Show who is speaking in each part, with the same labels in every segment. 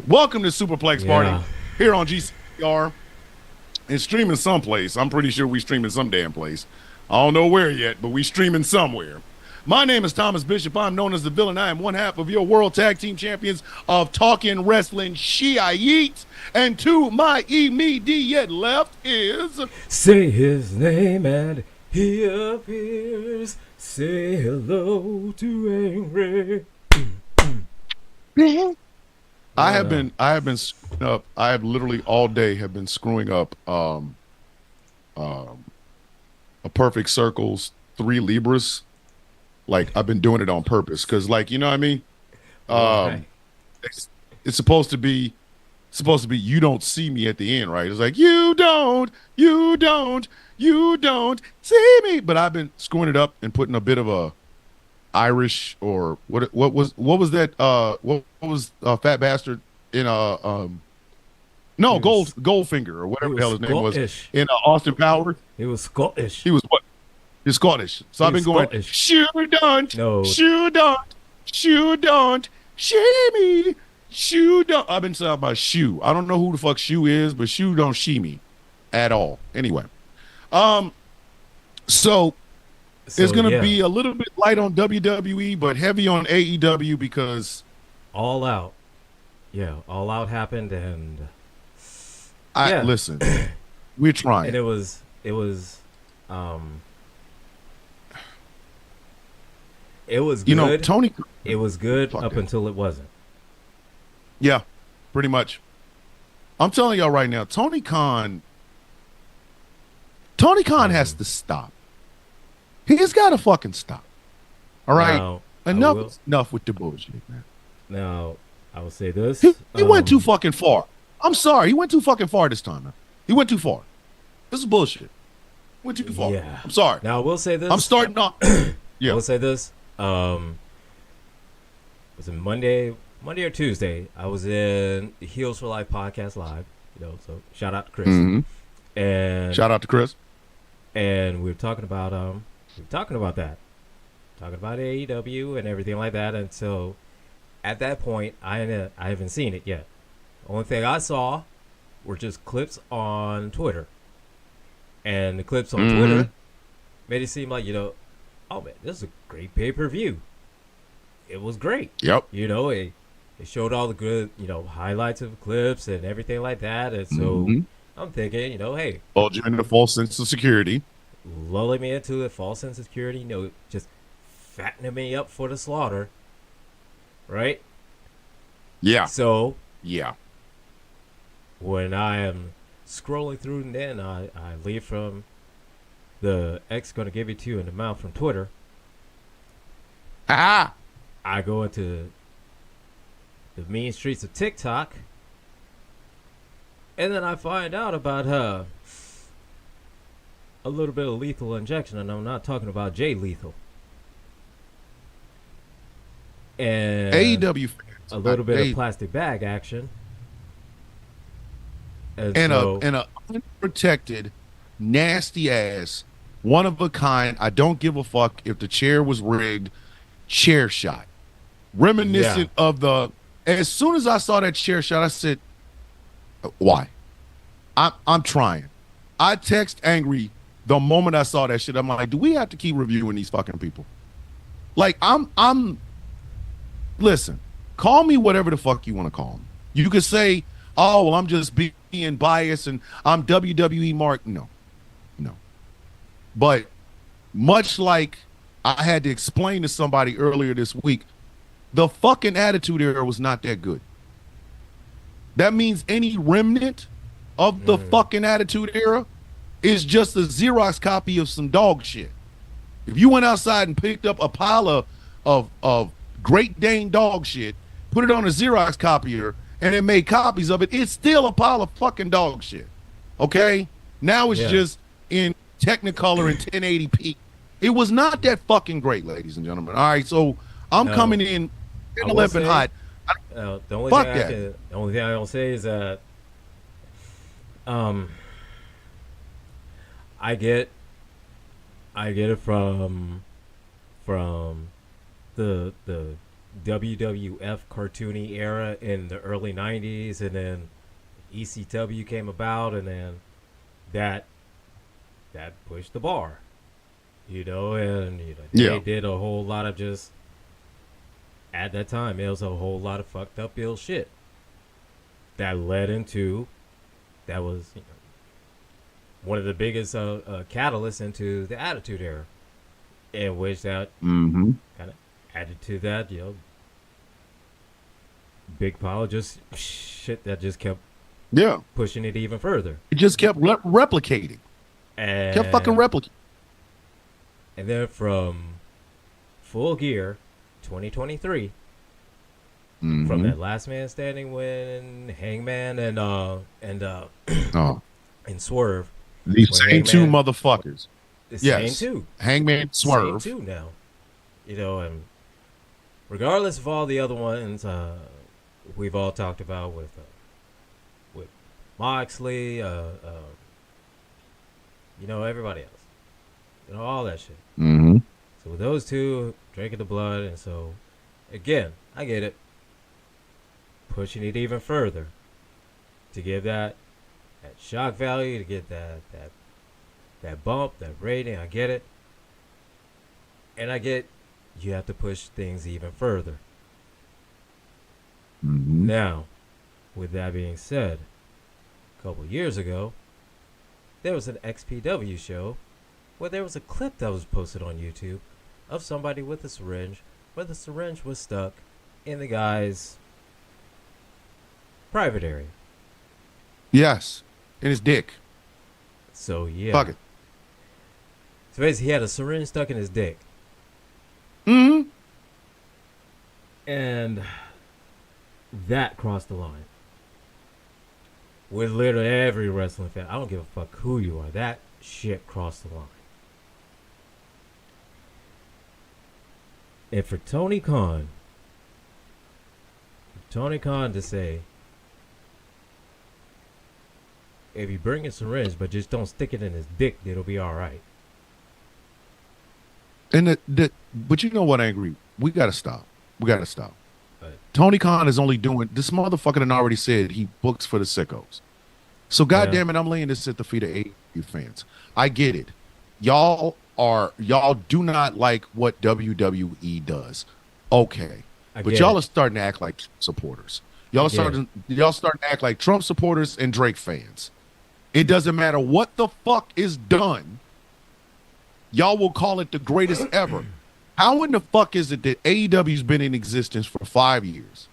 Speaker 1: Welcome to Superplex Party
Speaker 2: Yeah.
Speaker 1: here on GCR and streaming someplace. I'm pretty sure we streaming some damn place. I don't know where yet, but we streaming somewhere. My name is Thomas Bishop. I'm known as the Villain. I am one half of your World Tag Team Champions of Talking Wrestling, Shiite. And to my immediate left is...
Speaker 2: Say his name and he appears. Say hello to Angry.
Speaker 1: I have been screwing up. I have literally all day have been screwing up a perfect circles 3 Libras. Like I've been doing it on purpose because, like, you know what I mean.
Speaker 2: Right.
Speaker 1: It's supposed to be you don't see me at the end, right? It's like you don't see me. But I've been screwing it up and putting a bit of a Irish or what was that what was Fat Bastard in Goldfinger or whatever the hell his name was in Austin Powers.
Speaker 2: He was Scottish.
Speaker 1: He was what? He's Scottish. So I've been going
Speaker 2: Scottish.
Speaker 1: shoe don't shee me. Shoe don't. I've been talking about shoe. I don't know who the fuck shoe is, but shoe don't shee me at all. Anyway, so it's gonna be a little bit light on WWE, but heavy on AEW because
Speaker 2: All Out. Yeah, All Out happened, and
Speaker 1: listen, we're trying.
Speaker 2: And it was It was good.
Speaker 1: You know, Tony.
Speaker 2: It was good up until it wasn't.
Speaker 1: Yeah, pretty much. I'm telling y'all right now, Tony Khan has to stop. He's got to fucking stop. All right?
Speaker 2: Now,
Speaker 1: Enough with the bullshit, man.
Speaker 2: Now, I will say this.
Speaker 1: He went too fucking far. I'm sorry. He went too fucking far this time, man. He went too far. This is bullshit. Went too far.
Speaker 2: Yeah.
Speaker 1: I'm sorry.
Speaker 2: Now, I will say this.
Speaker 1: I'm starting off. Yeah.
Speaker 2: I will say this. Was it Monday or Tuesday? I was in the Heels for Life podcast live. So shout out to Chris.
Speaker 1: Mm-hmm.
Speaker 2: And
Speaker 1: shout out to Chris.
Speaker 2: And we were talking about talking about AEW and everything like that. And so at that point, I haven't seen it yet. The only thing I saw were just clips on Twitter, and the clips on Twitter made it seem like, oh man, this is a great pay-per-view. It was great.
Speaker 1: Yep.
Speaker 2: It showed all the good, highlights of clips and everything like that. And so I'm thinking, hey,
Speaker 1: lulled you into a false sense of security.
Speaker 2: Lulling me into a false sense of security, just fattening me up for the slaughter. Right?
Speaker 1: Yeah.
Speaker 2: So,
Speaker 1: yeah.
Speaker 2: When I am scrolling through, and then I leave from the X gonna give it to you in the mouth from Twitter.
Speaker 1: Ah.
Speaker 2: I go into the mean streets of TikTok, and then I find out about a little bit of lethal injection, and I'm not talking about Jay Lethal. And
Speaker 1: AEW fans,
Speaker 2: a little bit of plastic bag action. And
Speaker 1: a unprotected, nasty ass, one of a kind, I don't give a fuck if the chair was rigged, chair shot. Reminiscent of as soon as I saw that chair shot, I said, why? I'm trying. I text Angry the moment I saw that shit. I'm like, do we have to keep reviewing these fucking people? Like, listen, call me whatever the fuck you want to call me. You could say, oh, well, I'm just being biased and I'm WWE Mark. No. But much like I had to explain to somebody earlier this week, the fucking Attitude Era was not that good. That means any remnant of the fucking Attitude Era is just a Xerox copy of some dog shit. If you went outside and picked up a pile of Great Dane dog shit, put it on a Xerox copier, and it made copies of it, it's still a pile of fucking dog shit. Okay? Now it's just in Technicolor and 1080p. It was not that fucking great, ladies and gentlemen. All right, so I'm coming in 11 hot.
Speaker 2: The only thing I will say is that I get it from the WWF cartoony era in the early 90s, and then ECW came about, and then that pushed the bar, and they did a whole lot of just, at that time, it was a whole lot of fucked up ill shit that led into, that was one of the biggest catalysts into the Attitude Era, in which that kind of added to that, big pile of just shit that just kept pushing it even further.
Speaker 1: It just kept replicating.
Speaker 2: And
Speaker 1: kept fucking replicating.
Speaker 2: And then from Full Gear 2023, from that Last Man Standing win, Hangman and Swerve.
Speaker 1: The same two motherfuckers.
Speaker 2: The same two.
Speaker 1: Hangman, Swerve.
Speaker 2: Same two now. And regardless of all the other ones we've all talked about with Moxley, everybody else. All that shit.
Speaker 1: Mm-hmm.
Speaker 2: So with those two, drinking the blood, and so, again, I get it. Pushing it even further to give that shock value, to get that bump, that rating. I get it. And I get you have to push things even further.
Speaker 1: Mm-hmm.
Speaker 2: Now, with that being said, a couple years ago, there was an XPW show where there was a clip that was posted on YouTube of somebody with a syringe, where the syringe was stuck in the guy's private area.
Speaker 1: Yes, in his dick.
Speaker 2: So, yeah.
Speaker 1: Fuck it.
Speaker 2: So basically, he had a syringe stuck in his dick.
Speaker 1: Mm-hmm.
Speaker 2: And that crossed the line. With literally every wrestling fan. I don't give a fuck who you are. That shit crossed the line. And for Tony Khan to say, if you bring a syringe, but just don't stick it in his dick, it'll be all right.
Speaker 1: And but you know what, Angry? We gotta stop. Tony Khan is only doing this. Motherfucker and already said he books for the sickos. So goddamn it, I'm laying this at the feet of AEW fans. I get it. Y'all do not like what WWE does. Okay. But y'all are starting to act like supporters. Y'all starting to act like Trump supporters and Drake fans. It doesn't matter what the fuck is done. Y'all will call it the greatest ever. How in the fuck is it that AEW's been in existence for 5 years?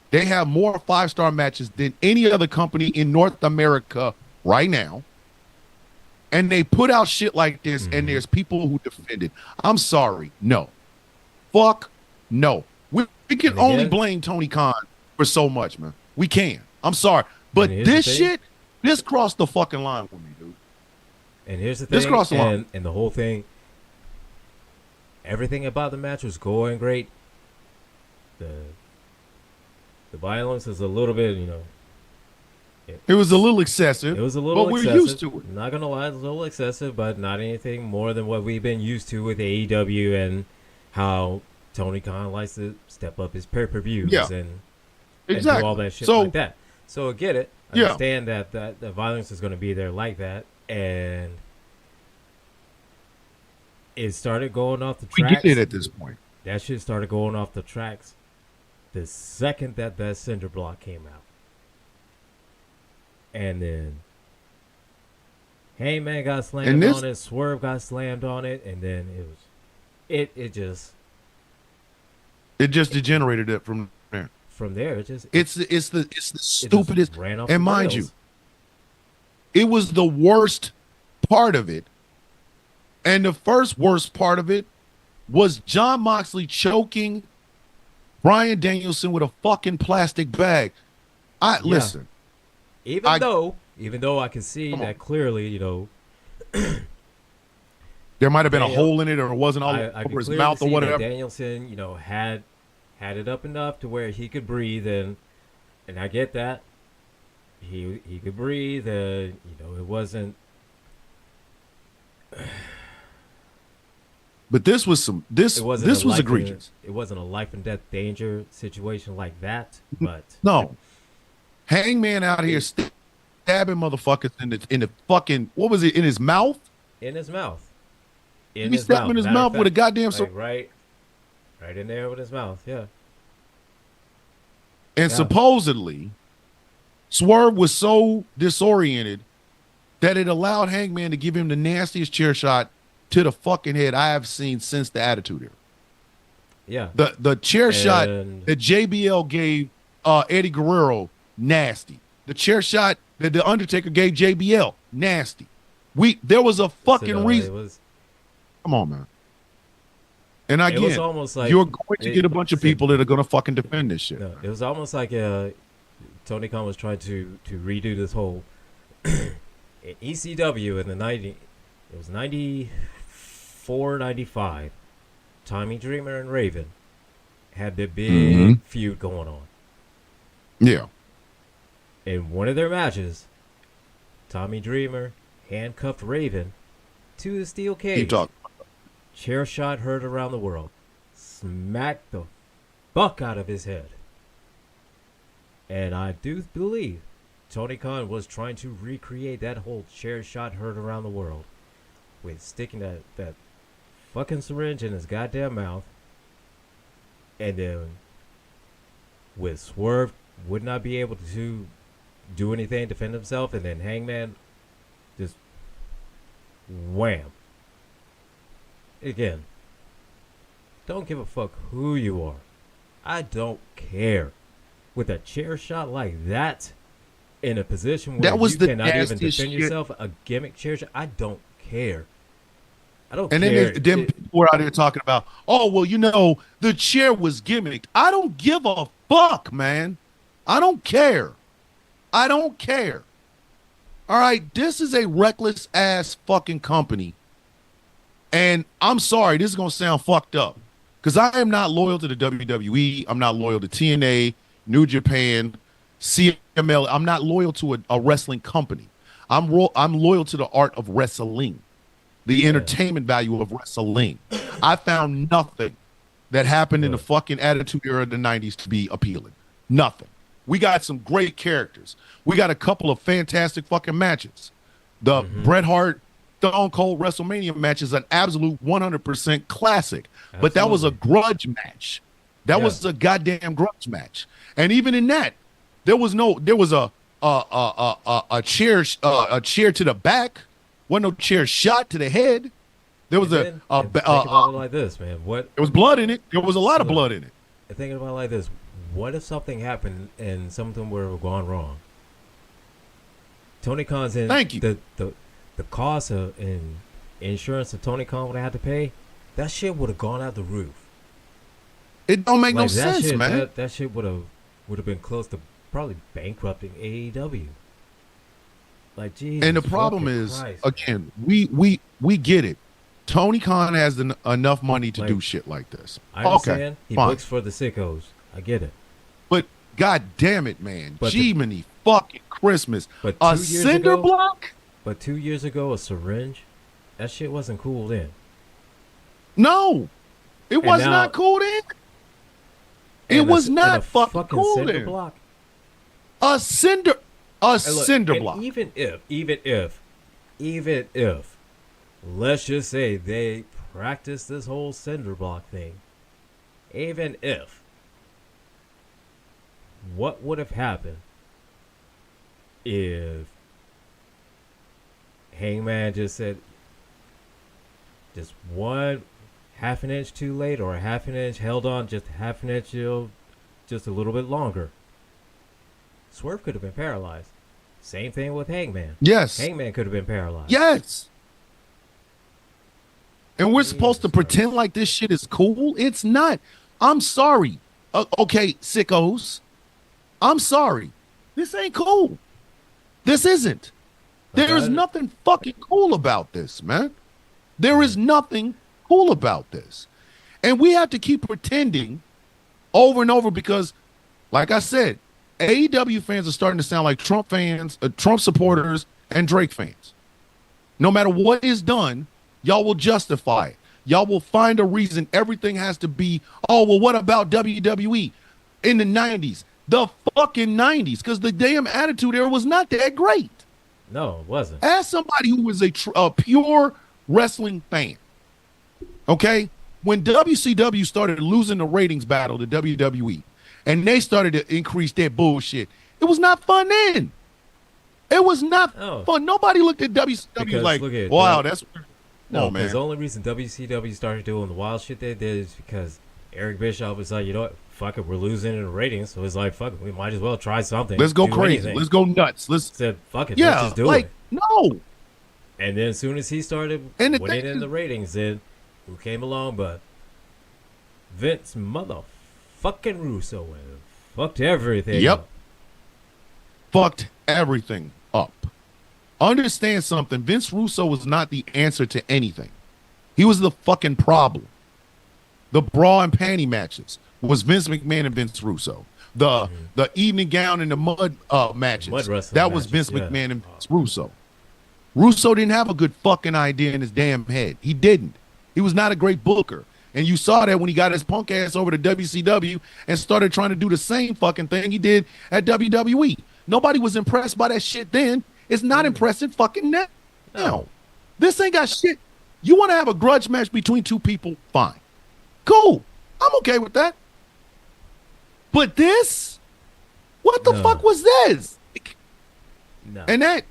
Speaker 1: They have more 5-star matches than any other company in North America right now. And they put out shit like this, and there's people who defend it. I'm sorry. No. Fuck no. We can only blame Tony Khan for so much, man. We can. I'm sorry. But this shit, this crossed the fucking line with me, dude.
Speaker 2: And here's the thing.
Speaker 1: This crossed the line.
Speaker 2: And the whole thing, everything about the match was going great. The violence is a little bit,
Speaker 1: it was a little excessive.
Speaker 2: It was a little
Speaker 1: but
Speaker 2: excessive.
Speaker 1: We're used to it.
Speaker 2: I'm not gonna lie, it was a little excessive, but not anything more than what we've been used to with AEW and how Tony Khan likes to step up his pay-per-views and do all that shit like that. So I get it. I understand that the violence is going to be there like that, and it started going off the tracks.
Speaker 1: We get it at this point.
Speaker 2: That shit started going off the tracks the second that cinder block came out. And then Hangman got slammed on it, Swerve got slammed on it, and then it just
Speaker 1: degenerated it from there.
Speaker 2: From there, it's
Speaker 1: the stupidest.
Speaker 2: Ran off
Speaker 1: and mind you, it was the worst part of it. And the first worst part of it was Jon Moxley choking Bryan Danielson with a fucking plastic bag. Listen.
Speaker 2: Even though I can see that clearly,
Speaker 1: there might have been a hole in it, or it wasn't all over his mouth or whatever.
Speaker 2: Danielson, had it up enough to where he could breathe, and I get that. He could breathe, it wasn't.
Speaker 1: But this was some this
Speaker 2: It wasn't
Speaker 1: this
Speaker 2: a
Speaker 1: was
Speaker 2: life
Speaker 1: egregious.
Speaker 2: it wasn't a life and death danger situation like that, but
Speaker 1: No, Hangman out here stabbing motherfuckers in the fucking what was it in his mouth?
Speaker 2: in his mouth.
Speaker 1: He be stabbing his mouth with a goddamn
Speaker 2: like right in there with his mouth. Yeah.
Speaker 1: And supposedly, Swerve was so disoriented that it allowed Hangman to give him the nastiest chair shot to the fucking head I have seen since the Attitude Era.
Speaker 2: Yeah.
Speaker 1: The chair shot that JBL gave Eddie Guerrero, nasty. The chair shot that the Undertaker gave JBL, nasty. There was a fucking reason. Come on, man. And again,
Speaker 2: it was almost like
Speaker 1: you're going to get a bunch of people that are going to fucking defend this shit.
Speaker 2: No, it was almost like Tony Khan was trying to redo this whole ECW in the 90s. It was 94, 95. Tommy Dreamer and Raven had the big feud going on.
Speaker 1: Yeah.
Speaker 2: In one of their matches, Tommy Dreamer handcuffed Raven to the steel cage. Chair shot heard around the world. Smacked the fuck out of his head. And I do believe Tony Khan was trying to recreate that whole chair shot heard around the world with sticking that fucking syringe in his goddamn mouth. And then with Swerve would not be able to do anything, defend himself, and then Hangman just wham. Again, don't give a fuck who you are. I don't care. With a chair shot like that, in a position where you cannot even defend yourself, a gimmick chair shot, I don't care. I don't care.
Speaker 1: And then people were out here talking about, oh, well, you know, the chair was gimmicked. I don't give a fuck, man. I don't care. I don't care. All right, this is a reckless ass fucking company. And I'm sorry, this is going to sound fucked up because I am not loyal to the WWE. I'm not loyal to TNA, New Japan, CML. I'm not loyal to a wrestling company. I'm loyal to the art of wrestling, the entertainment value of wrestling. I found nothing that happened in the fucking Attitude Era of the 90s to be appealing. Nothing. We got some great characters. We got a couple of fantastic fucking matches. The Bret Hart Stone Cold WrestleMania match is an absolute 100% classic. Absolutely. But that was a grudge match. That was a goddamn grudge match. And even in that, there was a chair to the back. Wasn't no chair shot to the head. There was think
Speaker 2: about it like this, man. There
Speaker 1: was blood in it. There was a lot of blood in it.
Speaker 2: Thinking about it like this. What if something happened and something were gone wrong? Tony Khan's in.
Speaker 1: Thank you.
Speaker 2: The cost of insurance that Tony Khan would have had to pay, that shit would have gone out the roof.
Speaker 1: It don't make no sense, man.
Speaker 2: That shit would have been close to probably bankrupting AEW. Like, Jesus.
Speaker 1: And the problem is, again, we get it. Tony Khan has enough money to do shit like this.
Speaker 2: I understand. He books for the sickos. I get it.
Speaker 1: But god damn it, man. Jiminy fucking Christmas. A cinder block?
Speaker 2: But 2 years ago, a syringe, that shit wasn't cool then.
Speaker 1: No, it was not cool then. It was not fucking cool then. Block. A cinder block.
Speaker 2: Even if, let's just say they practiced this whole cinder block thing, even if, what would have happened if Hangman just said just 1/2 an inch too late or a 1/2 an inch held on just 1/2 an inch just a little bit longer? Swerve could have been paralyzed. Same thing with Hangman.
Speaker 1: Yes.
Speaker 2: Hangman could have been paralyzed.
Speaker 1: Yes. And we're supposed to pretend like this shit is cool? It's not. I'm sorry. Okay, sickos. I'm sorry. This ain't cool. This isn't. There is nothing fucking cool about this, man. There is nothing cool about this. And we have to keep pretending over and over because, like I said, AEW fans are starting to sound like Trump fans, Trump supporters, and Drake fans. No matter what is done, y'all will justify it. Y'all will find a reason everything has to be, oh, well, what about WWE in the 90s? The fucking 90s, because the damn attitude era was not that great.
Speaker 2: No, it wasn't.
Speaker 1: As somebody who was a pure wrestling fan, okay, when WCW started losing the ratings battle to WWE and they started to increase their bullshit, it was not fun then. It was not fun. Nobody looked at WCW like, wow, that's...
Speaker 2: No, because the only reason WCW started doing the wild shit they did is because Eric Bischoff was like, you know what, fuck it, we're losing in the ratings, so it's like, fuck it, we might as well try something.
Speaker 1: Let's go crazy. Anything. Let's go nuts. Let's
Speaker 2: said, fuck it, let's just do it.
Speaker 1: No.
Speaker 2: And then as soon as he started winning in the ratings, then who came along but Vince motherfucking Russo and fucked everything up.
Speaker 1: Fucked everything up. Understand something. Vince Russo was not the answer to anything. He was the fucking problem. The bra and panty matches was Vince McMahon and Vince Russo. The evening gown and the mud matches, that was Vince McMahon and Vince Russo. Russo didn't have a good fucking idea in his damn head. He didn't. He was not a great booker. And you saw that when he got his punk ass over to WCW and started trying to do the same fucking thing he did at WWE. Nobody was impressed by that shit then. It's not impressive fucking now. No. This ain't got shit. You want to have a grudge match between two people? Fine. Cool. I'm okay with that. But this? What the fuck was this?
Speaker 2: No.
Speaker 1: And that,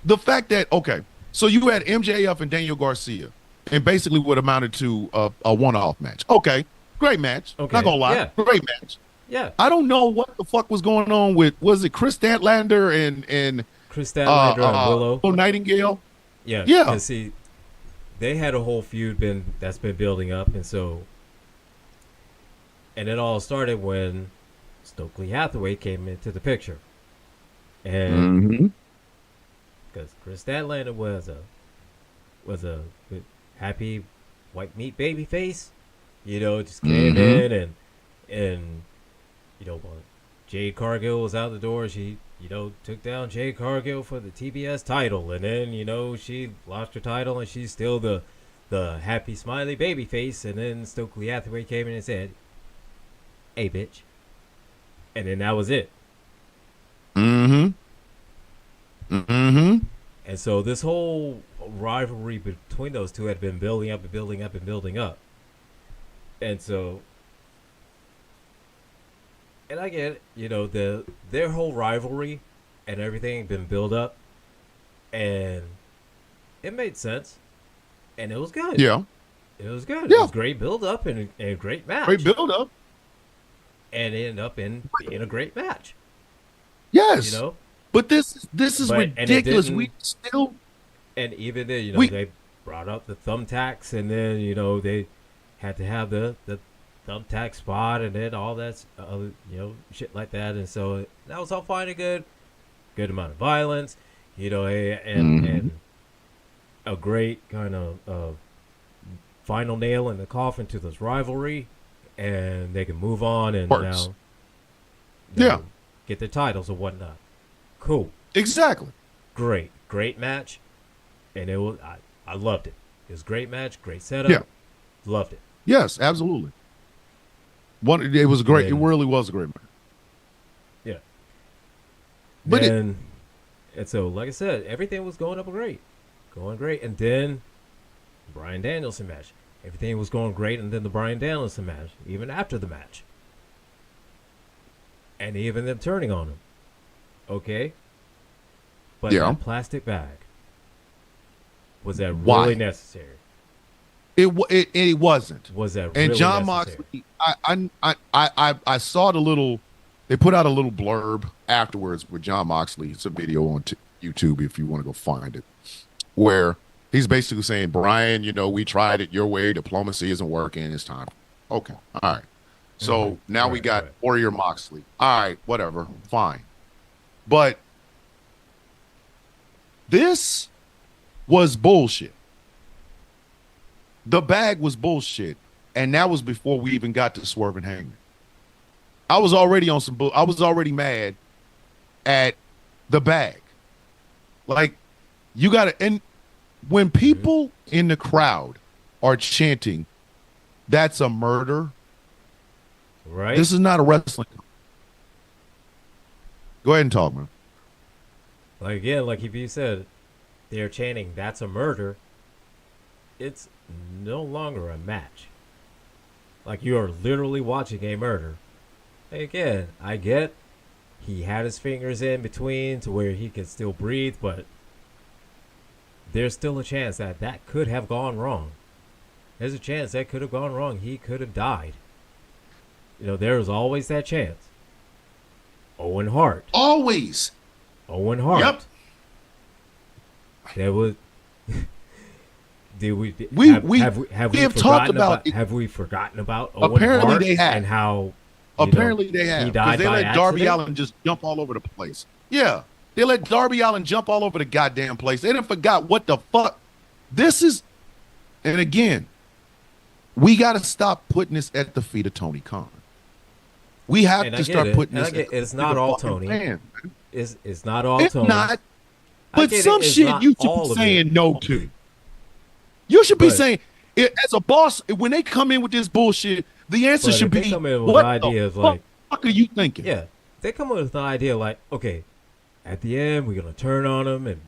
Speaker 1: the fact that, okay, so you had MJF and Daniel Garcia and basically what amounted to a one-off match. Okay, great match.
Speaker 2: Okay.
Speaker 1: Not gonna lie.
Speaker 2: Yeah.
Speaker 1: Great match.
Speaker 2: Yeah.
Speaker 1: I don't know what the fuck was going on with, was it Chris Statlander and
Speaker 2: Chris Statlander and Willow
Speaker 1: Nightingale?
Speaker 2: Yeah.
Speaker 1: Yeah.
Speaker 2: See, they had a whole feud that's been building up, and it all started when Stokely Hathaway came into the picture, and because Chris Statlander was a happy white meat baby face, just came in and when Jade Cargill was out the door, she took down Jade Cargill for the TBS title, and then she lost her title and she's still the happy smiley baby face, and then Stokely Hathaway came in and said, "Hey bitch," and then that was it. And so this whole rivalry between those two had been building up and building up and building up, and so. And I get it, their whole rivalry and everything had been built up, and it made sense, and it was good.
Speaker 1: Yeah,
Speaker 2: it was good.
Speaker 1: Yeah.
Speaker 2: It was great build up and a great match.
Speaker 1: Great build up,
Speaker 2: and it ended up in a great match.
Speaker 1: Yes, but this is ridiculous. We still,
Speaker 2: and even then, they brought up the thumbtacks, and then they had to have the thumbtack spot and then all that, shit like that, and so that was all fine and good amount of violence, and a great kind of final nail in the coffin to this rivalry, and they can move on and now get their titles or whatnot. Cool.
Speaker 1: Exactly.
Speaker 2: Great match, and it was I loved it. It was a great match, great setup.
Speaker 1: Yeah.
Speaker 2: Loved it.
Speaker 1: Yes, absolutely. It was great. It really was a great match.
Speaker 2: Yeah.
Speaker 1: But
Speaker 2: and so, like I said, everything was going great. And then Bryan Danielson match. Everything was going great, and then the Bryan Danielson match, even after the match. And even them turning on him. Okay? But that plastic bag, was that really necessary?
Speaker 1: It wasn't.
Speaker 2: Was that
Speaker 1: and
Speaker 2: really
Speaker 1: John
Speaker 2: necessary?
Speaker 1: Moxley, I saw the little, they put out a little blurb afterwards with John Moxley. It's a video on YouTube if you want to go find it, where he's basically saying, Brian, we tried it your way. Diplomacy isn't working. It's time. Okay. All right. So now we got Warrior Moxley. All right. Whatever. Fine. But this was bullshit. The bag was bullshit, and that was before we even got to Swerve and Hangman. I was already on some I was already mad at the bag. Like, you got to, and when people in the crowd are chanting, "That's a murder,"
Speaker 2: Right.
Speaker 1: this is not a wrestling. Go ahead and talk, man.
Speaker 2: Like again, like if you said, they're chanting, "That's a murder." It's no longer a match. Like you are literally watching a murder. Again, I get he had his fingers in between to where he could still breathe, but there's still a chance that that could have gone wrong. There's a chance that could have gone wrong. He could have died. You know, there's always that chance. Owen Hart.
Speaker 1: Always.
Speaker 2: Owen Hart.
Speaker 1: Yep.
Speaker 2: There was. Did we
Speaker 1: have talked about
Speaker 2: have we forgotten about Owen
Speaker 1: apparently
Speaker 2: Hart
Speaker 1: they have
Speaker 2: and how
Speaker 1: apparently they have
Speaker 2: he died
Speaker 1: they
Speaker 2: by
Speaker 1: let Darby
Speaker 2: accident?
Speaker 1: Allin just jump all over the place. Yeah, they let Darby Allin jump all over the goddamn place. They didn't forgot what the fuck this is. And again, we got to stop putting this at the feet of Tony Khan. We have to start putting this.
Speaker 2: It's not all Tony.
Speaker 1: Man.
Speaker 2: It's not all
Speaker 1: It's
Speaker 2: Tony.
Speaker 1: not. But some shit you should be saying no to. You should be saying, as a boss, when they come in with this bullshit, the answer should be, what the fuck are you thinking?
Speaker 2: Yeah, they come in with an idea like, okay, at the end, we're going to turn on him and,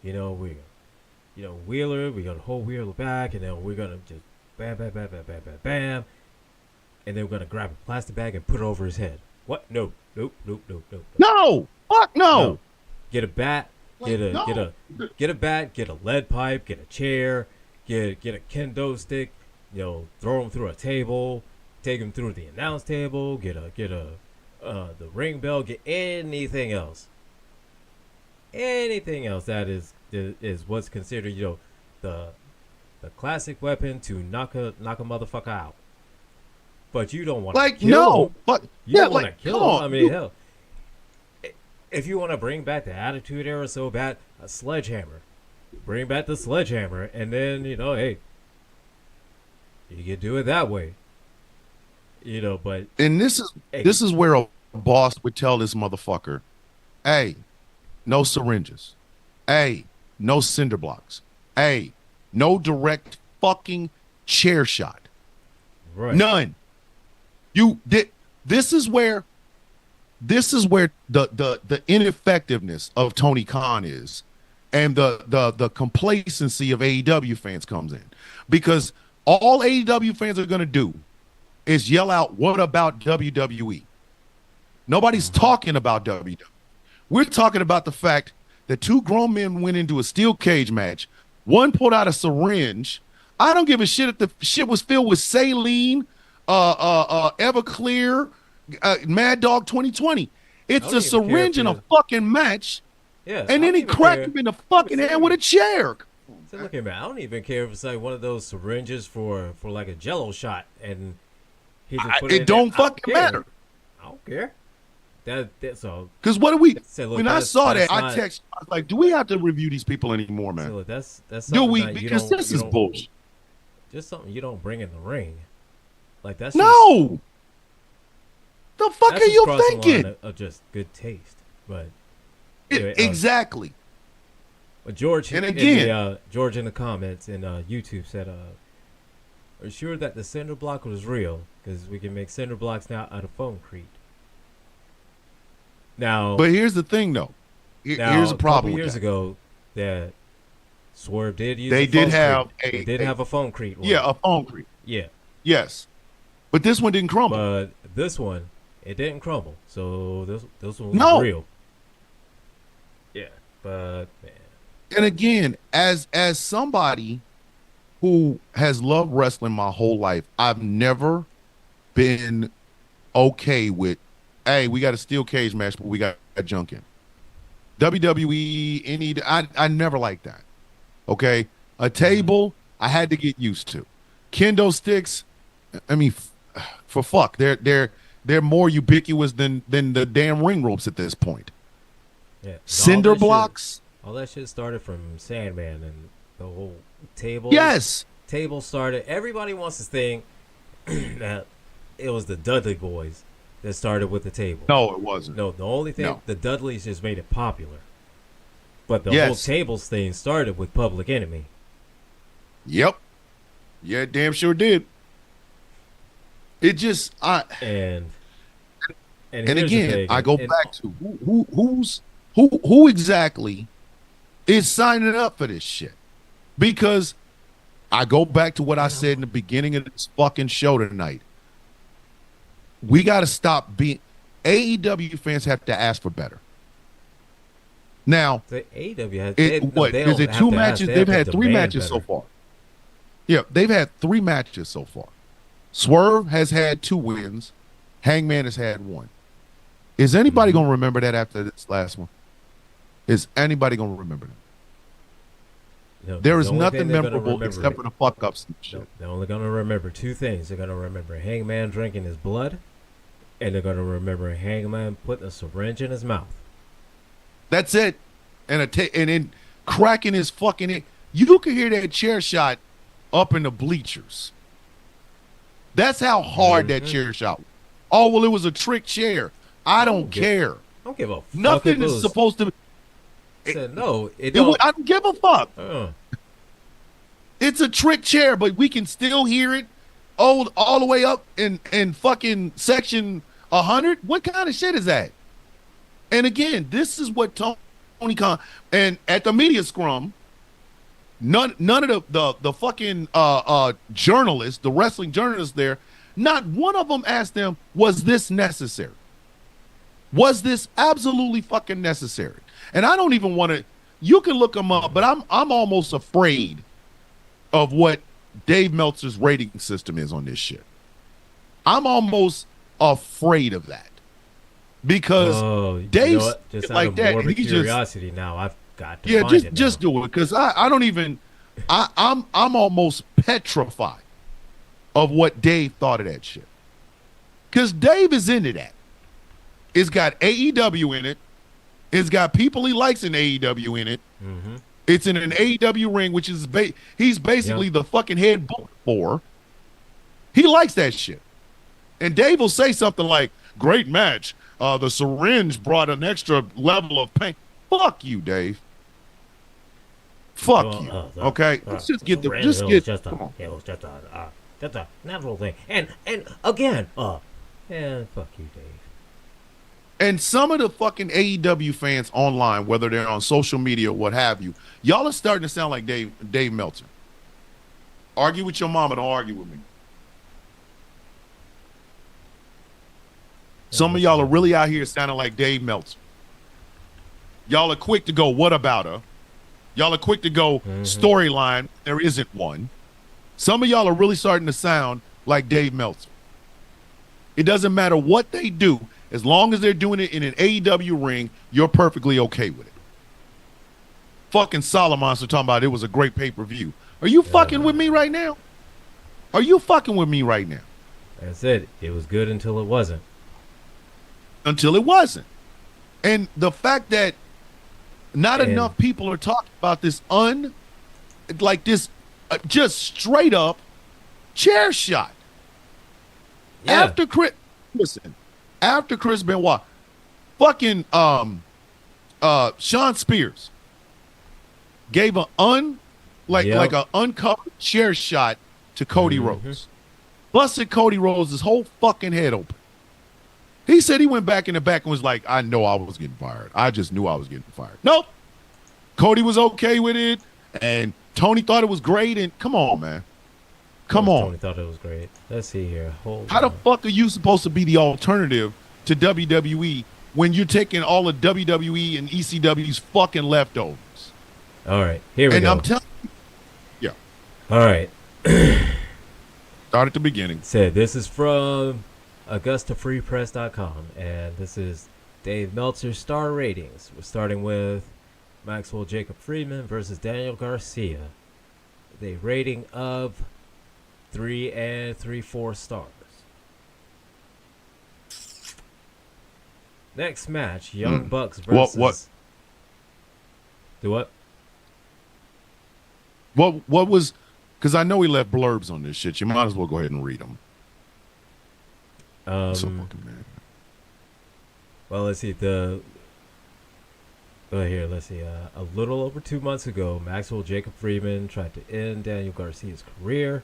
Speaker 2: Wheeler, we're going to hold Wheeler back and then we're going to just bam, bam, bam, bam, bam, bam, bam. And then we're going to grab a plastic bag and put it over his head. What? No.
Speaker 1: No. Fuck no.
Speaker 2: Get a bat. Get a bat. Get a lead pipe. Get a chair. Get a kendo stick. Throw him through a table. Take him through the announce table. Get the ring bell. Get anything else. Anything else that is what's considered the classic weapon to knock a motherfucker out. But you don't want to kill him.
Speaker 1: But
Speaker 2: you don't want to kill him. I mean, hell. If you want to bring back the Attitude Era so bad, a sledgehammer. Bring back the sledgehammer, and then, hey, you can do it that way. But...
Speaker 1: And this is where a boss would tell this motherfucker, hey, no syringes. Hey, no cinder blocks. Hey, no direct fucking chair shot.
Speaker 2: Right.
Speaker 1: None. This is where the ineffectiveness of Tony Khan is, and the complacency of AEW fans comes in, because all AEW fans are going to do is yell out, "What about WWE?" Nobody's talking about WWE. We're talking about the fact that two grown men went into a steel cage match. One pulled out a syringe. I don't give a shit if the shit was filled with saline, Everclear, Mad Dog 2020. It's a syringe in a fucking match.
Speaker 2: Yeah,
Speaker 1: and then he cracked him in the fucking head with a chair.
Speaker 2: So look at me. I don't even care if it's like one of those syringes for like a Jello shot, and he just put it
Speaker 1: don't fucking matter.
Speaker 2: I don't care. That's all.
Speaker 1: Because what do we?
Speaker 2: Look,
Speaker 1: when I saw that, I texted. I was like, "Do we have to review these people anymore, man?"
Speaker 2: Look, that's
Speaker 1: do we? Because this is bullshit.
Speaker 2: Just something you don't bring in the ring. Like that's
Speaker 1: no. The fuck are you thinking?
Speaker 2: Of just good taste, but
Speaker 1: exactly.
Speaker 2: But George, and again, George in the comments and YouTube said, "Are you sure that the cinder block was real? Because we can make cinder blocks now out of concrete." Now,
Speaker 1: but here's the thing, though. Here's a problem.
Speaker 2: A couple years ago, that Swerve did use.
Speaker 1: They did have
Speaker 2: a concrete one.
Speaker 1: Yeah, a concrete.
Speaker 2: Yeah.
Speaker 1: Yes, but this one didn't crumble.
Speaker 2: But this one, it didn't crumble. So this one was real. Yeah, but man.
Speaker 1: And again, as somebody who has loved wrestling my whole life, I've never been okay with, hey, we got a steel cage match, but we got junk in. WWE, I never liked that. Okay, a table I had to get used to. Kendo sticks, I mean, for fuck, they're more ubiquitous than the damn ring ropes at this point.
Speaker 2: Yeah,
Speaker 1: cinder blocks.
Speaker 2: All that shit started from Sandman and the whole table.
Speaker 1: Yes,
Speaker 2: table started. Everybody wants this thing that it was the Dudley Boys that started with the table.
Speaker 1: No, it wasn't.
Speaker 2: No, the only thing the Dudleys just made it popular. But the whole tables thing started with Public Enemy.
Speaker 1: Yep. Yeah, damn sure did. It just
Speaker 2: and
Speaker 1: again, I go back to who exactly is signing up for this shit? Because I go back to what I said in the beginning of this fucking show tonight. We got to stop being AEW fans have to ask for better. Now,
Speaker 2: the AEW has
Speaker 1: is it two matches? They've had 3 matches so far. Yeah, they've had 3 matches so far. Swerve has had 2 wins. Hangman has had 1. Is anybody going to remember that after this last one? Is anybody going to remember that?
Speaker 2: No,
Speaker 1: there is nothing memorable except for the fuck ups and shit.
Speaker 2: No, they're only going to remember 2 things. They're going to remember Hangman drinking his blood, and they're going to remember Hangman putting a syringe in his mouth.
Speaker 1: That's it. And then cracking his fucking head. You can hear that chair shot up in the bleachers. That's how hard that chair shot was. Oh, well, it was a trick chair. I don't care.
Speaker 2: I don't give a fuck.
Speaker 1: Nothing is supposed to be.
Speaker 2: No, I don't
Speaker 1: give a fuck. It's a trick chair, but we can still hear it all the way up in fucking section 100. What kind of shit is that? And again, this is what Tony Khan and at the media scrum, none of the fucking journalists, the wrestling journalists there, not one of them asked them, was this necessary? Was this absolutely fucking necessary? And I don't even want to. You can look them up, but I'm almost afraid of what Dave Meltzer's rating system is on this shit. I'm almost afraid of that because Dave's
Speaker 2: just
Speaker 1: like that.
Speaker 2: Morbid curiosity now. I've got to find it
Speaker 1: just do it because I don't even. I'm almost petrified of what Dave thought of that shit because Dave is into that. It's got AEW in it. It's got people he likes in AEW in it. Mm-hmm. It's in an AEW ring, which is he's basically the fucking head book for. He likes that shit. And Dave will say something like, great match. The syringe brought an extra level of pain. Fuck you, Dave. Fuck you. Okay? Let's just get the... Just get...
Speaker 2: It was just a natural thing. And again, fuck you, Dave.
Speaker 1: And some of the fucking AEW fans online, whether they're on social media or what have you, y'all are starting to sound like Dave Meltzer. Argue with your mama, don't argue with me. Some of y'all are really out here sounding like Dave Meltzer. Y'all are quick to go, what about her? Y'all are quick to go, storyline, there isn't one. Some of y'all are really starting to sound like Dave Meltzer. It doesn't matter what they do. As long as they're doing it in an AEW ring, you're perfectly okay with it. Fucking Solomonster talking about it was a great pay-per-view. Are you fucking with me right now? Are you fucking with me right now?
Speaker 2: Like I said, it was good until it wasn't.
Speaker 1: Until it wasn't. And the fact that not enough people are talking about this just straight up chair shot.
Speaker 2: Yeah.
Speaker 1: After Chris Benoit, fucking Sean Spears gave an uncovered chair shot to Cody Rhodes. Busted Cody Rhodes' whole fucking head open. He said he went back in the back and was like, I know I was getting fired. I just knew I was getting fired. Nope. Cody was okay with it, and Tony thought it was great, and come on, man. Come on.
Speaker 2: Tony thought it was great. Let's see here.
Speaker 1: How the fuck are you supposed to be the alternative to WWE when you're taking all of WWE and ECW's fucking leftovers?
Speaker 2: All right, here we go.
Speaker 1: And I'm telling you, yeah.
Speaker 2: All right.
Speaker 1: Start at the beginning.
Speaker 2: Said this is from AugustaFreePress.com, and this is Dave Meltzer's star ratings. We're starting with Maxwell Jacob Friedman versus Daniel Garcia. The rating of 3 3/4 stars. Next match, Young Bucks versus...
Speaker 1: What?
Speaker 2: Do what?
Speaker 1: What was... Because I know he left blurbs on this shit. You might as well go ahead and read them.
Speaker 2: Well, let's see. Here, let's see. A little over 2 months ago, Maxwell Jacob Friedman tried to end Daniel Garcia's career.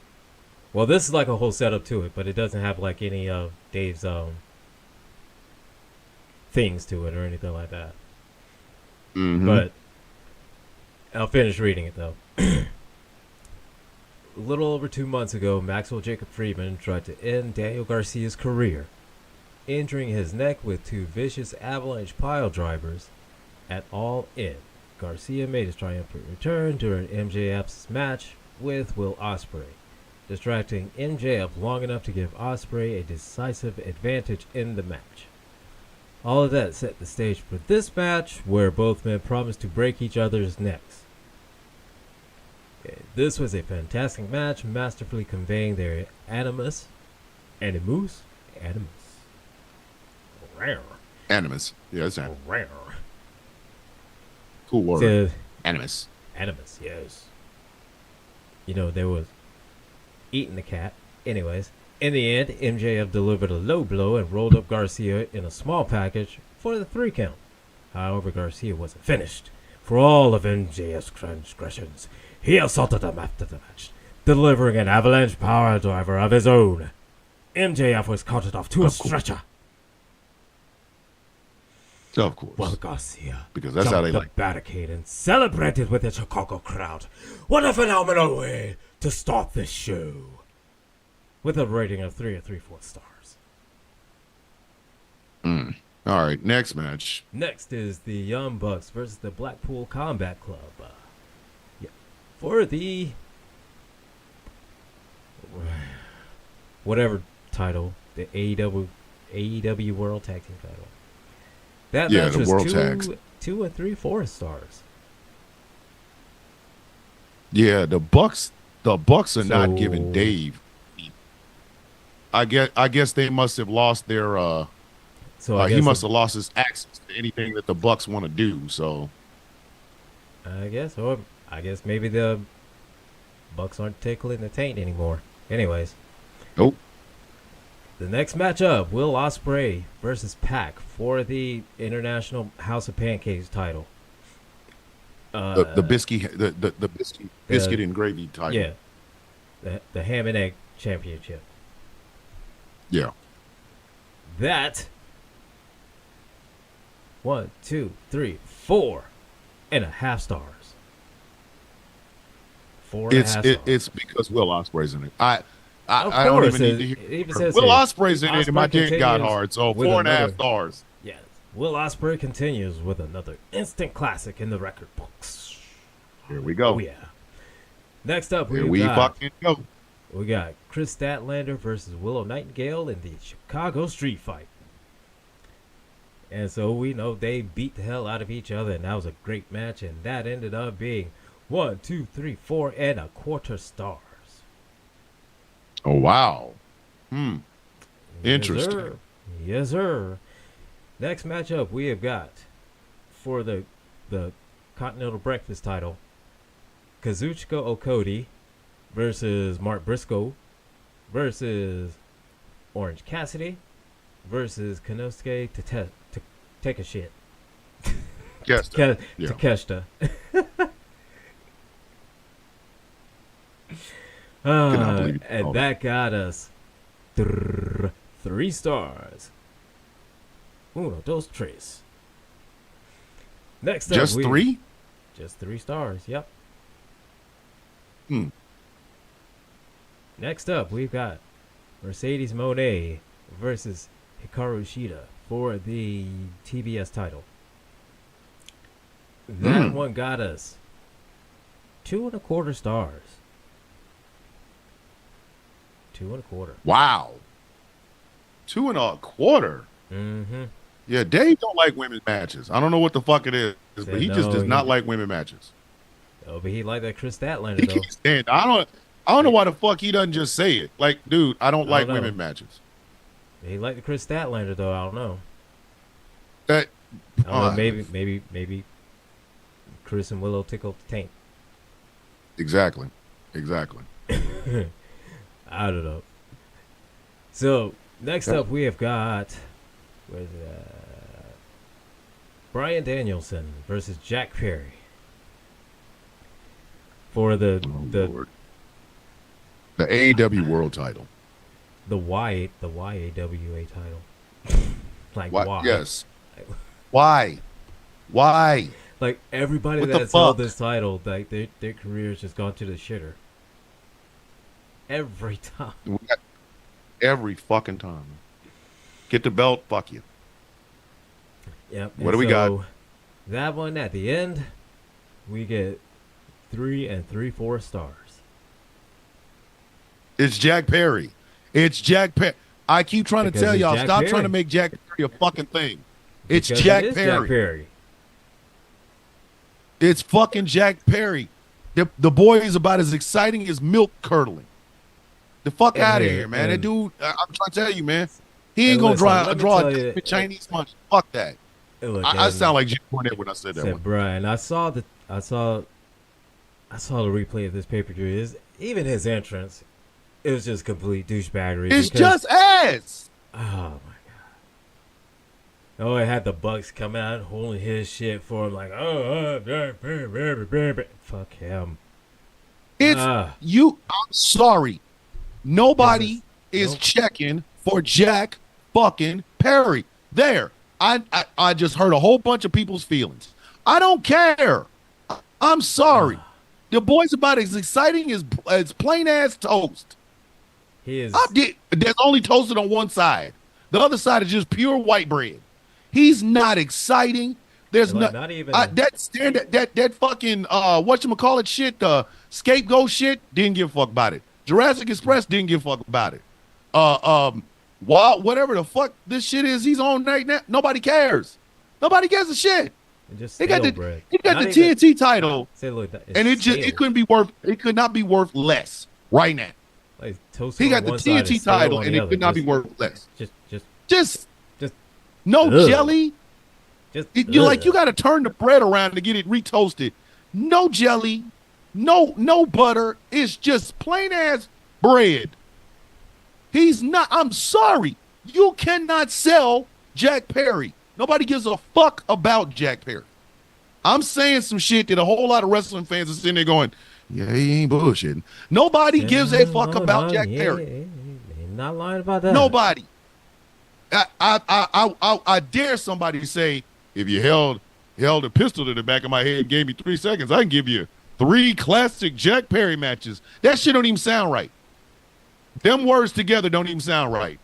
Speaker 2: Well, this is like a whole setup to it, but it doesn't have like any of Dave's things to it or anything like that.
Speaker 1: Mm-hmm.
Speaker 2: But I'll finish reading it though. A little over 2 months ago, Maxwell Jacob Friedman tried to end Daniel Garcia's career, injuring his neck with 2 vicious avalanche pile drivers at All In. Garcia made his triumphant return during MJF's match with Will Ospreay, distracting MJF long enough to give Ospreay a decisive advantage in the match. All of that set the stage for this match, where both men promised to break each other's necks. This was a fantastic match, masterfully conveying their animus. Animus? Rare.
Speaker 1: Animus. Yeah, it's animus.
Speaker 2: Rare.
Speaker 1: Cool word.
Speaker 2: So,
Speaker 1: Animus.
Speaker 2: Animus, yes. You know, there was eating the cat. Anyways, in the end, MJF delivered a low blow and rolled up Garcia in a small package for the 3 count. However, Garcia wasn't finished. For all of MJF's transgressions, he assaulted him after the match, delivering an avalanche power driver of his own. MJF was carted off to a stretcher.
Speaker 1: Of course.
Speaker 2: While Garcia
Speaker 1: Because that's how they
Speaker 2: jumped
Speaker 1: like.
Speaker 2: the barricade and celebrated with the Chicago crowd. What a phenomenal way to start this show. With a rating of 3 3/4 stars.
Speaker 1: All right, next match.
Speaker 2: Next is the Young Bucks versus the Blackpool Combat Club. For the whatever title, the AEW World Tag Team title. That
Speaker 1: Yeah,
Speaker 2: match
Speaker 1: the
Speaker 2: was
Speaker 1: World
Speaker 2: 2
Speaker 1: Tags.
Speaker 2: 3/4 stars.
Speaker 1: Yeah, the Bucks are not
Speaker 2: So-
Speaker 1: giving Dave. I guess they must have lost their
Speaker 2: So I
Speaker 1: he
Speaker 2: guess
Speaker 1: must have lost his access to anything that the Bucks want to do. So
Speaker 2: I guess maybe the Bucks aren't tickling the taint anymore. Anyways,
Speaker 1: nope.
Speaker 2: the next matchup, Will Ospreay versus Pac for the International House of Pancakes title.
Speaker 1: The biscuit and gravy title.
Speaker 2: Yeah, the ham and egg championship.
Speaker 1: Yeah.
Speaker 2: That 1, 2, 3, 4.5 stars. 4.5 stars.
Speaker 1: It's because Will Ospreay's in it. I
Speaker 2: Of
Speaker 1: don't
Speaker 2: course,
Speaker 1: even need to
Speaker 2: it
Speaker 1: hear.
Speaker 2: even says
Speaker 1: Will
Speaker 2: here,
Speaker 1: Ospreay's in it, and my
Speaker 2: Ospreay
Speaker 1: dick got
Speaker 2: continues
Speaker 1: hard. So
Speaker 2: with
Speaker 1: 4.5
Speaker 2: another-
Speaker 1: stars.
Speaker 2: Yes, Will Ospreay continues with another instant classic in the record books.
Speaker 1: Here we go.
Speaker 2: Oh yeah. Next up,
Speaker 1: Here we fucking go.
Speaker 2: we got Chris Statlander versus Willow Nightingale in the Chicago Street Fight. And so we know they beat the hell out of each other, and that was a great match, and that ended up being 1, 2, 3, 4.25 stars.
Speaker 1: Oh wow.
Speaker 2: Yes,
Speaker 1: Interesting.
Speaker 2: sir. Yes, sir. Next matchup we have got for the Continental Breakfast title, Kazuchika Okodi versus Mark Briscoe versus Orange Cassidy versus Konosuke Takeshita.
Speaker 1: Yes. Yeah.
Speaker 2: Takeshita.
Speaker 1: Cannot believe it.
Speaker 2: And
Speaker 1: Oh.
Speaker 2: that got us 3 stars. Uno, dos, tres. Next up,
Speaker 1: Just 3?
Speaker 2: Just 3 stars. Yep.
Speaker 1: Hmm.
Speaker 2: Next up, we've got Mercedes Moné versus Hikaru Shida for the TBS title. That one got us 2.25 stars. 2.25.
Speaker 1: Wow. 2.25.
Speaker 2: Mm-hmm.
Speaker 1: Yeah, Dave don't like women's matches. I don't know what the fuck it is, but
Speaker 2: Said
Speaker 1: he just
Speaker 2: no,
Speaker 1: does
Speaker 2: he-
Speaker 1: not like women matches.
Speaker 2: Oh, but he liked that Chris Statlander
Speaker 1: He
Speaker 2: though.
Speaker 1: can't stand. I don't know why the fuck he doesn't just say it. Like, dude, I don't like
Speaker 2: know.
Speaker 1: women matches.
Speaker 2: He liked the Chris Statlander though. I don't know.
Speaker 1: That
Speaker 2: I don't know, maybe Chris and Willow tickled the taint.
Speaker 1: exactly.
Speaker 2: I don't know. So next up we have got where's it Bryan Danielson versus Jack Perry for the
Speaker 1: Lord. The AEW World Title.
Speaker 2: the YAWA title. Like why?
Speaker 1: Yes. Why? Why?
Speaker 2: Like everybody
Speaker 1: What the
Speaker 2: that's held
Speaker 1: fuck?
Speaker 2: this title, like their career's just gone to the shitter. Every time.
Speaker 1: Every fucking time. Get the belt, fuck you.
Speaker 2: Yep.
Speaker 1: What do we got?
Speaker 2: That one at the end, we get 3 3/4 stars.
Speaker 1: It's Jack Perry. It's Jack Perry. I keep trying to
Speaker 2: Because
Speaker 1: tell
Speaker 2: it's
Speaker 1: y'all,
Speaker 2: Jack
Speaker 1: stop
Speaker 2: Perry.
Speaker 1: trying to make Jack Perry a fucking thing. It's
Speaker 2: Because
Speaker 1: Jack
Speaker 2: it is
Speaker 1: Perry.
Speaker 2: Jack Perry.
Speaker 1: It's fucking Jack Perry. The boy is about as exciting as milk curdling. The fuck out of here, man. That dude, I'm trying to tell you, man. He ain't
Speaker 2: And
Speaker 1: gonna
Speaker 2: listen,
Speaker 1: draw
Speaker 2: let me tell
Speaker 1: a
Speaker 2: you,
Speaker 1: Chinese punch. Fuck that.
Speaker 2: Look,
Speaker 1: I sound like Jim Cornette when I said that
Speaker 2: said,
Speaker 1: one.
Speaker 2: Brian, I saw the replay of this pay-per-view. Even his entrance, it was just complete douchebaggery.
Speaker 1: It's just ass.
Speaker 2: Oh my god! Oh, it had the Bucks come out holding his shit for him, like, fuck him.
Speaker 1: It's you. I'm sorry. Nobody is
Speaker 2: Nope.
Speaker 1: checking for Jack fucking Perry. There. I just hurt a whole bunch of people's feelings. I don't care. I'm sorry. The boy's about as exciting as plain ass toast.
Speaker 2: He is.
Speaker 1: There's only toasted on one side. The other side is just pure white bread. He's not exciting. There's
Speaker 2: Like,
Speaker 1: not
Speaker 2: even
Speaker 1: that fucking whatchamacallit shit, the scapegoat shit, didn't give a fuck about it. Jurassic Express didn't give a fuck about it. Whatever the fuck this shit is he's on right now, nobody cares. Nobody gives a shit.
Speaker 2: just
Speaker 1: He got the
Speaker 2: bread.
Speaker 1: TNT title,
Speaker 2: Say, look,
Speaker 1: and it could not be worth less right now.
Speaker 2: Like, toast
Speaker 1: He
Speaker 2: on
Speaker 1: got the
Speaker 2: one side
Speaker 1: TNT
Speaker 2: and stale
Speaker 1: title,
Speaker 2: on
Speaker 1: and
Speaker 2: the
Speaker 1: it
Speaker 2: other.
Speaker 1: could not be worth less.
Speaker 2: Just
Speaker 1: No
Speaker 2: ugh.
Speaker 1: jelly. You got to turn the bread around to get it retoasted. No jelly, no butter. It's just plain ass bread. He's not. I'm sorry. You cannot sell Jack Perry. Nobody gives a fuck about Jack Perry. I'm saying some shit that a whole lot of wrestling fans are sitting there going, yeah, he ain't bullshitting. Nobody gives a fuck about Jack Perry.
Speaker 2: Not lying about that.
Speaker 1: Nobody. I dare somebody to say, if you held a pistol to the back of my head and gave me 3 seconds, I can give you 3 classic Jack Perry matches. That shit don't even sound right. Them words together don't even sound right.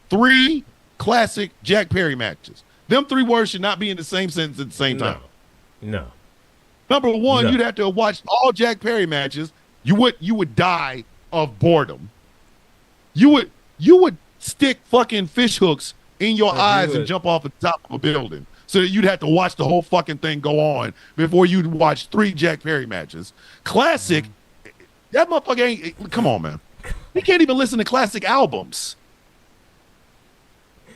Speaker 1: 3 classic Jack Perry matches. Them 3 words should not be in the same sentence at the same time.
Speaker 2: No.
Speaker 1: Number one,
Speaker 2: No.
Speaker 1: you'd have to have watched all Jack Perry matches. You would die of boredom. You would stick fucking fish hooks in your eyes and jump off the top of a building so that you'd have to watch the whole fucking thing go on before you'd watch 3 Jack Perry matches. Classic, that motherfucker ain't. Come on, man. He can't even listen to classic albums.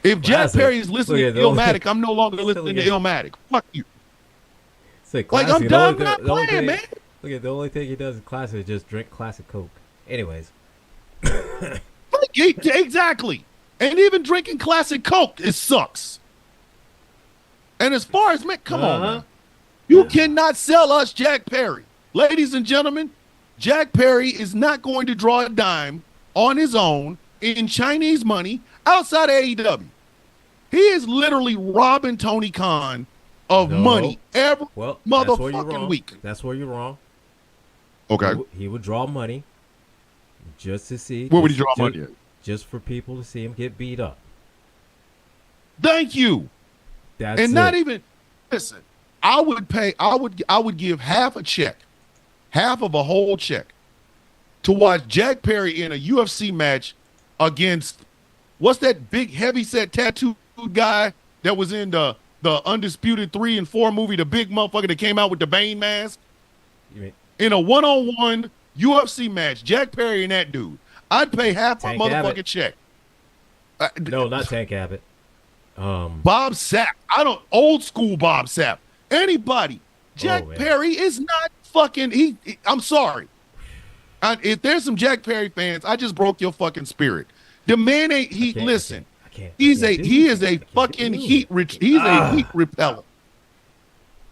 Speaker 1: If Jack Perry is listening to Illmatic, I'm no longer listening to Illmatic. Fuck you. Like, I'm done. I'm not playing, man.
Speaker 2: Look at the only thing he does in classic is just drink classic Coke. Anyways.
Speaker 1: Exactly. And even drinking classic Coke, it sucks. And as far as, man, come on, man. You cannot sell us Jack Perry. Ladies and gentlemen, Jack Perry is not going to draw a dime on his own in Chinese money outside of AEW. He is literally robbing Tony Khan of money every motherfucking week.
Speaker 2: That's where you're wrong.
Speaker 1: Okay.
Speaker 2: He would draw money just to see.
Speaker 1: Where would he draw money at?
Speaker 2: Just for people to see him get beat up.
Speaker 1: Thank you.
Speaker 2: That's
Speaker 1: and
Speaker 2: it.
Speaker 1: not even listen. I would give half a check, half of a whole check, to watch Jack Perry in a UFC match against what's that big heavyset tattooed guy that was in the Undisputed 3 and 4 movie, the big motherfucker that came out with the Bane mask. In a one-on-one UFC match, Jack Perry and that dude. I'd pay half my motherfucking check.
Speaker 2: No, not Tank Abbott.
Speaker 1: Bob Sapp. Old school Bob Sapp. Anybody. Jack Perry is not fucking, I'm sorry. If there's some Jack Perry fans, I just broke your fucking spirit. The man ain't,
Speaker 2: I can't.
Speaker 1: He is a fucking heat repellent.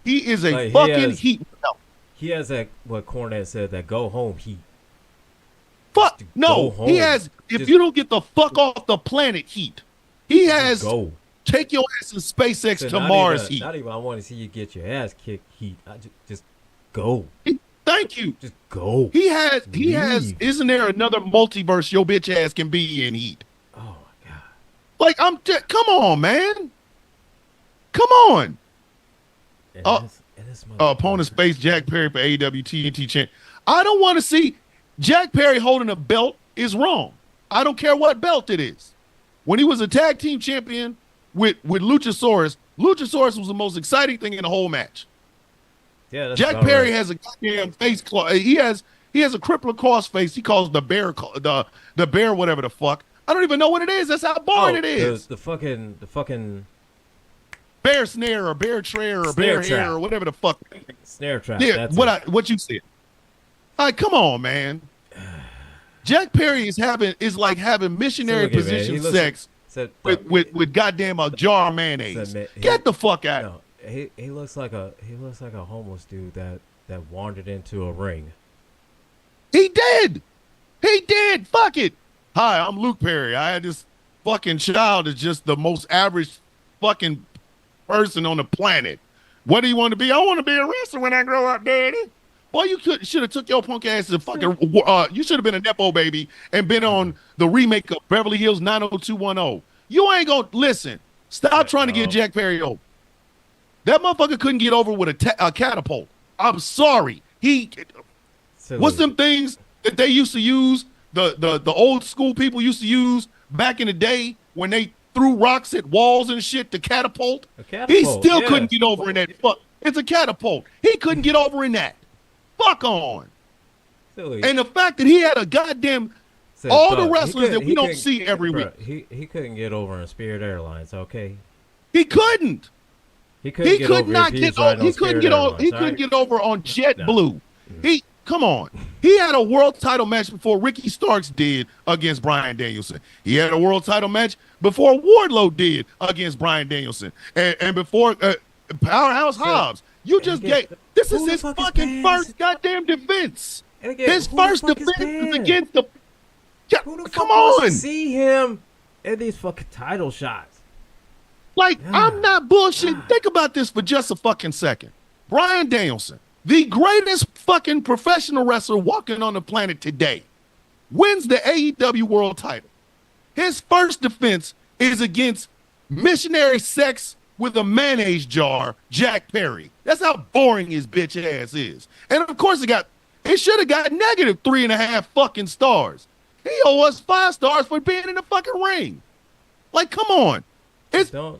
Speaker 1: He is a
Speaker 2: Like,
Speaker 1: fucking heat. No,
Speaker 2: he has that, what Cornette said, that go home heat.
Speaker 1: fuck.
Speaker 2: Just
Speaker 1: No,
Speaker 2: go home.
Speaker 1: he has. If
Speaker 2: Just-
Speaker 1: you don't get the fuck off the planet heat, he has.
Speaker 2: Go.
Speaker 1: Take your ass in SpaceX
Speaker 2: So
Speaker 1: to
Speaker 2: not
Speaker 1: Mars
Speaker 2: even,
Speaker 1: heat.
Speaker 2: Not even I want to see you get your ass kicked heat. Just go.
Speaker 1: Thank you.
Speaker 2: Just go.
Speaker 1: He has.
Speaker 2: Leave.
Speaker 1: Isn't there another multiverse your bitch ass can be in heat?
Speaker 2: Oh my god.
Speaker 1: Like come on, man. Come on.
Speaker 2: And this
Speaker 1: Opponents face Jack Perry for AEW TNT champ. I don't want to see Jack Perry holding a belt is wrong. I don't care what belt it is. When he was a tag team champion with Luchasaurus was the most exciting thing in the whole match.
Speaker 2: Yeah, that's
Speaker 1: Jack
Speaker 2: about
Speaker 1: Perry
Speaker 2: right.
Speaker 1: has a goddamn face claw. He has a crippler cross face. He calls the bear the bear whatever the fuck. I don't even know what it is. That's how boring it is.
Speaker 2: The fucking
Speaker 1: Bear snare or bear tray or
Speaker 2: Snare
Speaker 1: bear
Speaker 2: trap.
Speaker 1: hair or whatever the fuck.
Speaker 2: snare trap.
Speaker 1: Yeah,
Speaker 2: That's
Speaker 1: what you said. All right, come on, man. Jack Perry is like having missionary
Speaker 2: look at, man,
Speaker 1: position
Speaker 2: he looks-
Speaker 1: sex
Speaker 2: said,
Speaker 1: with goddamn a jar of mayonnaise.
Speaker 2: Said, man,
Speaker 1: Get the fuck out.
Speaker 2: No, he looks like a homeless dude that wandered into a ring.
Speaker 1: He did. Fuck it. Hi, I'm Luke Perry. I had this fucking child that's just the most average fucking person on the planet. What do you want to be? I want to be a wrestler when I grow up, daddy. Boy, you should have took your punk ass to fucking. You should have been a nepo baby and been on the remake of Beverly Hills 90210. You ain't gonna listen. Stop trying to get Jack Perry over. That motherfucker couldn't get over with a catapult. I'm sorry. What's them things that they used to use? The old school people used to use back in the day when they threw rocks at walls and shit to catapult. He still couldn't get over in that. Fuck, it's a catapult. He couldn't get over in that. Fuck on.
Speaker 2: Silly.
Speaker 1: And the fact that he had a goddamn all the wrestlers that we don't see every week.
Speaker 2: He couldn't get over in Spirit Airlines. Okay.
Speaker 1: He couldn't.
Speaker 2: He could not get over.
Speaker 1: He couldn't get over. He couldn't get over on JetBlue. He come on. He had a world title match before Ricky Starks did against Bryan Danielson. He had a world title match before Wardlow did against Bryan Danielson, and before Powerhouse Hobbs. You just gave. This is his fucking first goddamn defense. His first defense is against the. Come on.
Speaker 2: See him in these fucking title shots.
Speaker 1: Like, I'm not bullshit. Think about this for just a fucking second. Bryan Danielson, the greatest fucking professional wrestler walking on the planet today, wins the AEW world title. His first defense is against missionary sex with a mayonnaise jar, Jack Perry. That's how boring his bitch ass is. And of course it should have got negative 3.5 fucking stars. He owe us 5 stars for being in the fucking ring. Like, come on.
Speaker 2: Don't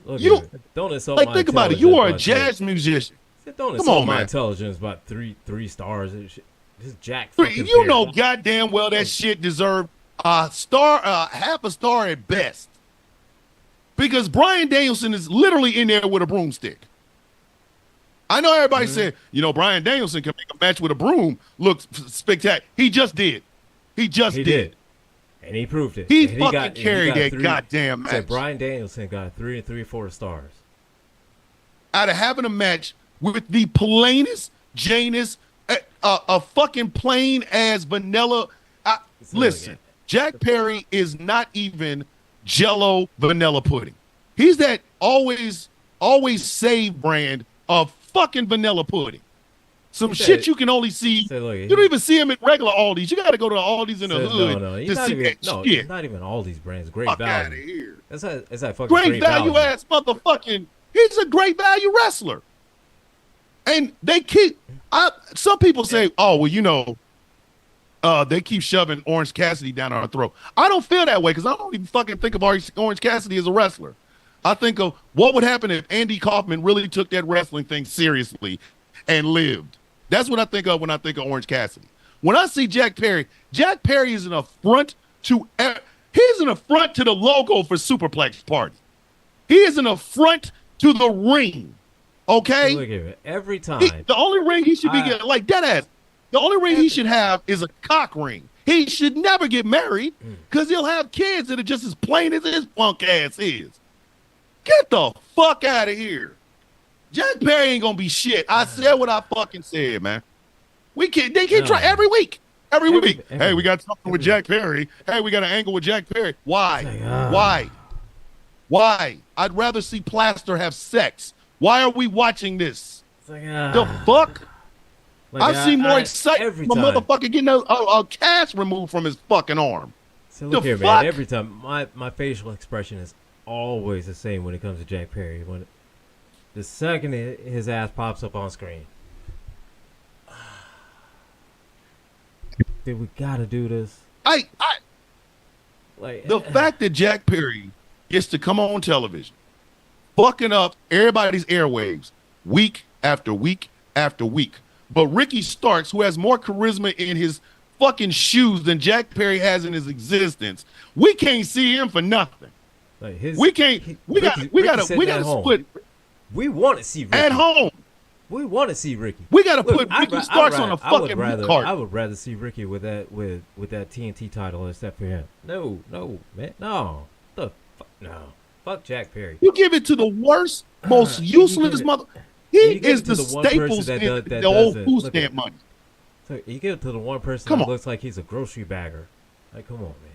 Speaker 2: insult
Speaker 1: like,
Speaker 2: my
Speaker 1: think about it. You are a
Speaker 2: intelligence,
Speaker 1: jazz musician.
Speaker 2: Don't
Speaker 1: Come
Speaker 2: insult
Speaker 1: on,
Speaker 2: my
Speaker 1: man.
Speaker 2: intelligence about three stars. This is Jack.
Speaker 1: You know goddamn well that shit deserved a star, half a star at best. Because Bryan Danielson is literally in there with a broomstick. I know everybody said, Bryan Danielson can make a match with a broom look spectacular. He just did. He did.
Speaker 2: And he proved it.
Speaker 1: He carried that
Speaker 2: 3,
Speaker 1: goddamn match.
Speaker 2: So Bryan Danielson got 3 3/4 stars.
Speaker 1: Out of having a match with the plainest, Janus, a fucking plain as vanilla. Listen, Jack Perry is not even Jello vanilla pudding. He's that always save brand of fucking vanilla pudding. Some shit you can only see. You don't even see him at regular Aldi's. You got to go to Aldi's in the hood to see that shit.
Speaker 2: It's not even Aldi's brands. Great
Speaker 1: Fuck
Speaker 2: value.
Speaker 1: out of here.
Speaker 2: It's that fucking
Speaker 1: Great value ass motherfucking. He's a great value wrestler. And they keep. Some people say, "Oh, well, they keep shoving Orange Cassidy down our throat." I don't feel that way because I don't even fucking think of Orange Cassidy as a wrestler. I think of what would happen if Andy Kaufman really took that wrestling thing seriously and lived. That's what I think of when I think of Orange Cassidy. When I see Jack Perry is an affront to the logo for Superplex Party. He is an affront to the ring. Okay?
Speaker 2: Look at it. Every time.
Speaker 1: The only ring he should be getting, like dead ass, the only ring he should have is a cock ring. He should never get married because he'll have kids that are just as plain as his punk ass is. Get the fuck out of here. Jack Perry ain't gonna be shit. I said what I fucking said, man. They can try every week. Every week. Hey, we got something with Jack Perry. Hey, we got an angle with Jack Perry. Why? Why? Why? I'd rather see Plaster have sex. Why are we watching this? The fuck? I've seen more excitement from a motherfucker getting a cast removed from his fucking arm.
Speaker 2: So look here, man. Every time my facial expression is always the same when it comes to Jack Perry. When the second his ass pops up on screen, dude, we gotta do this.
Speaker 1: The fact that Jack Perry gets to come on television, fucking up everybody's airwaves week after week after week. But Ricky Starks, who has more charisma in his fucking shoes than Jack Perry has in his existence, we can't see him for nothing. We gotta split.
Speaker 2: We want to see Ricky
Speaker 1: at home.
Speaker 2: We want to see Ricky.
Speaker 1: We gotta put Ricky Starks on a fucking card.
Speaker 2: I would rather see Ricky with that TNT title except for him. No, man, no. The fuck, no. Fuck Jack Perry.
Speaker 1: You give it to the worst, most useless mother. He is the staples in the old food stamp money.
Speaker 2: So you give it to the one person that looks like he's a grocery bagger. Like, come on, man.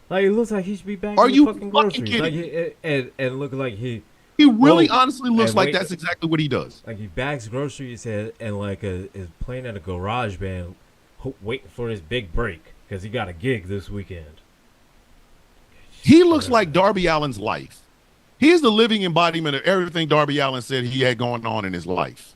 Speaker 2: Like, it looks like he should be bagging fucking groceries. Like, and look like he really honestly looks like that's exactly what he does. Like, he bags groceries and like is playing at a garage band, waiting for his big break because he got a gig this weekend.
Speaker 1: He looks like Darby Allin's life. He is the living embodiment of everything Darby Allen said he had going on in his life.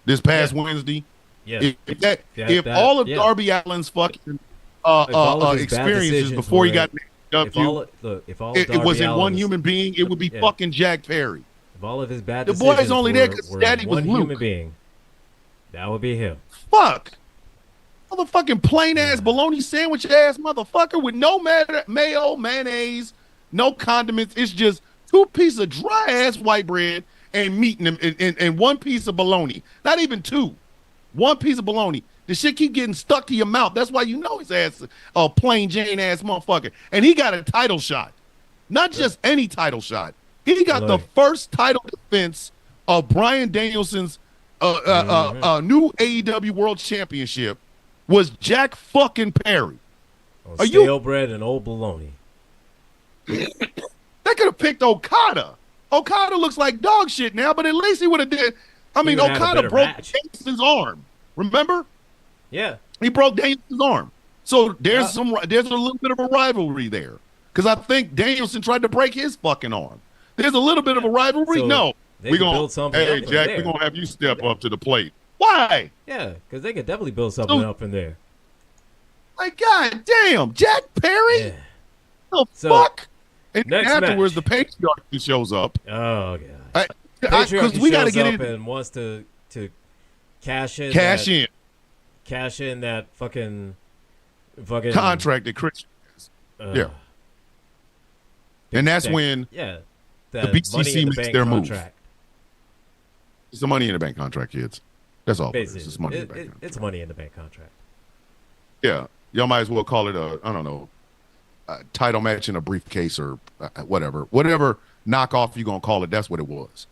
Speaker 1: This past Wednesday, if all of Darby Allen's fucking experiences before he got it was in one human being, it would be fucking Jack Perry.
Speaker 2: If all of his bad
Speaker 1: the boy's only there because daddy was
Speaker 2: one human being, that would be him.
Speaker 1: Fuck. Motherfucking plain ass bologna sandwich ass motherfucker with no mayo, mayonnaise, no condiments. It's just 2 pieces of dry ass white bread and meat and 1 piece of bologna. Not even 2. 1 piece of bologna. The shit keep getting stuck to your mouth. That's why you know his ass a plain Jane ass motherfucker. And he got a title shot. Not just any title shot. He got the first title defense of Bryan Danielson's new AEW World Championship was Jack fucking Perry.
Speaker 2: Stale bread and old bologna.
Speaker 1: They could have picked Okada. Okada looks like dog shit now, but at least he would have did. I mean, Okada broke Danielson's arm. Remember?
Speaker 2: Yeah.
Speaker 1: He broke Danielson's arm. So there's a little bit of a rivalry there. Because I think Danielson tried to break his fucking arm. There's a little bit of a rivalry. So no. We're going to hey, Jack, we're going to have you step up to the plate. Why?
Speaker 2: Yeah, because they could definitely build something up in there.
Speaker 1: Like, god damn, Jack Perry? Yeah. The fuck? And afterwards, the patriarchy shows up.
Speaker 2: Oh, God. Because
Speaker 1: we got to get in.
Speaker 2: And wants to cash in that fucking
Speaker 1: contract that Christian has. Yeah. And that's when the BCC makes their move. It's the Money in the Bank contract, kids. That's all. It's Money in the Bank.
Speaker 2: It's Money in the Bank contract.
Speaker 1: Yeah, y'all might as well call it a title match in a briefcase or whatever knockoff you're gonna call it. That's what it was.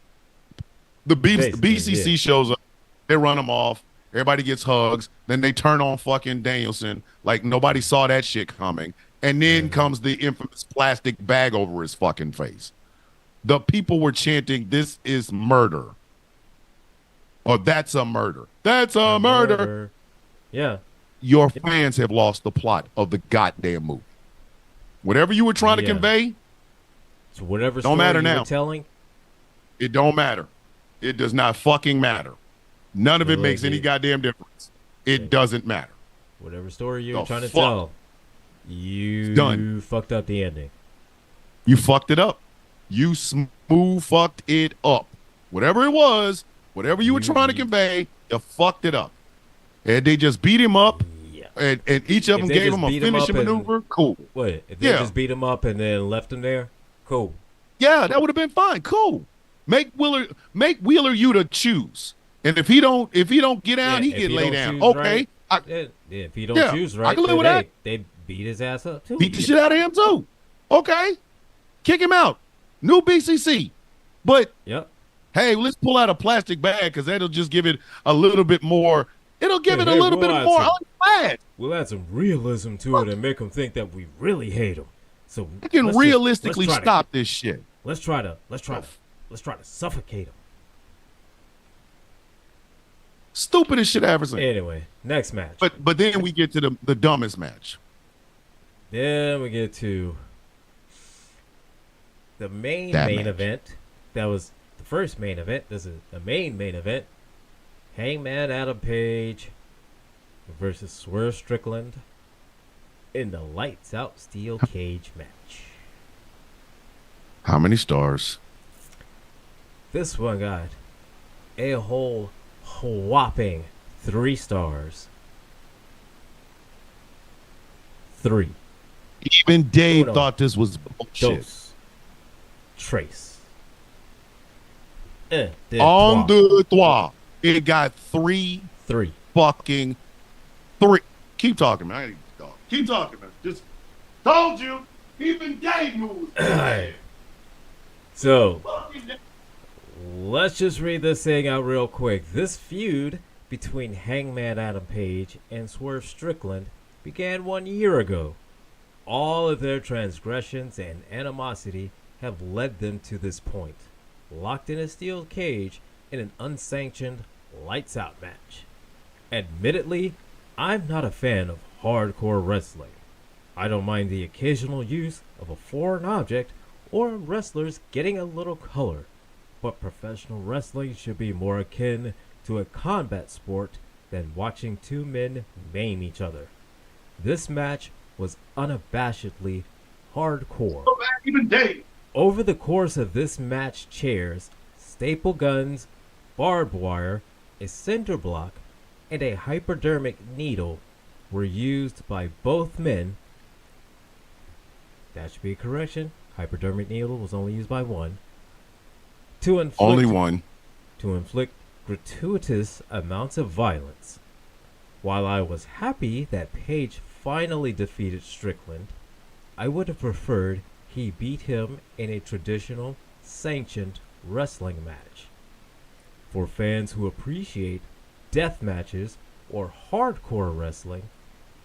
Speaker 1: The BCC shows up, they run them off. Everybody gets hugs. Then they turn on fucking Danielson like nobody saw that shit coming. And then comes the infamous plastic bag over his fucking face. The people were chanting, "This is murder." Or "That's a murder. That's a murder."
Speaker 2: Yeah.
Speaker 1: Your fans have lost the plot of the goddamn movie. Whatever you were trying to convey,
Speaker 2: so whatever
Speaker 1: don't matter now.
Speaker 2: Telling,
Speaker 1: it don't matter. It does not fucking matter. None of it makes any goddamn difference. It doesn't matter.
Speaker 2: Whatever story you're trying to tell, you fucked up the ending.
Speaker 1: You fucked it up. You smooth fucked it up. Whatever it was, whatever you were trying to convey, you fucked it up. And they just beat him up, and each of them gave him a finishing maneuver. Cool.
Speaker 2: What? If they just beat him up and then left him there, cool.
Speaker 1: Yeah, that would have been fine. Cool. Make Wheeler Yuta choose, and if he don't get down, he get laid down. Okay.
Speaker 2: Right, if he don't choose right,
Speaker 1: I can live with that.
Speaker 2: They beat his ass up too.
Speaker 1: Beat the shit out of him too. Okay. Kick him out. New BCC, but hey, let's pull out a plastic bag because that'll just give it a little bit more. It'll give it a little bit more unflat.
Speaker 2: We'll add some realism to it and make them think that we really hate them. So
Speaker 1: I can realistically stop this shit.
Speaker 2: Let's try to suffocate them.
Speaker 1: Stupidest shit I ever seen.
Speaker 2: Anyway, next match.
Speaker 1: But then we get to the dumbest match.
Speaker 2: Then we get to the main event. That was the first main event. This is the main event. Hangman Adam Page versus Swerve Strickland in the lights out steel cage match.
Speaker 1: How many stars?
Speaker 2: This one got a whole whopping 3 stars. 3.
Speaker 1: Even Dave thought this was bullshit.
Speaker 2: Trace.
Speaker 1: On the trois. It got 3. Fucking 3. Keep talking, man. I ain't talk. Keep talking, man. Just told you. Even Dave moves.
Speaker 2: So, let's just read this thing out real quick. This feud between Hangman Adam Page and Swerve Strickland began 1 year ago. All of their transgressions and animosity have led them to this point, locked in a steel cage in an unsanctioned lights-out match. Admittedly, I'm not a fan of hardcore wrestling. I don't mind the occasional use of a foreign object or wrestlers getting a little color, but professional wrestling should be more akin to a combat sport than watching 2 men maim each other. This match was unabashedly hardcore.
Speaker 1: Even Dave.
Speaker 2: Over the course of this match, chairs, staple guns, barbed wire, a cinder block, and a hypodermic needle were used by both men. That should be a correction. Hypodermic needle was only used by one.
Speaker 1: Only one.
Speaker 2: To inflict gratuitous amounts of violence. While I was happy that Page finally defeated Strickland, I would have preferred he beat him in a traditional, sanctioned wrestling match. For fans who appreciate death matches or hardcore wrestling,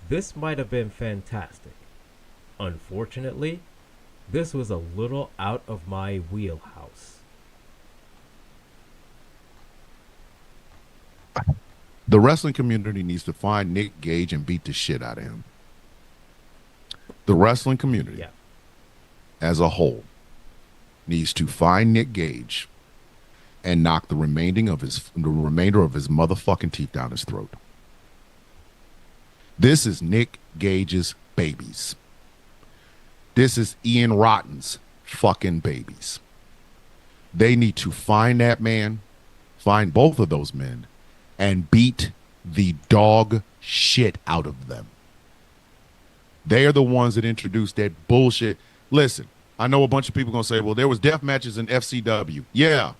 Speaker 2: this might have been fantastic. Unfortunately, this was a little out of my wheelhouse.
Speaker 1: The wrestling community needs to find Nick Gage and beat the shit out of him. The wrestling community as a whole needs to find Nick Gage and knock the remainder of his motherfucking teeth down his throat. This is Nick Gage's babies. This is Ian Rotten's fucking babies. They need to find that man, find both of those men, and beat the dog shit out of them. They are the ones that introduced that bullshit. Listen, I know a bunch of people going to say, well, there was death matches in FCW. Yeah.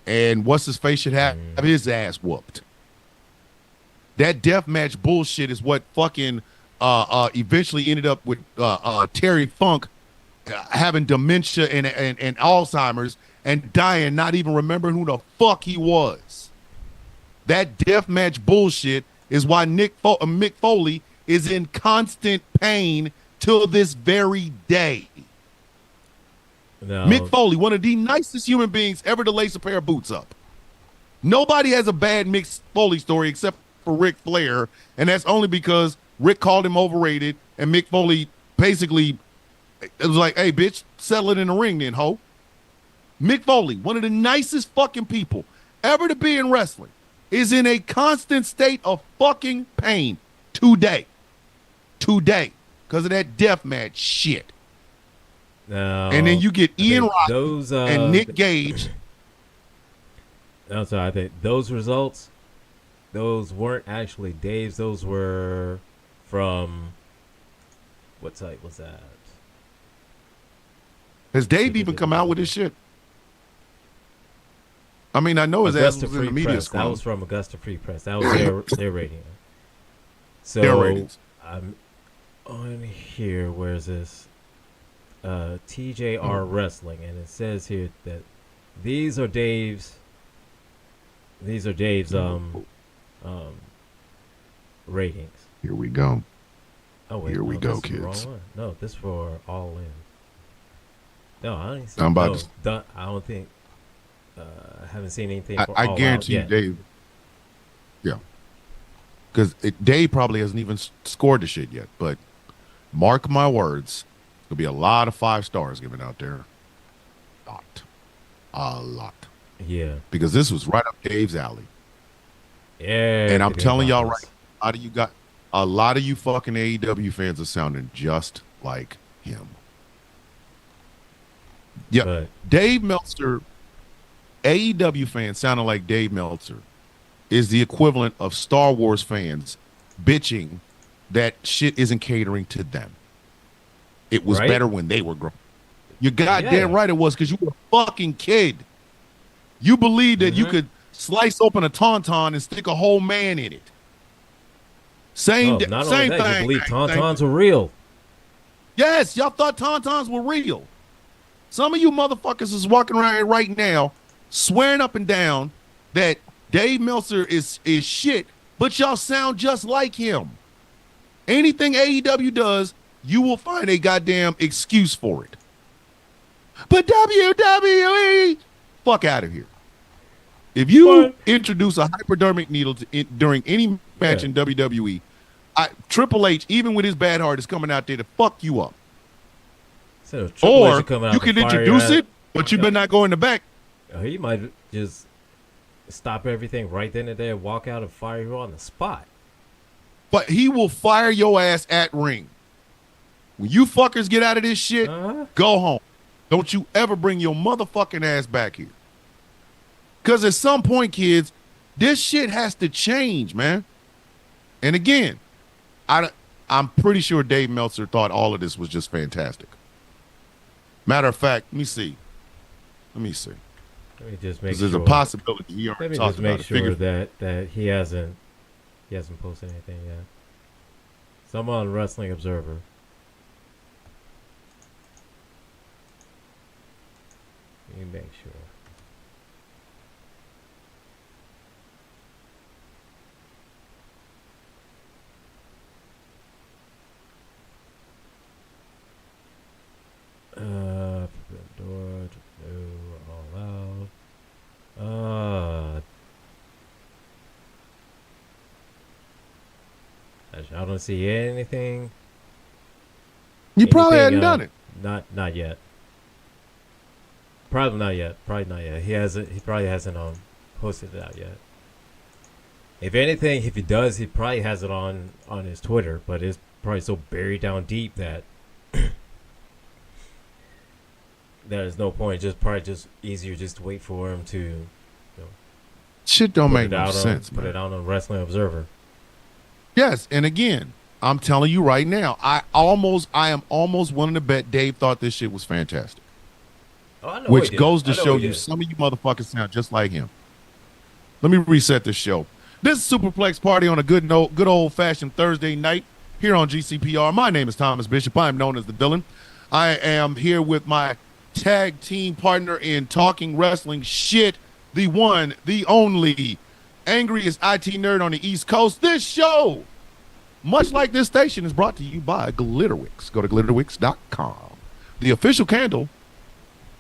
Speaker 1: And what's his face should have his ass whooped. That death match bullshit is what fucking eventually ended up with Terry Funk having dementia and Alzheimer's and dying, not even remembering who the fuck he was. That death match bullshit is why Mick Foley is in constant pain till this very day.
Speaker 2: No.
Speaker 1: Mick Foley, one of the nicest human beings ever to lace a pair of boots up. Nobody has a bad Mick Foley story except for Ric Flair, and that's only because Rick called him overrated, and Mick Foley basically, it was like, hey, bitch, settle it in the ring then, ho. Mick Foley, one of the nicest fucking people ever to be in wrestling, is in a constant state of fucking pain today. Because of that death match shit.
Speaker 2: No,
Speaker 1: and then you get Ian Rock and Nick Gage.
Speaker 2: I'm sorry, I think those results, those weren't actually Dave's. Those were from, what site was that?
Speaker 1: Has Dave even come out with his shit? I mean, I know his ass was in the media scrum.
Speaker 2: That was from Augusta Free Press. That was their rating. So
Speaker 1: their ratings.
Speaker 2: I'm on here. Where's this? TJR Wrestling, and it says here that These are Dave's. These are Dave's ratings.
Speaker 1: Here we go.
Speaker 2: Oh wait,
Speaker 1: Here we
Speaker 2: no,
Speaker 1: go,
Speaker 2: this is the
Speaker 1: kids.
Speaker 2: wrong one. No, this for All In. No, I don't see.
Speaker 1: I'm about
Speaker 2: No,
Speaker 1: to.
Speaker 2: I don't think. I haven't seen anything for
Speaker 1: I
Speaker 2: All Out
Speaker 1: guarantee you,
Speaker 2: yet.
Speaker 1: Dave. Yeah, because Dave probably hasn't even scored the shit yet. But mark my words, there'll be a lot of 5 stars given out there. A lot.
Speaker 2: Yeah.
Speaker 1: Because this was right up Dave's alley.
Speaker 2: Yeah.
Speaker 1: And I'm telling y'all right, a lot of you fucking AEW fans are sounding just like him. Yeah,
Speaker 2: But
Speaker 1: Dave Meltzer, AEW fans sounding like Dave Meltzer is the equivalent of Star Wars fans bitching that shit isn't catering to them. It was better when they were grown. You're goddamn right it was, because you were a fucking kid. You believed that you could slice open a tauntaun and stick a whole man in it. Same
Speaker 2: not
Speaker 1: same
Speaker 2: only that,
Speaker 1: thing.
Speaker 2: you believe tauntauns were real.
Speaker 1: Yes, y'all thought tauntauns were real. Some of you motherfuckers is walking around here right now swearing up and down that Dave Meltzer is shit, but y'all sound just like him. Anything AEW does, you will find a goddamn excuse for it. But WWE, fuck out of here. If you introduce a hypodermic needle during any match in WWE, Triple H, even with his bad heart, is coming out there to fuck you up.
Speaker 2: So
Speaker 1: or you can introduce it, but you better not go in the back.
Speaker 2: He might just stop everything right then and there, walk out and fire you on the spot.
Speaker 1: But he will fire your ass at ring. When you fuckers get out of this shit, go home. Don't you ever bring your motherfucking ass back here. Because at some point, kids, this shit has to change, man. And again, I'm pretty sure Dave Meltzer thought all of this was just fantastic. Matter of fact, let me see.
Speaker 2: Let me just make sure.
Speaker 1: There's a possibility he already
Speaker 2: Let me
Speaker 1: talked
Speaker 2: just make
Speaker 1: about
Speaker 2: sure that he hasn't posted anything yet. So I'm on Wrestling Observer. Let me make sure. Door to all out. I don't see anything.
Speaker 1: You probably hadn't done it.
Speaker 2: Not yet. Probably not yet. He probably hasn't posted it out yet. If anything, if he does, he probably has it on his Twitter, but it's probably so buried down deep that there's no point. Probably easier just to wait for him to.
Speaker 1: Shit don't make no sense.
Speaker 2: Put it out on Wrestling Observer.
Speaker 1: Yes, and again, I'm telling you right now, I am almost willing to bet Dave thought this shit was fantastic.
Speaker 2: Oh, I know
Speaker 1: which goes to show you some of you motherfuckers sound just like him. Let me reset this show. This is Superplex Party on a good old-fashioned Thursday night here on GCPR. My name is Thomas Bishop. I am known as the villain. I am here with my tag team partner in talking wrestling shit, the one, the only, angriest IT nerd on the East Coast. This show, much like this station, is brought to you by Glitterwix. Go to glitterwix.com, the official candle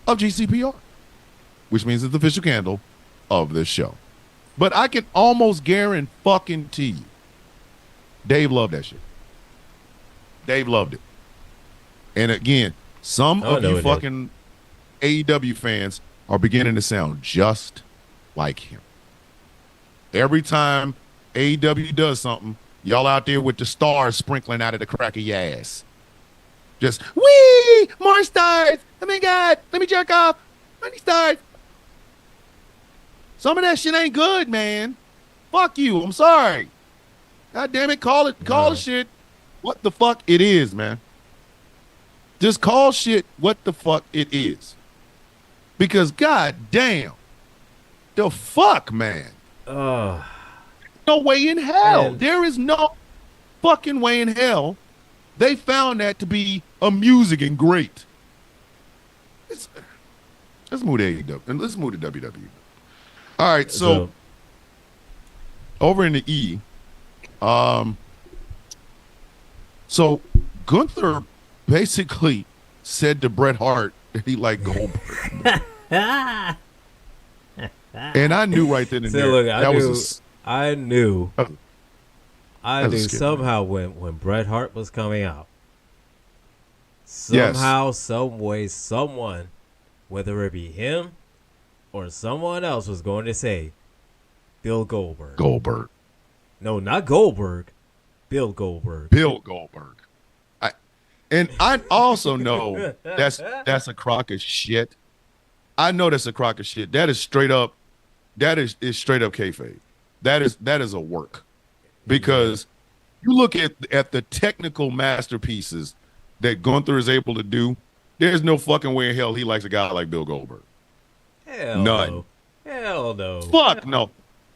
Speaker 1: of GCPR, which means it's the official candle of this show. But I can almost guarantee you, Dave loved that shit. Dave loved it. And again, some of you fucking AEW fans are beginning to sound just like him. Every time AEW does something, y'all out there with the stars sprinkling out of the crack of your ass. Just, wee, more stars. Oh my God, let me jerk off. How many stars? Some of that shit ain't good, man. Fuck you. I'm sorry. God damn it. Call the shit what the fuck it is, man. Just call shit what the fuck it is. Because god damn, the fuck, man. No way in hell. There is no fucking way in hell they found that to be amusing and great. Let's move to AEW and let's move to WWE. All right, so
Speaker 2: So
Speaker 1: over in the E, um, so Gunther basically said to Bret Hart that he liked Goldberg, and I knew right then and there
Speaker 2: look,
Speaker 1: that
Speaker 2: I knew
Speaker 1: that was a skit,
Speaker 2: somehow when Bret Hart was coming out,
Speaker 1: Yes.
Speaker 2: somehow, some way, someone, whether it be him or someone else, was going to say Bill Goldberg.
Speaker 1: Goldberg,
Speaker 2: No, not Goldberg. Bill Goldberg.
Speaker 1: Bill Goldberg. And I also know that's a crock of shit. I know that's a crock of shit. That is straight up. That is straight up kayfabe. That is a work, because you look at the technical masterpieces that Gunther is able to do. There's no fucking way in hell he likes a guy like Bill Goldberg.
Speaker 2: Hell
Speaker 1: None.
Speaker 2: no. Hell no.
Speaker 1: Fuck no.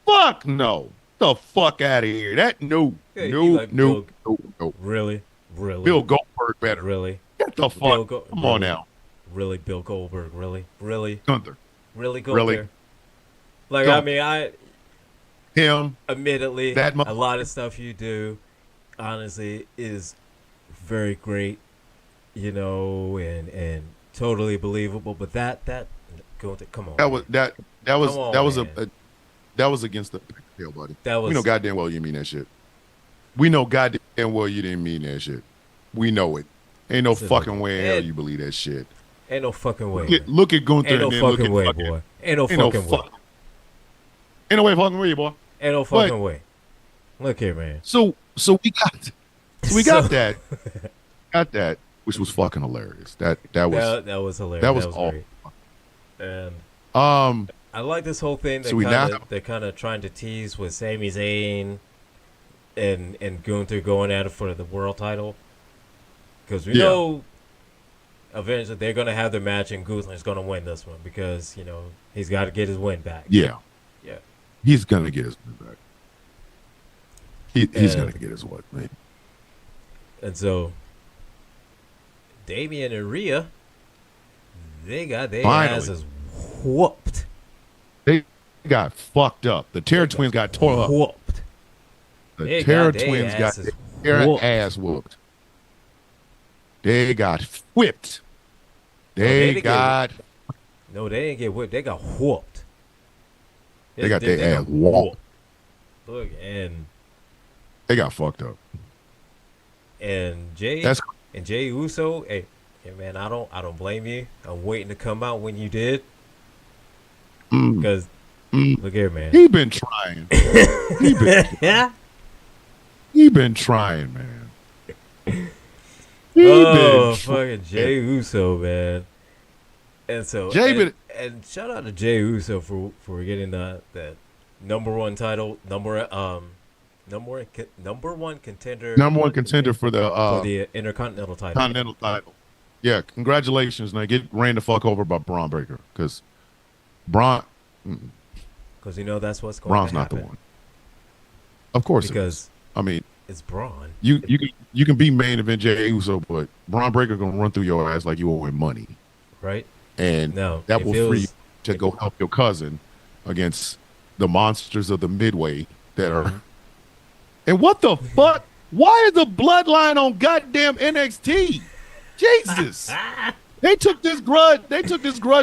Speaker 1: Fuck no. The fuck out of here. That no.
Speaker 2: Yeah,
Speaker 1: No.
Speaker 2: you like
Speaker 1: No. No. No.
Speaker 2: Really?
Speaker 1: Bill Goldberg better.
Speaker 2: Really?
Speaker 1: Get the fuck. Come on now.
Speaker 2: Really, Bill Goldberg? Really?
Speaker 1: Gunther.
Speaker 2: Really go
Speaker 1: Really?
Speaker 2: there? Like,
Speaker 1: Go.
Speaker 2: I mean,
Speaker 1: Him.
Speaker 2: admittedly,
Speaker 1: That
Speaker 2: a lot of stuff you do, honestly, is very great, and totally believable. But that come on.
Speaker 1: That was
Speaker 2: man.
Speaker 1: That was against the hell, buddy.
Speaker 2: That was
Speaker 1: We know goddamn well you mean that shit. We know goddamn well you didn't mean that shit. We know it. Ain't no fucking way in hell you believe that shit.
Speaker 2: Ain't no fucking way.
Speaker 1: Look at Gunther
Speaker 2: Ain't no
Speaker 1: and then look
Speaker 2: fucking
Speaker 1: at
Speaker 2: way,
Speaker 1: fucking,
Speaker 2: boy. Ain't no fucking way.
Speaker 1: Ain't no way fucking way, boy.
Speaker 2: Ain't no fucking way. Look here, man.
Speaker 1: So we got that. Got that, which was fucking hilarious. That was
Speaker 2: hilarious.
Speaker 1: That was
Speaker 2: awful.
Speaker 1: great.
Speaker 2: And
Speaker 1: I
Speaker 2: like this whole thing. They're kind of trying to tease with Sami Zayn and Gunther going at it for the world title, because we know eventually they're gonna have their match and Gunther's gonna win this one, because he's got to get his win back.
Speaker 1: Yeah. He's gonna get his win back. He's gonna get his what, man.
Speaker 2: And so Damian and Rhea, they got their asses whooped.
Speaker 1: They got fucked up. The Terror Twins got tore up.
Speaker 2: Whooped.
Speaker 1: The Terror Twins got their ass whooped. They got whipped.
Speaker 2: No, they didn't get whipped. They got whooped.
Speaker 1: They got their ass whooped.
Speaker 2: Look, and
Speaker 1: they got fucked up.
Speaker 2: And Jay Uso, hey man, I don't blame you. I'm waiting to come out when you did. Because look here, man.
Speaker 1: He been trying. He been trying, man.
Speaker 2: Fucking Jay Uso, man. And so and shout out to Jay Uso for getting that number one title, number one contender
Speaker 1: for
Speaker 2: the Intercontinental title.
Speaker 1: Continental title. Yeah, congratulations. Now get ran the fuck over by Braun Breaker, because Braun.
Speaker 2: Because that's what's going
Speaker 1: Braun's
Speaker 2: to happen.
Speaker 1: not the one. Of course,
Speaker 2: because
Speaker 1: I mean,
Speaker 2: it's Braun.
Speaker 1: You can be main event Jey Uso, but Braun Breaker gonna run through your ass like you owe him money,
Speaker 2: right?
Speaker 1: And that will free you to go help your cousin against the monsters of the Midway that are. And what the fuck? Why is the bloodline on goddamn NXT? Jesus! They took this grudge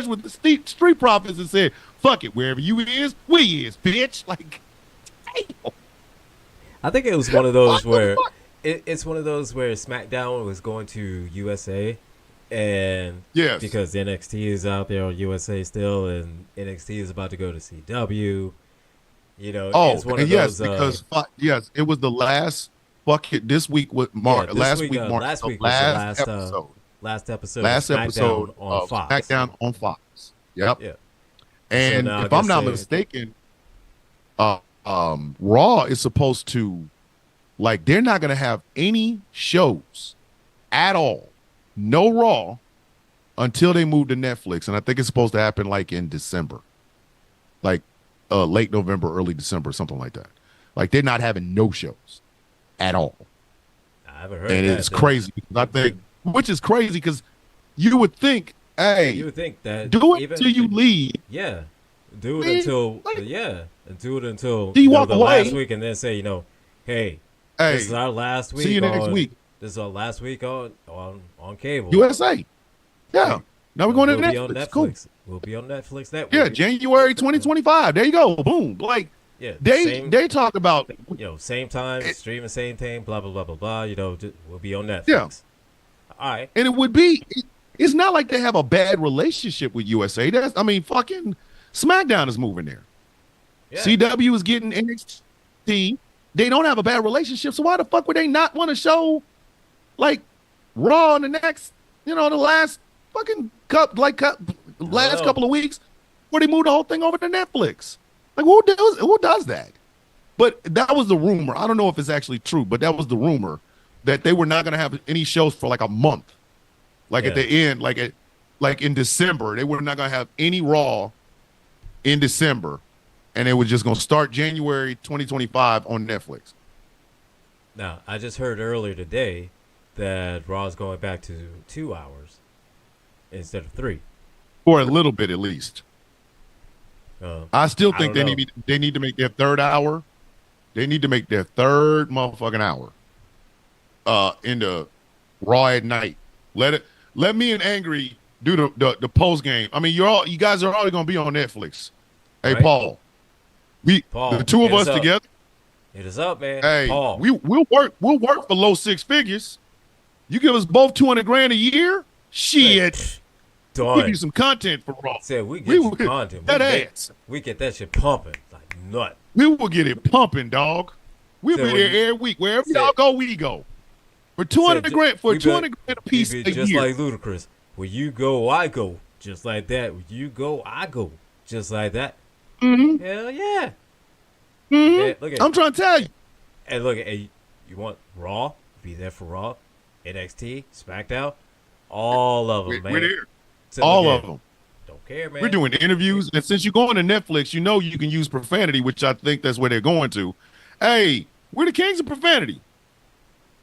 Speaker 1: with the Street Profits and said, "Fuck it, wherever you is, we is, bitch." Like, damn.
Speaker 2: I think it was one of those where it's one of those where SmackDown was going to USA, and because NXT is out there on USA still, and NXT is about to go to CW. It's one of those.
Speaker 1: Because it was the last. Fuck it. This week with Mark. Last week was the last episode.
Speaker 2: Last episode
Speaker 1: of
Speaker 2: Fox.
Speaker 1: SmackDown on Fox. Yep.
Speaker 2: Yeah.
Speaker 1: And
Speaker 2: so
Speaker 1: if I'm not mistaken, Raw is supposed to, they're not going to have any shows at all. No Raw until they move to Netflix. And I think it's supposed to happen in December. Late November, early December, something like that. They're not having no shows at all.
Speaker 2: I haven't heard
Speaker 1: and
Speaker 2: that.
Speaker 1: It's crazy. I think, which is crazy because you would think Hey,
Speaker 2: You would think that
Speaker 1: do it
Speaker 2: even
Speaker 1: till you leave.
Speaker 2: yeah, do it
Speaker 1: Man,
Speaker 2: until
Speaker 1: like,
Speaker 2: and do it until
Speaker 1: do you walk
Speaker 2: the last
Speaker 1: away?
Speaker 2: week, and then say, hey, this is
Speaker 1: Hey,
Speaker 2: our last
Speaker 1: see you
Speaker 2: week
Speaker 1: next
Speaker 2: on
Speaker 1: week.
Speaker 2: this is our last week on cable.
Speaker 1: USA. Yeah. Now we're going to
Speaker 2: We'll be on
Speaker 1: Netflix. Cool.
Speaker 2: Netflix. We'll be on Netflix Network.
Speaker 1: Yeah, January 2025. There you go. Boom. Like
Speaker 2: Yeah, same.
Speaker 1: they talk about
Speaker 2: Same time,
Speaker 1: it,
Speaker 2: streaming, same thing. Blah blah blah blah blah. We'll be on
Speaker 1: yeah.
Speaker 2: Netflix. All right.
Speaker 1: And it would be it's not like they have a bad relationship with USA. I mean, fucking SmackDown is moving there.
Speaker 2: Yeah.
Speaker 1: CW is getting NXT. They don't have a bad relationship, so why the fuck would they not want to show like Raw in the next, the last fucking last couple of weeks where they moved the whole thing over to Netflix? Like who does that? But that was the rumor. I don't know if it's actually true, but that was the rumor that they were not going to have any shows for like a month. Like at the end, like in December, they were not going to have any Raw in December. And it was just going to start January 2025 on Netflix.
Speaker 2: Now, I just heard earlier today that Raw is going back to 2 hours instead of 3.
Speaker 1: For a little bit, at least. I still think they need to make their third hour. They need to make their third motherfucking hour in the Raw at night. Let me and Angry do the post game. I mean, you guys are already going to be on Netflix. Hey,
Speaker 2: right?
Speaker 1: Paul. The two of us together.
Speaker 2: Hit us up, man.
Speaker 1: Hey,
Speaker 2: Paul.
Speaker 1: we'll work for low six figures. You give us both $200,000 a year. Shit,
Speaker 2: done.
Speaker 1: Give you some content for Raw.
Speaker 2: Said we get you content. We get that shit pumping like nut.
Speaker 1: We will get it pumping, dog. We'll be there every week. Wherever y'all go, we go. For $200,000 a piece a
Speaker 2: just
Speaker 1: year.
Speaker 2: Like Ludacris. Where you go, I go. Just like that. Where you go, I go. Just like that.
Speaker 1: Mm-hmm.
Speaker 2: Hell yeah.
Speaker 1: Mm-hmm.
Speaker 2: Yeah, look at
Speaker 1: I'm trying to tell you.
Speaker 2: And look, you want Raw? Be there for Raw, NXT, SmackDown, all of them, man.
Speaker 1: We're there.
Speaker 2: So
Speaker 1: All of them.
Speaker 2: Don't care, man.
Speaker 1: We're doing interviews, and since you're going to Netflix, you can use profanity, which I think that's where they're going to. Hey, we're the kings of profanity.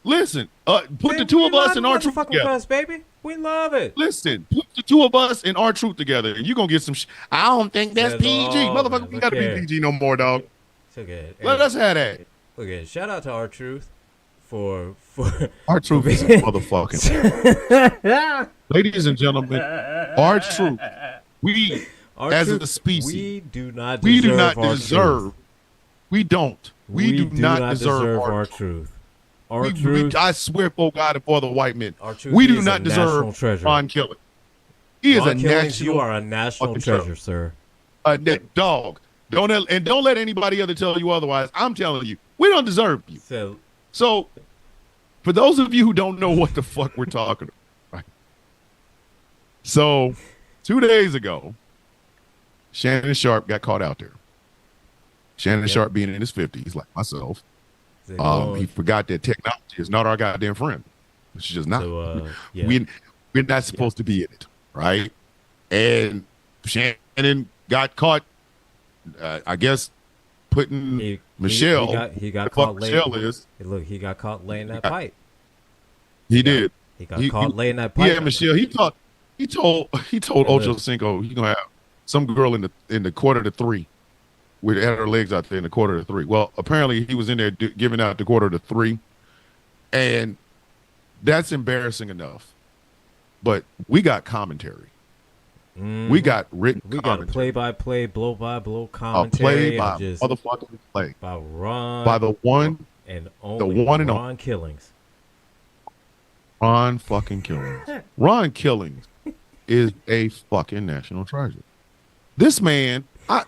Speaker 1: Listen, put the two of us in our truth together.
Speaker 2: Us, baby. We love it.
Speaker 1: Listen, put the two of us in our truth together, and you're going to get some I don't think that's PG. Motherfucker, we got to be PG no more, dog.
Speaker 2: So good.
Speaker 1: Let us have that.
Speaker 2: Okay, shout out to R-Truth for
Speaker 1: R-Truth is a motherfucking. Ladies and gentlemen, R-Truth, as a species,
Speaker 2: we do not
Speaker 1: deserve. We do not deserve R-Truth. I swear for God and for the white men, we do not deserve Ron Killings. He is a national.
Speaker 2: You are a national treasure, sir.
Speaker 1: Dog. Don't let anybody other tell you otherwise. I'm telling you, we don't deserve you. So for those of you who don't know what the fuck we're talking about, right? So 2 days ago, Shannon Sharp got caught out there. Shannon Sharp being in his 50s, like myself. He forgot that technology is not our goddamn friend. It's just not. We're not supposed to be in it, right? And Shannon got caught, I guess, putting Michelle.
Speaker 2: He got caught
Speaker 1: Michelle is.
Speaker 2: Look, he got caught laying that pipe.
Speaker 1: He did.
Speaker 2: He got caught laying that pipe.
Speaker 1: Yeah, Michelle. He told Ocho Cinco he's gonna have some girl in the quarter to three. With had her legs out there in the quarter to three. Well, apparently he was in there giving out the quarter to three, and that's embarrassing enough. But we got commentary. We got written.
Speaker 2: We got a play-by-play, blow-by-blow commentary.
Speaker 1: Motherfucking play
Speaker 2: by Ron.
Speaker 1: By the one
Speaker 2: and only Ron Killings.
Speaker 1: Ron fucking Killings. Ron Killings is a fucking national treasure. This man.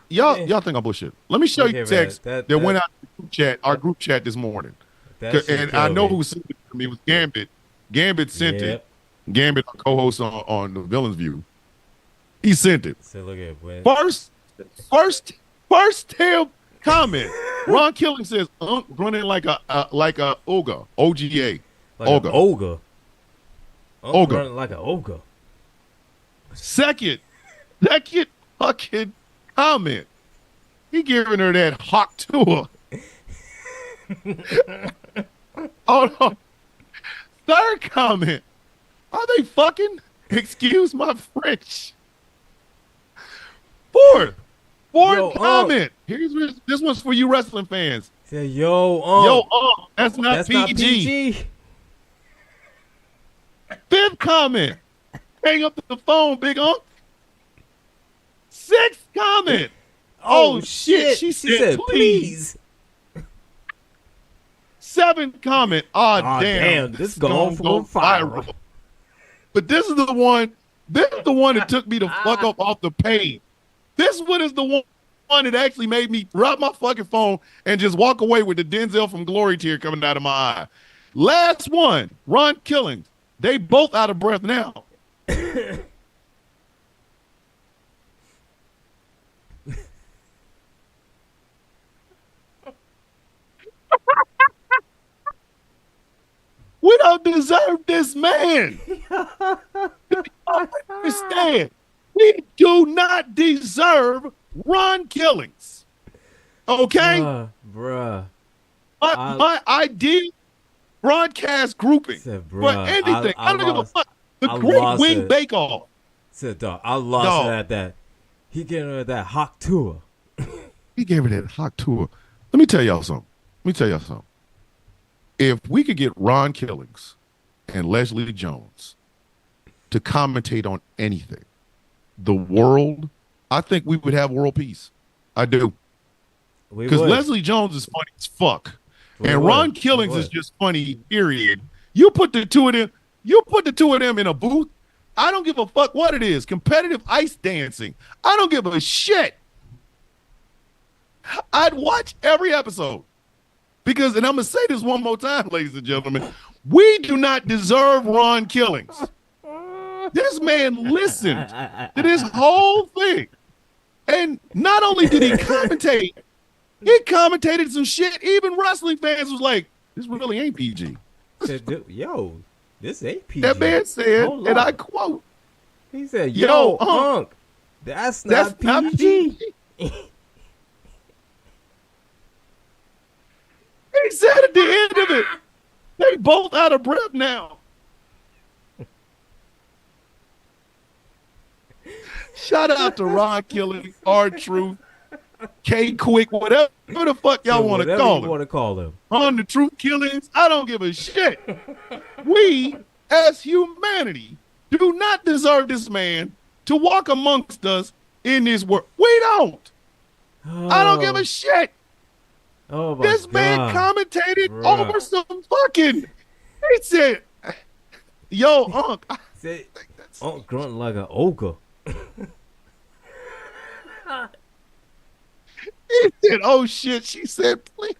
Speaker 1: Y'all think I'm bullshit. Let me show you text that went out in our group chat this morning. And I know who sent it to me. It was Gambit. Gambit sent it. Gambit, our co-host on the Villains View. He sent it.
Speaker 2: So look at when.
Speaker 1: First damn comment. Ron Killing says running like a ogre. OGA.
Speaker 2: Ogre.
Speaker 1: Ogre.
Speaker 2: Running like an ogre.
Speaker 1: Second fucking comment. He giving her that hawk tour. Oh no. Third comment. Are they fucking? Excuse my French. Fourth comment. Here's this one's for you wrestling fans.
Speaker 2: Say, yo,
Speaker 1: that's not PG. Fifth comment. Hang up the phone, big Unc. Sixth comment. Oh shit. She said please. Seventh comment. Damn.
Speaker 2: This going for viral.
Speaker 1: But this is the one that took me the fuck up off the page. This one is the one that actually made me drop my fucking phone and just walk away with the Denzel from Glory tear coming out of my eye. Last one, Ron Killings. They both out of breath now. We don't deserve this man. Understand? We do not deserve Ron Killings. Okay?
Speaker 2: Bruh.
Speaker 1: My ideal broadcast grouping for anything. I don't give a fuck. The Great Wing Bake Off.
Speaker 2: Said, dog, I lost it at that. He gave her that hot tour.
Speaker 1: He gave her that hot tour. Let me tell y'all something. If we could get Ron Killings and Leslie Jones to commentate on anything, the world, I think we would have world peace. I do. Because Leslie Jones is funny as fuck. And Ron Killings is just funny, period. You put the two of them in a booth, I don't give a fuck what it is. Competitive ice dancing. I don't give a shit. I'd watch every episode. Because, and I'm going to say this one more time, ladies and gentlemen, we do not deserve Ron Killings. This man listened to this whole thing. And not only did he commentate, he commentated some shit. Even wrestling fans was like, this really ain't PG.
Speaker 2: Yo, this ain't PG.
Speaker 1: That man said, and I quote,
Speaker 2: he said, yo, Unc, that's not PG.
Speaker 1: He said at the end of it, they both out of breath now. Shout out to Ron Killings, R-Truth, K-Quick, whatever the fuck y'all want to call him. On the Truth Killings, I don't give a shit. We, as humanity, do not deserve this man to walk amongst us in this world. We don't. I don't give a shit.
Speaker 2: Oh my
Speaker 1: this man commentated over some fucking. He said, "Yo, Unc."
Speaker 2: Said, Unc grunting like an ogre.
Speaker 1: He said, "Oh shit." She said, "Please."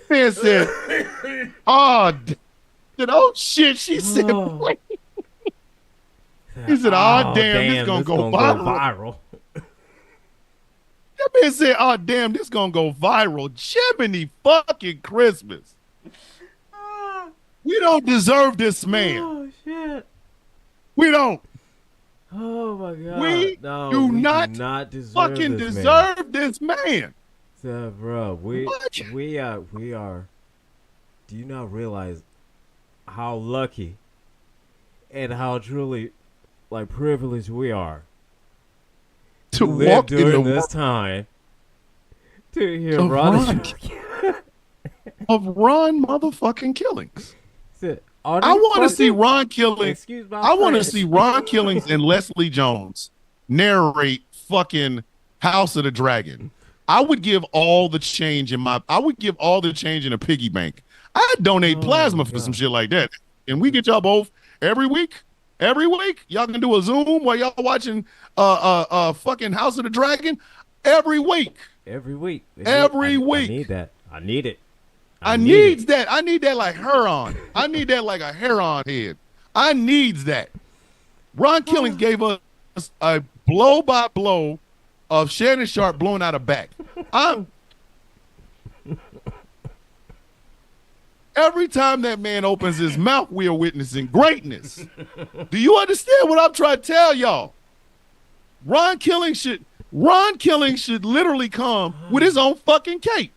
Speaker 1: Man said, "Oh shit." She said, "Please." He said, damn, this gonna go viral. That man said, damn, this gonna go viral. Jiminy fucking Christmas. We don't deserve this man.
Speaker 2: Oh, shit.
Speaker 1: We don't.
Speaker 2: Oh, my God.
Speaker 1: We do not deserve this man.
Speaker 2: So, bro, we are. Do you not realize how lucky and how truly privileged we are
Speaker 1: to
Speaker 2: live
Speaker 1: walk
Speaker 2: during
Speaker 1: in the
Speaker 2: this time to hear Ron
Speaker 1: of Ron motherfucking Killings.
Speaker 2: I
Speaker 1: want to see Ron Killings. I want to see Ron Killings and Leslie Jones narrate fucking House of the Dragon. I would give all the change in a piggy bank. I'd donate plasma for some shit like that. And we get y'all both every week. Every week, y'all can do a Zoom while y'all watching fucking House of the Dragon. Every week.
Speaker 2: Every week.
Speaker 1: Every week.
Speaker 2: I need that. I need it.
Speaker 1: I need that. I need that like Heron. I need that like a Heron head. I needs that. Ron Killings gave us a blow by blow of Shannon Sharp blowing out a back. Every time that man opens his mouth, we are witnessing greatness. Do you understand what I'm trying to tell y'all? Ron Killings should literally come with his own fucking cape.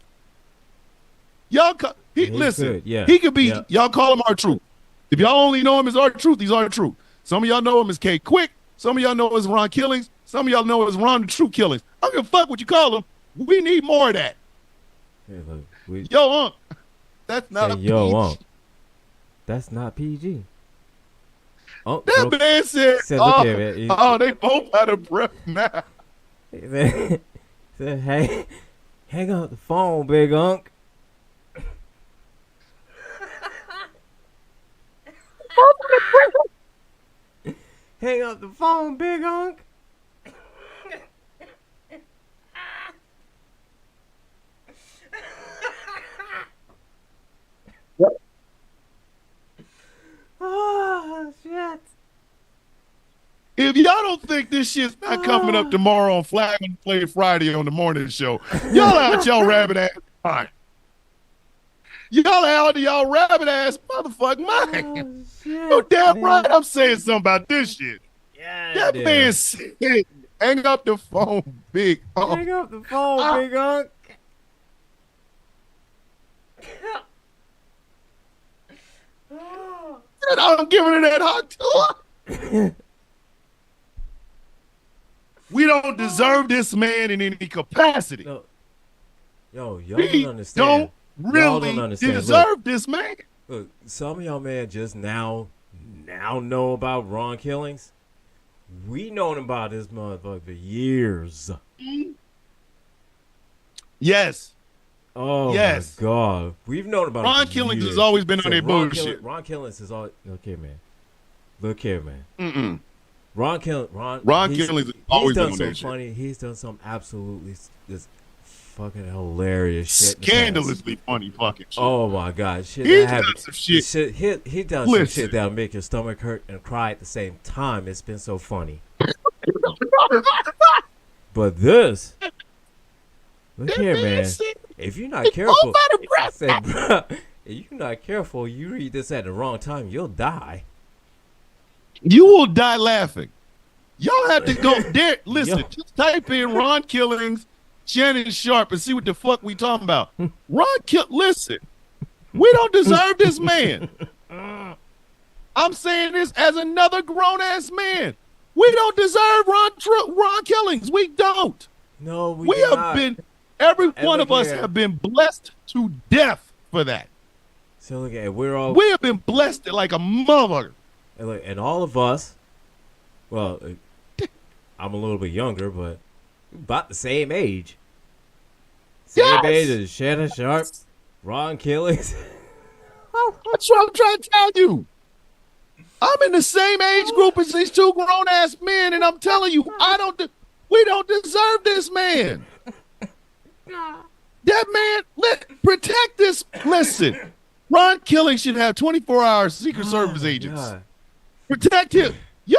Speaker 1: Y'all,
Speaker 2: He
Speaker 1: listen.
Speaker 2: could, yeah.
Speaker 1: He could be.
Speaker 2: Yeah.
Speaker 1: Y'all call him R-Truth. If y'all only know him as R-Truth, he's R-Truth. Some of y'all know him as K Quick. Some of y'all know him as Ron Killings. Some of y'all know him as Ron the True Killings. I don't give a fuck what you call him. We need more of that.
Speaker 2: Hey, look,
Speaker 1: Yo, Unc. That's not
Speaker 2: say,
Speaker 1: a
Speaker 2: yo,
Speaker 1: PG.
Speaker 2: Unc. That's not PG. Unc
Speaker 1: That man said,
Speaker 2: look here, man.
Speaker 1: oh, they both out of breath now.
Speaker 2: Said, hey, hang up the phone, big Unc. Hang up the phone, big Unc. Oh, shit.
Speaker 1: If y'all don't think this shit's not coming up tomorrow on Flag and Play Friday on the morning show, y'all out y'all rabbit ass mind. Y'all out y'all rabbit ass motherfucking mind. You damn right I'm saying something about this shit.
Speaker 2: Yeah,
Speaker 1: That man said, hang up the phone, big Unc.
Speaker 2: Hang up the phone, big Unc.
Speaker 1: I'm giving it that hot tour. We don't deserve this man in any capacity.
Speaker 2: No. Yo, y'all
Speaker 1: We
Speaker 2: don't understand.
Speaker 1: really
Speaker 2: don't understand.
Speaker 1: deserve this man.
Speaker 2: Look, some of y'all man just now know about Ron Killings. We known about this motherfucker for years.
Speaker 1: Yes.
Speaker 2: Oh
Speaker 1: Yes.
Speaker 2: my god, we've known about
Speaker 1: Ron
Speaker 2: it for
Speaker 1: Killings
Speaker 2: years.
Speaker 1: has always been on their
Speaker 2: Ron
Speaker 1: bullshit.
Speaker 2: Ron Killings is all. Look here, man. Look here, man.
Speaker 1: Mm-mm.
Speaker 2: Ron
Speaker 1: Killings has always been on
Speaker 2: some
Speaker 1: that shit.
Speaker 2: funny. He's done some absolutely just fucking hilarious shit.
Speaker 1: Scandalously funny fucking shit.
Speaker 2: Oh my god, shit!
Speaker 1: He's
Speaker 2: that
Speaker 1: done some shit.
Speaker 2: He done some shit that'll make your stomach hurt and cry at the same time. It's been so funny. But this, look here, man. If you're not careful, if you're not careful, you read this at the wrong time, you'll die.
Speaker 1: You will die laughing. Y'all have to go there. Listen, just type in Ron Killings, Shannon Sharp, and see what the fuck we talking about. Listen, we don't deserve this man. I'm saying this as another grown ass man. We don't deserve Ron Killings. We don't.
Speaker 2: No,
Speaker 1: we have not. Every one of us have been blessed to death for that.
Speaker 2: So look at
Speaker 1: we have been blessed like a mother.
Speaker 2: And all of us, well, I'm a little bit younger, but about the same age. Same age as Shannon Sharp, Ron Killings.
Speaker 1: That's what I'm trying to tell you. I'm in the same age group as these two grown ass men, and I'm telling you, we don't deserve this man. That man, protect this. Listen, Ron Killings should have 24-hour Secret Service agents. God. Protect him. He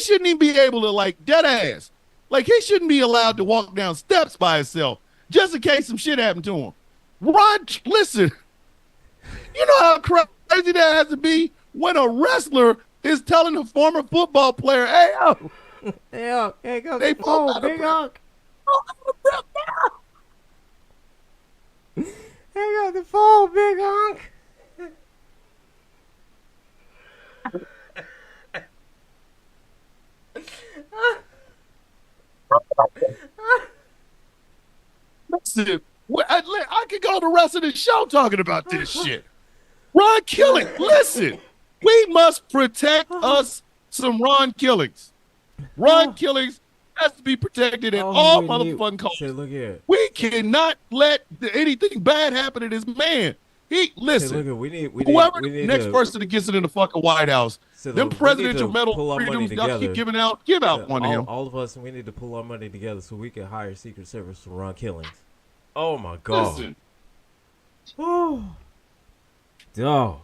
Speaker 1: shouldn't even be able to, like, dead ass. Like, he shouldn't be allowed to walk down steps by himself just in case some shit happened to him. Ron, listen, you know how crazy that has to be when a wrestler is telling a former football player, hey, yo.
Speaker 2: Hey, yo, here goes
Speaker 1: they
Speaker 2: the phone, big Unc. Hang up the phone, big Unc.
Speaker 1: Listen, I could go the rest of the show talking about this shit. Ron Killings, listen, we must protect us some Ron Killings. Ron Killings has to be protected at all motherfucking costs.
Speaker 2: Look here.
Speaker 1: We cannot let anything bad happen to this man. Listen, whoever the next person that gets it in the fucking White House, them presidential medal freedoms y'all keep giving out, give out one to him.
Speaker 2: All of us, we need to pull our money together so we can hire Secret Service for Ron Killings. Oh my God.
Speaker 1: Listen.
Speaker 2: Oh.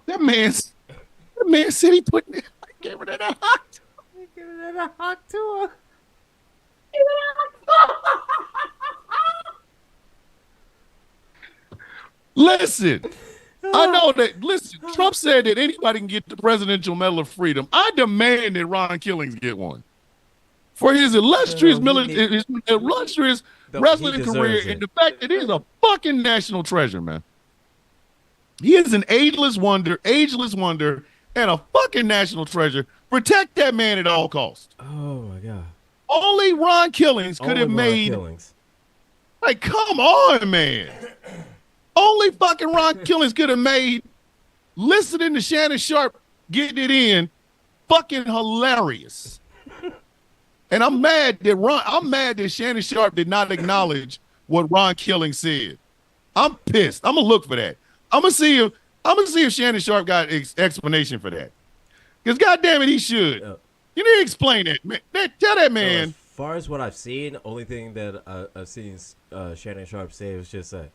Speaker 1: That man said he gave it a hot.
Speaker 2: He gave it a hot tour.
Speaker 1: Listen, I know that. Listen, Trump said that anybody can get the Presidential Medal of Freedom. I demand that Ron Killings get one for his illustrious wrestling career and the fact that he's a fucking national treasure, man. He is an ageless wonder, and a fucking national treasure. Protect that man at all costs.
Speaker 2: Oh my god.
Speaker 1: Only Ron Killings could
Speaker 2: Only
Speaker 1: have
Speaker 2: Ron
Speaker 1: made.
Speaker 2: Killings.
Speaker 1: Like, come on, man. Only fucking Ron Killings could have made listening to Shannon Sharp getting it in fucking hilarious. And I'm mad that Shannon Sharp did not acknowledge what Ron Killing said. I'm pissed. I'm gonna look for that. I'm gonna see if Shannon Sharp got explanation for that. Because goddamn it, he should. You need to explain that, man. Tell that man.
Speaker 2: As far as what I've seen, only thing that I've seen Shannon Sharp say was just that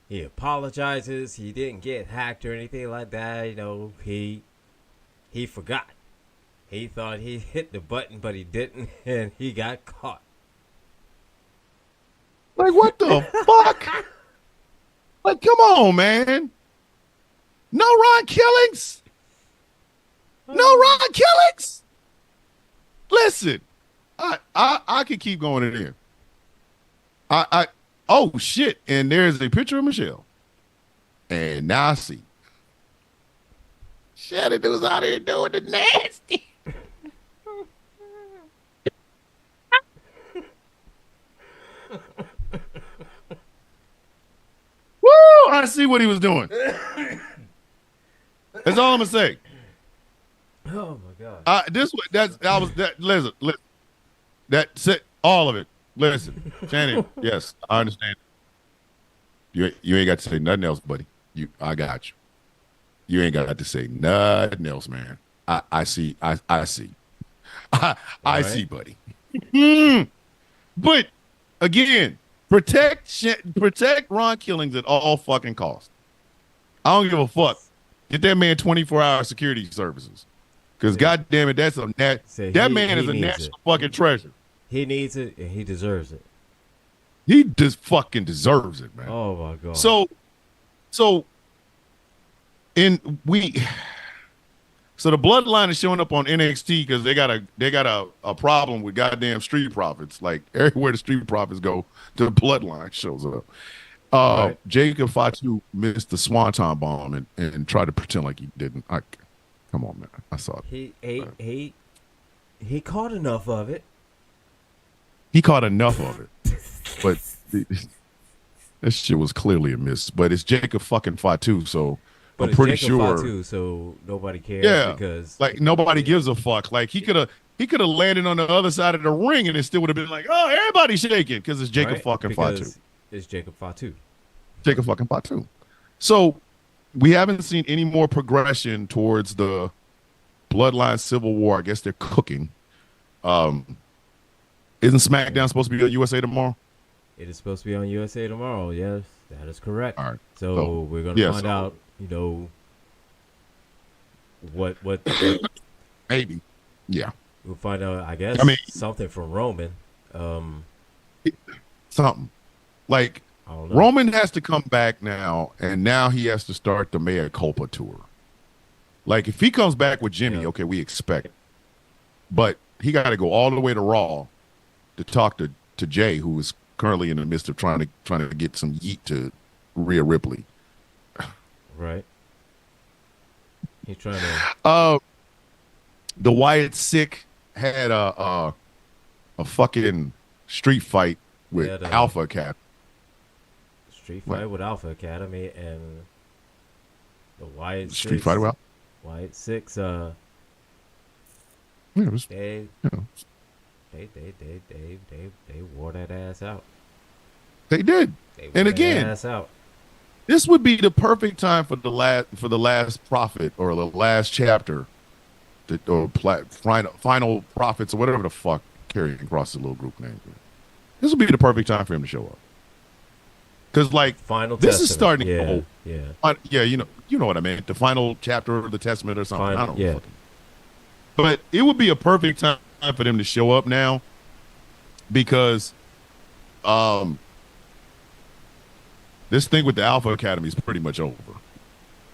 Speaker 2: he apologizes. He didn't get hacked or anything like that. You know, he forgot. He thought he hit the button, but he didn't, and he got caught.
Speaker 1: Like, what the fuck? Like, come on, man. No Ron Killings? No Ron Killings? Listen, I could keep going in there. Oh shit! And there's a picture of Michelle, and now I see. Shannon was out here doing the nasty. Woo! I see what he was doing. That's all I'm gonna say.
Speaker 2: Oh my god!
Speaker 1: Listen. That's it. All of it. Listen, Shannon. Yes, I understand. You ain't got to say nothing else, buddy. I got you. You ain't got to say nothing else, man. I see. I see. I see, buddy. But again, protect Ron Killings at all fucking costs. I don't give a fuck. Get that man 24-hour security services. Because goddamn it, that man is a national fucking treasure.
Speaker 2: He needs it and he deserves it.
Speaker 1: He just fucking deserves it, man.
Speaker 2: Oh my god.
Speaker 1: So the bloodline is showing up on NXT because they got a problem with goddamn Street Profits. Like everywhere the Street Profits go, the bloodline shows up. Right. Jacob Fatu missed the Swanton bomb and tried to pretend like he didn't. Come on, man. I saw it.
Speaker 2: He caught enough of it.
Speaker 1: He caught enough of it. But that shit was clearly a miss. But it's Jacob fucking Fatu, so I'm pretty sure.
Speaker 2: Fatu, so nobody cares.
Speaker 1: Yeah,
Speaker 2: because
Speaker 1: like nobody gives a fuck. Like he could have landed on the other side of the ring and it still would have been like, oh, everybody's shaking because it's Jacob fucking Fatu.
Speaker 2: It's Jacob Fatu.
Speaker 1: Jacob fucking Fatu. So we haven't seen any more progression towards the Bloodline Civil War. I guess they're cooking. Isn't SmackDown supposed to be on USA tomorrow?
Speaker 2: It is supposed to be on USA tomorrow. Yes, that is correct.
Speaker 1: All right.
Speaker 2: So we're gonna find out. You know what?
Speaker 1: Maybe. Yeah.
Speaker 2: We'll find out. I guess. Something from Roman.
Speaker 1: Something like Roman has to come back now, and now he has to start the Mea Culpa tour. Like if he comes back with Jimmy, okay, we expect it. But he got to go all the way to Raw to talk to Jay, who is currently in the midst of trying to get some yeet to Rhea Ripley.
Speaker 2: Right. He's trying to.
Speaker 1: The Wyatt Sick had a fucking street fight with Alpha Academy.
Speaker 2: Street fight with Alpha Academy and the Wyatt
Speaker 1: Street fight with
Speaker 2: Wyatt Six. They wore that ass out.
Speaker 1: They did. And again,
Speaker 2: ass out.
Speaker 1: This would be the perfect time for the last prophet or the last chapter, final prophets or whatever the fuck Karrion Kross's little group name. This would be the perfect time for him to show up. Because like
Speaker 2: final
Speaker 1: this
Speaker 2: testament.
Speaker 1: is starting.
Speaker 2: Yeah.
Speaker 1: You know what I mean. The final chapter of the Testament or something. I don't know.
Speaker 2: Yeah.
Speaker 1: But it would be a perfect time for them to show up now, because this thing with the Alpha Academy is pretty much over.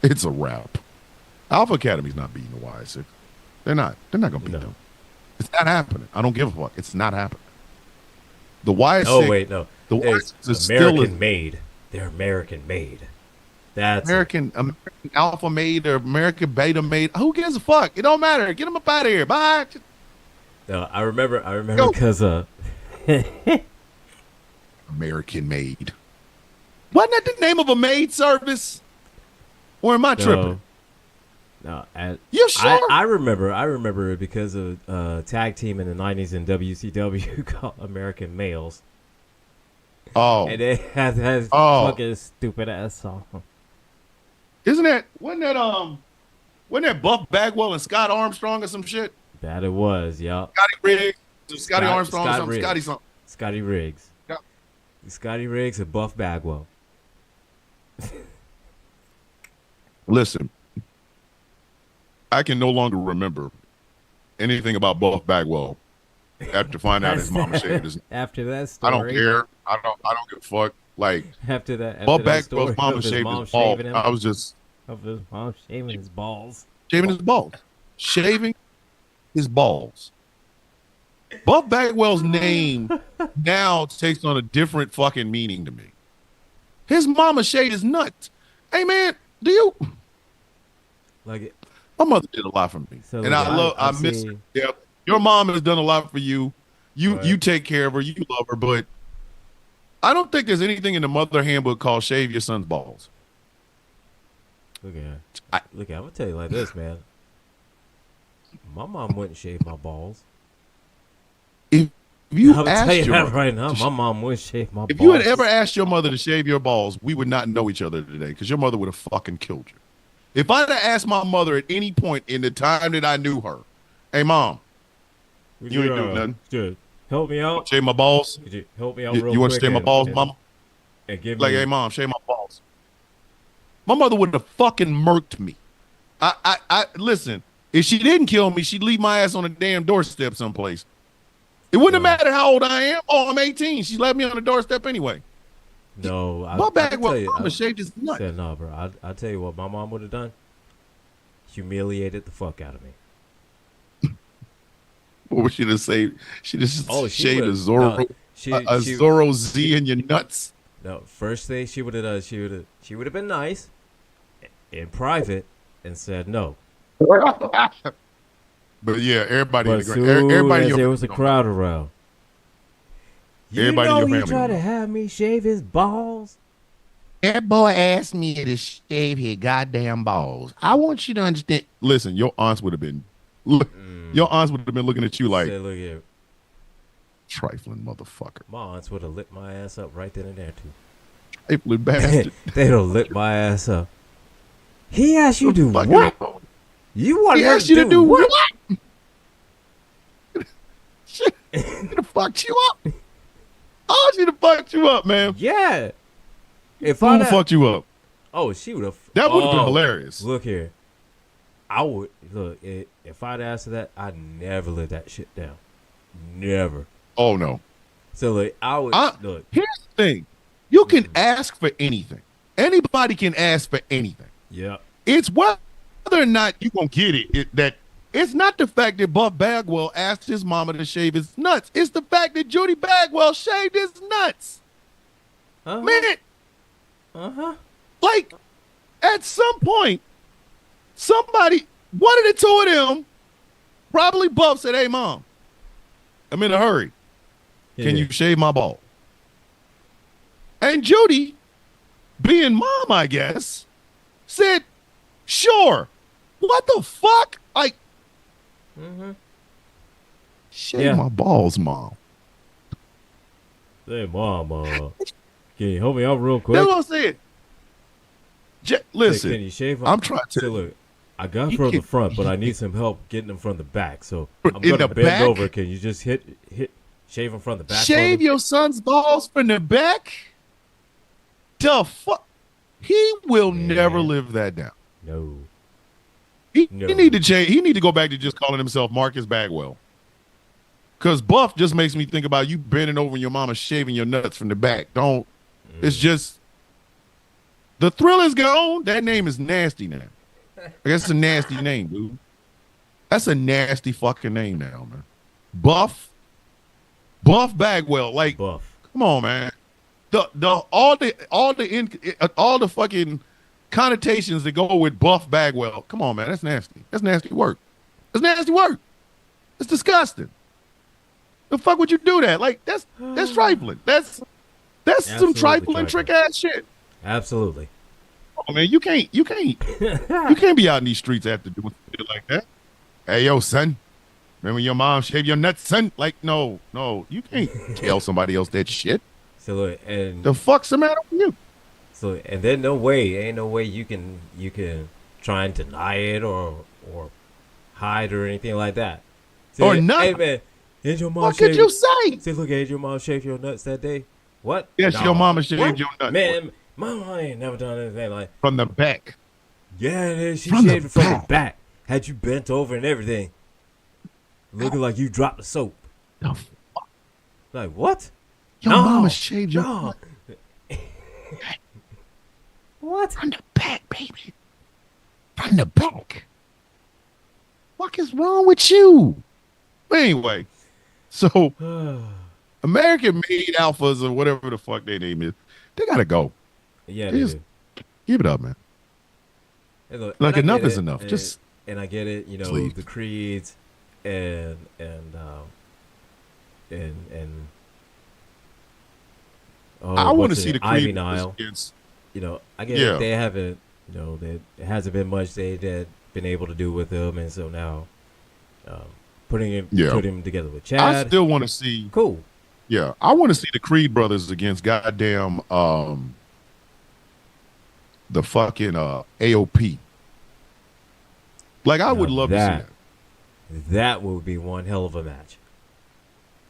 Speaker 1: It's a wrap. Alpha Academy's not beating the YSX. They're not gonna beat them. It's not happening. I don't give a fuck. It's not happening. The YSX.
Speaker 2: Oh wait, no.
Speaker 1: The YSX is
Speaker 2: American made. They're American made. That's it.
Speaker 1: American Alpha made or American Beta made. Who gives a fuck? It don't matter. Get them up out of here. Bye.
Speaker 2: No, I remember
Speaker 1: Go.
Speaker 2: because
Speaker 1: American made. Wasn't that the name of a maid service? Or am I tripping?
Speaker 2: No,
Speaker 1: You sure?
Speaker 2: I remember it because of tag team in the 90s in WCW called American Males.
Speaker 1: Oh.
Speaker 2: And it has fucking stupid ass song.
Speaker 1: Wasn't that Buff Bagwell and Scott Armstrong or some shit?
Speaker 2: That it was, yeah.
Speaker 1: Scotty Riggs, Scotty Armstrong,
Speaker 2: Scott
Speaker 1: something.
Speaker 2: Riggs.
Speaker 1: Scotty something.
Speaker 2: Scotty Riggs.
Speaker 1: Yeah.
Speaker 2: Scotty Riggs and Buff Bagwell.
Speaker 1: Listen, I can no longer remember anything about Buff Bagwell after finding out his mama shaved his.
Speaker 2: After that story,
Speaker 1: I don't care. I don't give a fuck. Like
Speaker 2: after that
Speaker 1: Buff
Speaker 2: that
Speaker 1: Bagwell's mama shaved his balls. I was just
Speaker 2: of his mom shaving his balls.
Speaker 1: shaving his balls. Shaving his balls. Buff Bagwell's name now takes on a different fucking meaning to me. His mama shaved his nuts. Hey man, do you
Speaker 2: like it?
Speaker 1: My mother did a lot for me.
Speaker 2: So
Speaker 1: and I miss her. Yeah. Your mom has done a lot for you. You take care of her, you love her, but I don't think there's anything in the mother handbook called shave your son's balls.
Speaker 2: Look at I'm gonna tell you like this, man. My mom wouldn't shave my balls.
Speaker 1: If you
Speaker 2: I'm
Speaker 1: asked
Speaker 2: tell you
Speaker 1: your
Speaker 2: that
Speaker 1: mother
Speaker 2: right now, my mom wouldn't shave my balls.
Speaker 1: if you had ever asked your mother to shave your balls, we would not know each other today because your mother would have fucking killed you. If I'd have asked my mother at any point in the time that I knew her, hey mom, you ain't doing nothing.
Speaker 2: Good. Help me out.
Speaker 1: Shave my balls.
Speaker 2: Could you help me out real quick?
Speaker 1: You want to shave my balls, mama?
Speaker 2: And give
Speaker 1: Like,
Speaker 2: me
Speaker 1: hey mom, shave my balls. My mother would have fucking murked me. I listen. If she didn't kill me, she'd leave my ass on a damn doorstep someplace. It wouldn't have mattered how old I am. Oh, I'm 18. She left me on the doorstep anyway.
Speaker 2: No,
Speaker 1: my bag was mama shaved his nut.
Speaker 2: Said no, bro. I tell you what, my mom would have done. Humiliated the fuck out of me.
Speaker 1: What would she just say? She just shaved a Zorro,
Speaker 2: no,
Speaker 1: Zorro Z in your nuts.
Speaker 2: No, first thing she would have done, she would have been nice in private and said no.
Speaker 1: But yeah, everybody
Speaker 2: But
Speaker 1: in the everybody
Speaker 2: there was a crowd around.
Speaker 1: Everybody in your family.
Speaker 2: He tried to have me shave his balls.
Speaker 1: That boy asked me to shave his goddamn balls. I want you to understand. Listen, your aunts would have been, looking at you like,
Speaker 2: Say, look here,
Speaker 1: trifling motherfucker.
Speaker 2: My aunts would have lit my ass up right then and there too.
Speaker 1: Trifling bastard.
Speaker 2: They'd have lit my ass up. He asked you to do what? You want
Speaker 1: to do what? Should have fucked you up. Oh, she'd have fucked you up, man.
Speaker 2: Yeah.
Speaker 1: Who fucked you up?
Speaker 2: Oh, she would have.
Speaker 1: That would have been hilarious.
Speaker 2: Look here. I would if I'd asked her that, I'd never live that shit down. Never.
Speaker 1: Oh no.
Speaker 2: So like I would look.
Speaker 1: Here's the thing. You can ask for anything. Anybody can ask for anything.
Speaker 2: Yeah.
Speaker 1: It's whether or not you gonna get it. It's not the fact that Buff Bagwell asked his mama to shave his nuts. It's the fact that Judy Bagwell shaved his nuts. Man. Like, at some point, somebody, one of the two of them, probably Buff said, hey, mom, I'm in a hurry. Can you shave my ball? And Judy, being mom, I guess, said, sure. What the fuck? Like, shave my balls, mom.
Speaker 2: Hey, mom, can you help me out real quick?
Speaker 1: That's what I'm saying. Listen,
Speaker 2: can you shave?
Speaker 1: I'm trying to.
Speaker 2: Look, I got from the front, but I need some help getting them from the back. So I'm gonna bend
Speaker 1: back?
Speaker 2: over. Can you just shave them from the back?
Speaker 1: Shave your son's balls from the back? The fuck? He will never live that down.
Speaker 2: No.
Speaker 1: He need to change. He need to go back to just calling himself Marcus Bagwell. Because Buff just makes me think about you bending over and your mama shaving your nuts from the back. Don't. It's just. The thrill is gone. That name is nasty now. That's a nasty name, dude. That's a nasty fucking name now, man. Buff Bagwell. Like,
Speaker 2: Buff.
Speaker 1: Come on, man. All the fucking connotations that go with Buff Bagwell. Come on, man. That's nasty. That's nasty work. That's nasty work. It's disgusting. The fuck would you do that? Like, that's trifling. That's some trifling trick ass shit.
Speaker 2: Absolutely.
Speaker 1: Oh man, you can't be out in these streets after doing shit like that. Hey yo, son. Remember your mom shaved your nuts, son? Like, no, you can't tell somebody else that shit.
Speaker 2: So look, and
Speaker 1: the fuck's the matter with you?
Speaker 2: So and then ain't no way you can try and deny it or hide or anything like that. Say,
Speaker 1: or not.
Speaker 2: Hey man, ain't your mom
Speaker 1: what could you say?
Speaker 2: Say, look, ain't your mom shaved your nuts that day? What?
Speaker 1: Yes, your mama shaved your nuts.
Speaker 2: Man, my mom ain't never done anything like
Speaker 1: from the back.
Speaker 2: Yeah, it is. She shaved it from the back. Had you bent over and everything. Looking like you dropped the soap.
Speaker 1: The fuck?
Speaker 2: Like, what?
Speaker 1: Your mama shaved your nuts.
Speaker 2: What?
Speaker 1: From the back, baby. From the back. What is wrong with you? Anyway, so American-made alphas or whatever the fuck their name is, they gotta go.
Speaker 2: Yeah, they do.
Speaker 1: Give it up, man.
Speaker 2: Hey, look,
Speaker 1: like enough is enough.
Speaker 2: And I get it. You know,
Speaker 1: please.
Speaker 2: The creeds and
Speaker 1: I want to see the
Speaker 2: Ivy
Speaker 1: creed
Speaker 2: Nile.
Speaker 1: against.
Speaker 2: You know, I get it. They haven't. You know, it hasn't been much they've been able to do with him, and so now putting him together with Chad.
Speaker 1: I still want to see.
Speaker 2: Cool.
Speaker 1: Yeah, I want to see the Creed brothers against goddamn the fucking AOP. Like I would love to see that.
Speaker 2: That would be one hell of a match.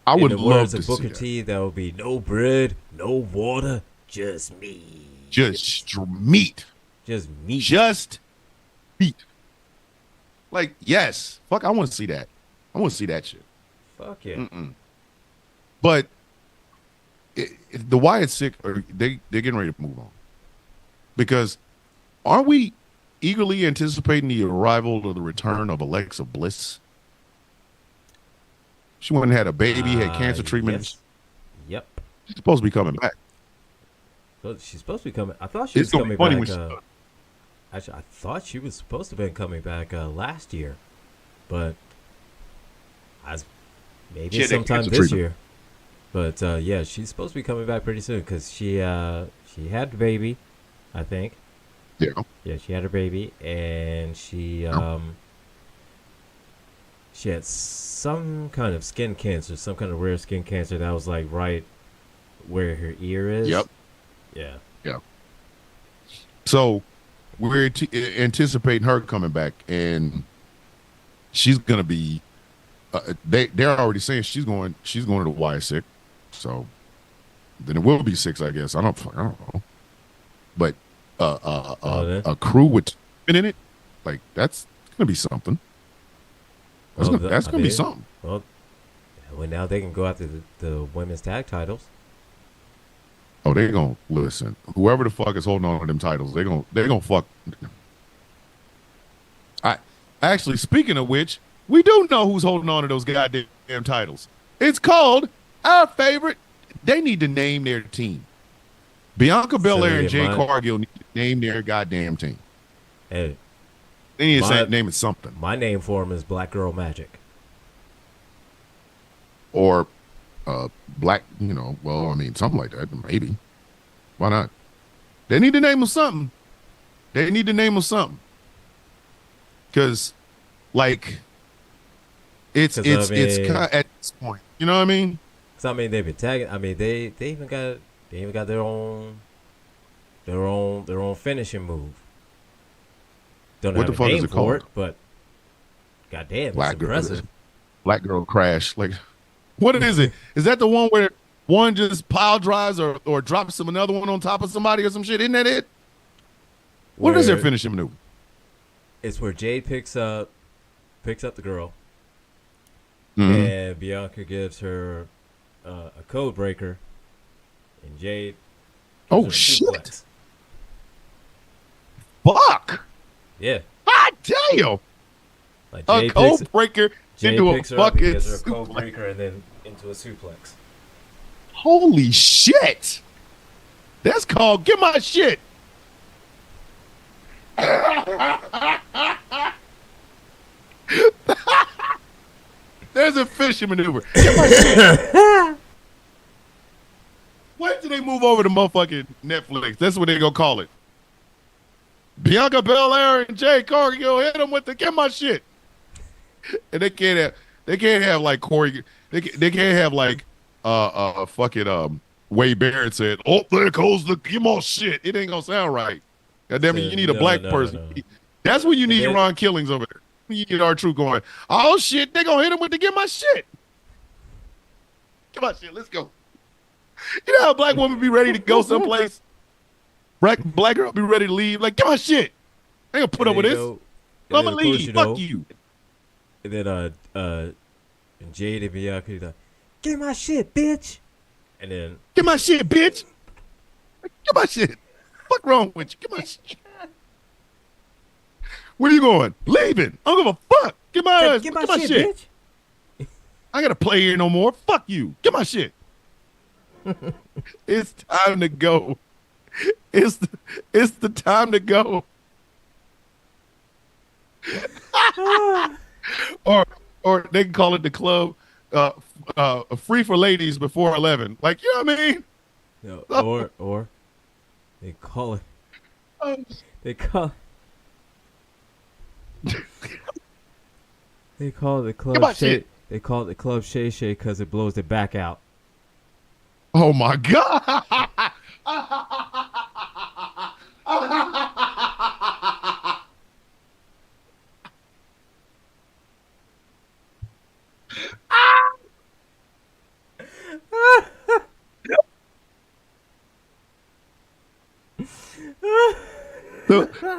Speaker 1: I would love to see
Speaker 2: Booker T, that would be no bread, no water, just meat.
Speaker 1: Just meat.
Speaker 2: Just meat.
Speaker 1: Just meat. Like, yes. Fuck, I want to see that. I want to see that shit.
Speaker 2: Fuck yeah.
Speaker 1: But the Wyatt sick, they're getting ready to move on. Because aren't we eagerly anticipating the arrival or the return of Alexa Bliss? She went and had a baby, had cancer treatment.
Speaker 2: Yes. Yep.
Speaker 1: She's supposed to be coming back.
Speaker 2: So she's supposed to be coming. I thought she was coming back. Actually, I thought she was supposed to be coming back last year, but maybe sometime this year. But yeah, she's supposed to be coming back pretty soon because she had the baby, I think.
Speaker 1: Yeah.
Speaker 2: Yeah, she had her baby, and she had some kind of skin cancer, some kind of rare skin cancer that was like right where her ear is.
Speaker 1: Yep.
Speaker 2: Yeah.
Speaker 1: Yeah. So we're anticipating her coming back, and she's gonna be. They're already saying she's going to the Y6, so then it will be 6, I guess. I don't know, but a crew with women in it, like that's gonna be something. That's gonna be something.
Speaker 2: Well, now they can go after the women's tag titles.
Speaker 1: Oh, they're gonna listen. Whoever the fuck is holding on to them titles, they're gonna fuck. Actually, speaking of which, we do know who's holding on to those goddamn titles. It's called our favorite. They need to name their team. Bianca Belair and Jay Cargill need to name their goddamn team.
Speaker 2: Hey,
Speaker 1: they need to name it something.
Speaker 2: My name for them is Black Girl Magic.
Speaker 1: Or Black, well, I mean, something like that, maybe. Why not? They need to name them something. Because, like, it's kind of at this point. You know what I mean?
Speaker 2: Because I mean, they've been tagging. I mean, they even got their own finishing move. Don't
Speaker 1: what
Speaker 2: have
Speaker 1: the
Speaker 2: a
Speaker 1: fuck
Speaker 2: name
Speaker 1: is it
Speaker 2: for
Speaker 1: called?
Speaker 2: it, but goddamn, it's impressive.
Speaker 1: Black Girl Crash. Like, what is it? Is that the one where one just pile drives or drops another one on top of somebody or some shit? Isn't that it? What is their finishing maneuver?
Speaker 2: It's where Jade picks up the girl, and Bianca gives her a code breaker, and Jade.
Speaker 1: Oh shit! Fuck!
Speaker 2: Yeah.
Speaker 1: God damn!
Speaker 2: Like
Speaker 1: a code breaker into a fucking
Speaker 2: gives her a code breaker and then into a suplex.
Speaker 1: Holy shit! That's called get my shit. There's a fishing maneuver. Get my shit. Wait till they move over to motherfucking Netflix. That's what they gonna call it. Bianca Belair and Jay Cargill hit them with the get my shit. And they can't have like Corey. They can't have like fucking Wade Barrett said, "Oh, there goes the give my shit." It ain't gonna sound right. God damn it, you need a black person. No. That's when you need Ron Killings over there. You need R-Truth going, "Oh shit, they gonna hit him with the get my shit." Get my shit. Let's go. You know how a black woman be ready to go someplace? Black girl be ready to leave. Like, get my shit. I ain't gonna put up with this. I'm gonna leave. Fuck you.
Speaker 2: And then Jade and Bianca like, get my shit, bitch. And then
Speaker 1: get my shit, bitch. Get my shit. Fuck wrong with you? Get my shit. Where you going? Leaving. I don't give a fuck. Get my shit. Bitch. I gotta play here no more. Fuck you. Get my shit. It's time to go. It's the time to go. or they can call it the club free for ladies before 11. Like, you know what I mean?
Speaker 2: No, or they call it they call it the club Shay. They call it the club Shay Shay because it blows their back out.
Speaker 1: Oh my god!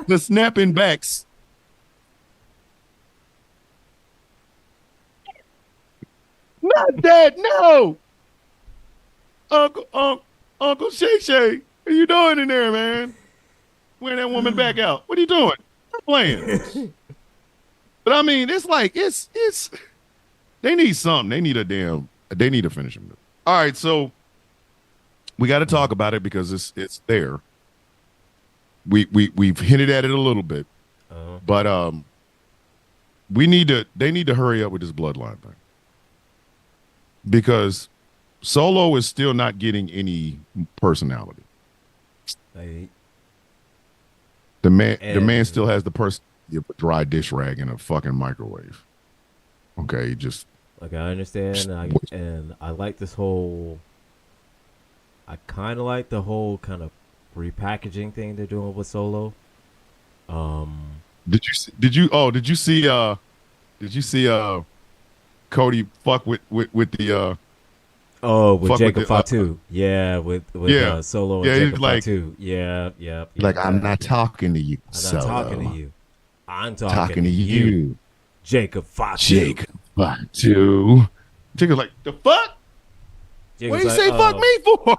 Speaker 1: the snapping backs. Not that, no. Uncle Shay Shay, what are you doing in there, man? Wearing that woman back out. What are you doing? Stop playing. But I mean, it's like it's. They need something. They need a finish him. All right, so we got to talk about it because it's there. We've hinted at it a little bit, but they need to hurry up with this bloodline thing because Solo is still not getting any personality. The man still has the personality of a dry dish rag in a fucking microwave. Okay, just
Speaker 2: like I understand, and I like this whole. I kind of like the whole kind of repackaging thing they're doing with Solo.
Speaker 1: Did you see Cody fuck with the
Speaker 2: with Jacob Fatu. With Solo and Jacob Fatu. Yeah.
Speaker 1: Like, I'm not talking to you,
Speaker 2: I'm not talking to you. I'm talking to you. Jacob Fatu.
Speaker 1: Jacob's like, the fuck? What do you say fuck me for?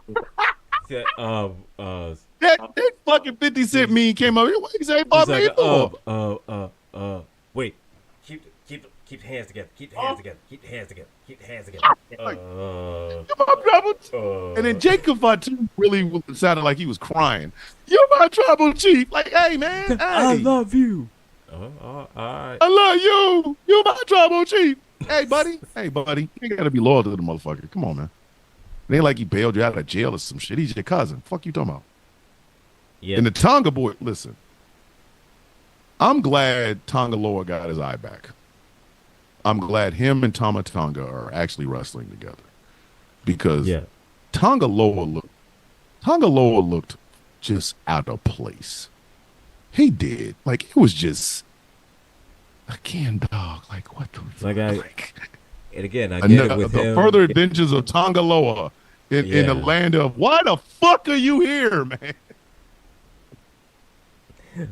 Speaker 1: That fucking 50 Cent meme came up. What do you say fuck me for?
Speaker 2: Wait. Keep the hands together. Keep the hands together.
Speaker 1: And then Jacob Fatu really sounded like he was crying. You're my tribal chief. Like, hey, man. Hey.
Speaker 2: I love you. All right.
Speaker 1: I love you. You're my tribal chief. Hey, buddy. You got to be loyal to the motherfucker. Come on, man. It ain't like he bailed you out of jail or some shit. He's your cousin. Fuck you talking about? Yeah. And the Tonga boy, listen. I'm glad Tonga Loa got his eye back. I'm glad him and Tama Tonga are actually wrestling together because Tonga Loa looked just out of place. He did. Like, it was just again, dog. Like, what the fuck?
Speaker 2: And again, I get it with
Speaker 1: the
Speaker 2: him.
Speaker 1: Further adventures of Tonga Loa in the land of why the fuck are you here, man?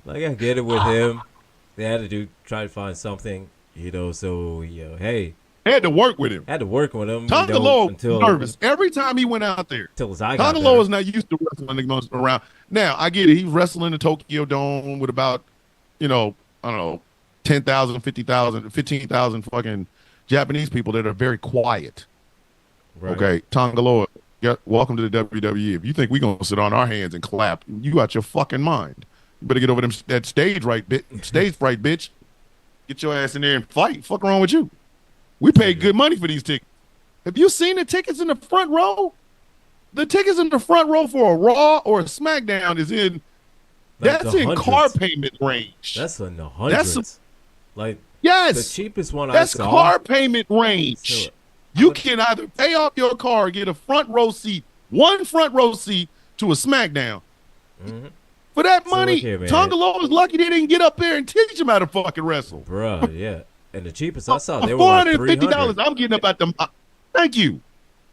Speaker 2: Like, I get it with him. They had to try to find something. So, hey.
Speaker 1: They had to work with him.
Speaker 2: Tonga
Speaker 1: Loa was nervous every time he went out there. Tonga Loa is not used to wrestling around. Now, I get it. He's wrestling the Tokyo Dome with about, I don't know, 10,000, 50,000, 15,000 fucking Japanese people that are very quiet. Right. Okay, Tonga Loa, welcome to the WWE. If you think we're going to sit on our hands and clap, you out your fucking mind. Better get over that stage right, bitch. Get your ass in there and fight. Fuck wrong with you? We paid good money for these tickets. Have you seen the tickets in the front row? The tickets in the front row for a Raw or a SmackDown is in. Like that's in car payment range.
Speaker 2: That's in the hundreds.
Speaker 1: Yes,
Speaker 2: the cheapest one
Speaker 1: that's
Speaker 2: I saw.
Speaker 1: Car payment range. You can either pay off your car or get a front row seat, one front row seat to a SmackDown. Mm-hmm. For that money, Tonga Loa is lucky they didn't get up there and teach him how to fucking wrestle.
Speaker 2: Bruh, yeah. And the cheapest I saw, they were
Speaker 1: $450.
Speaker 2: Like
Speaker 1: I'm getting up at the. Thank you.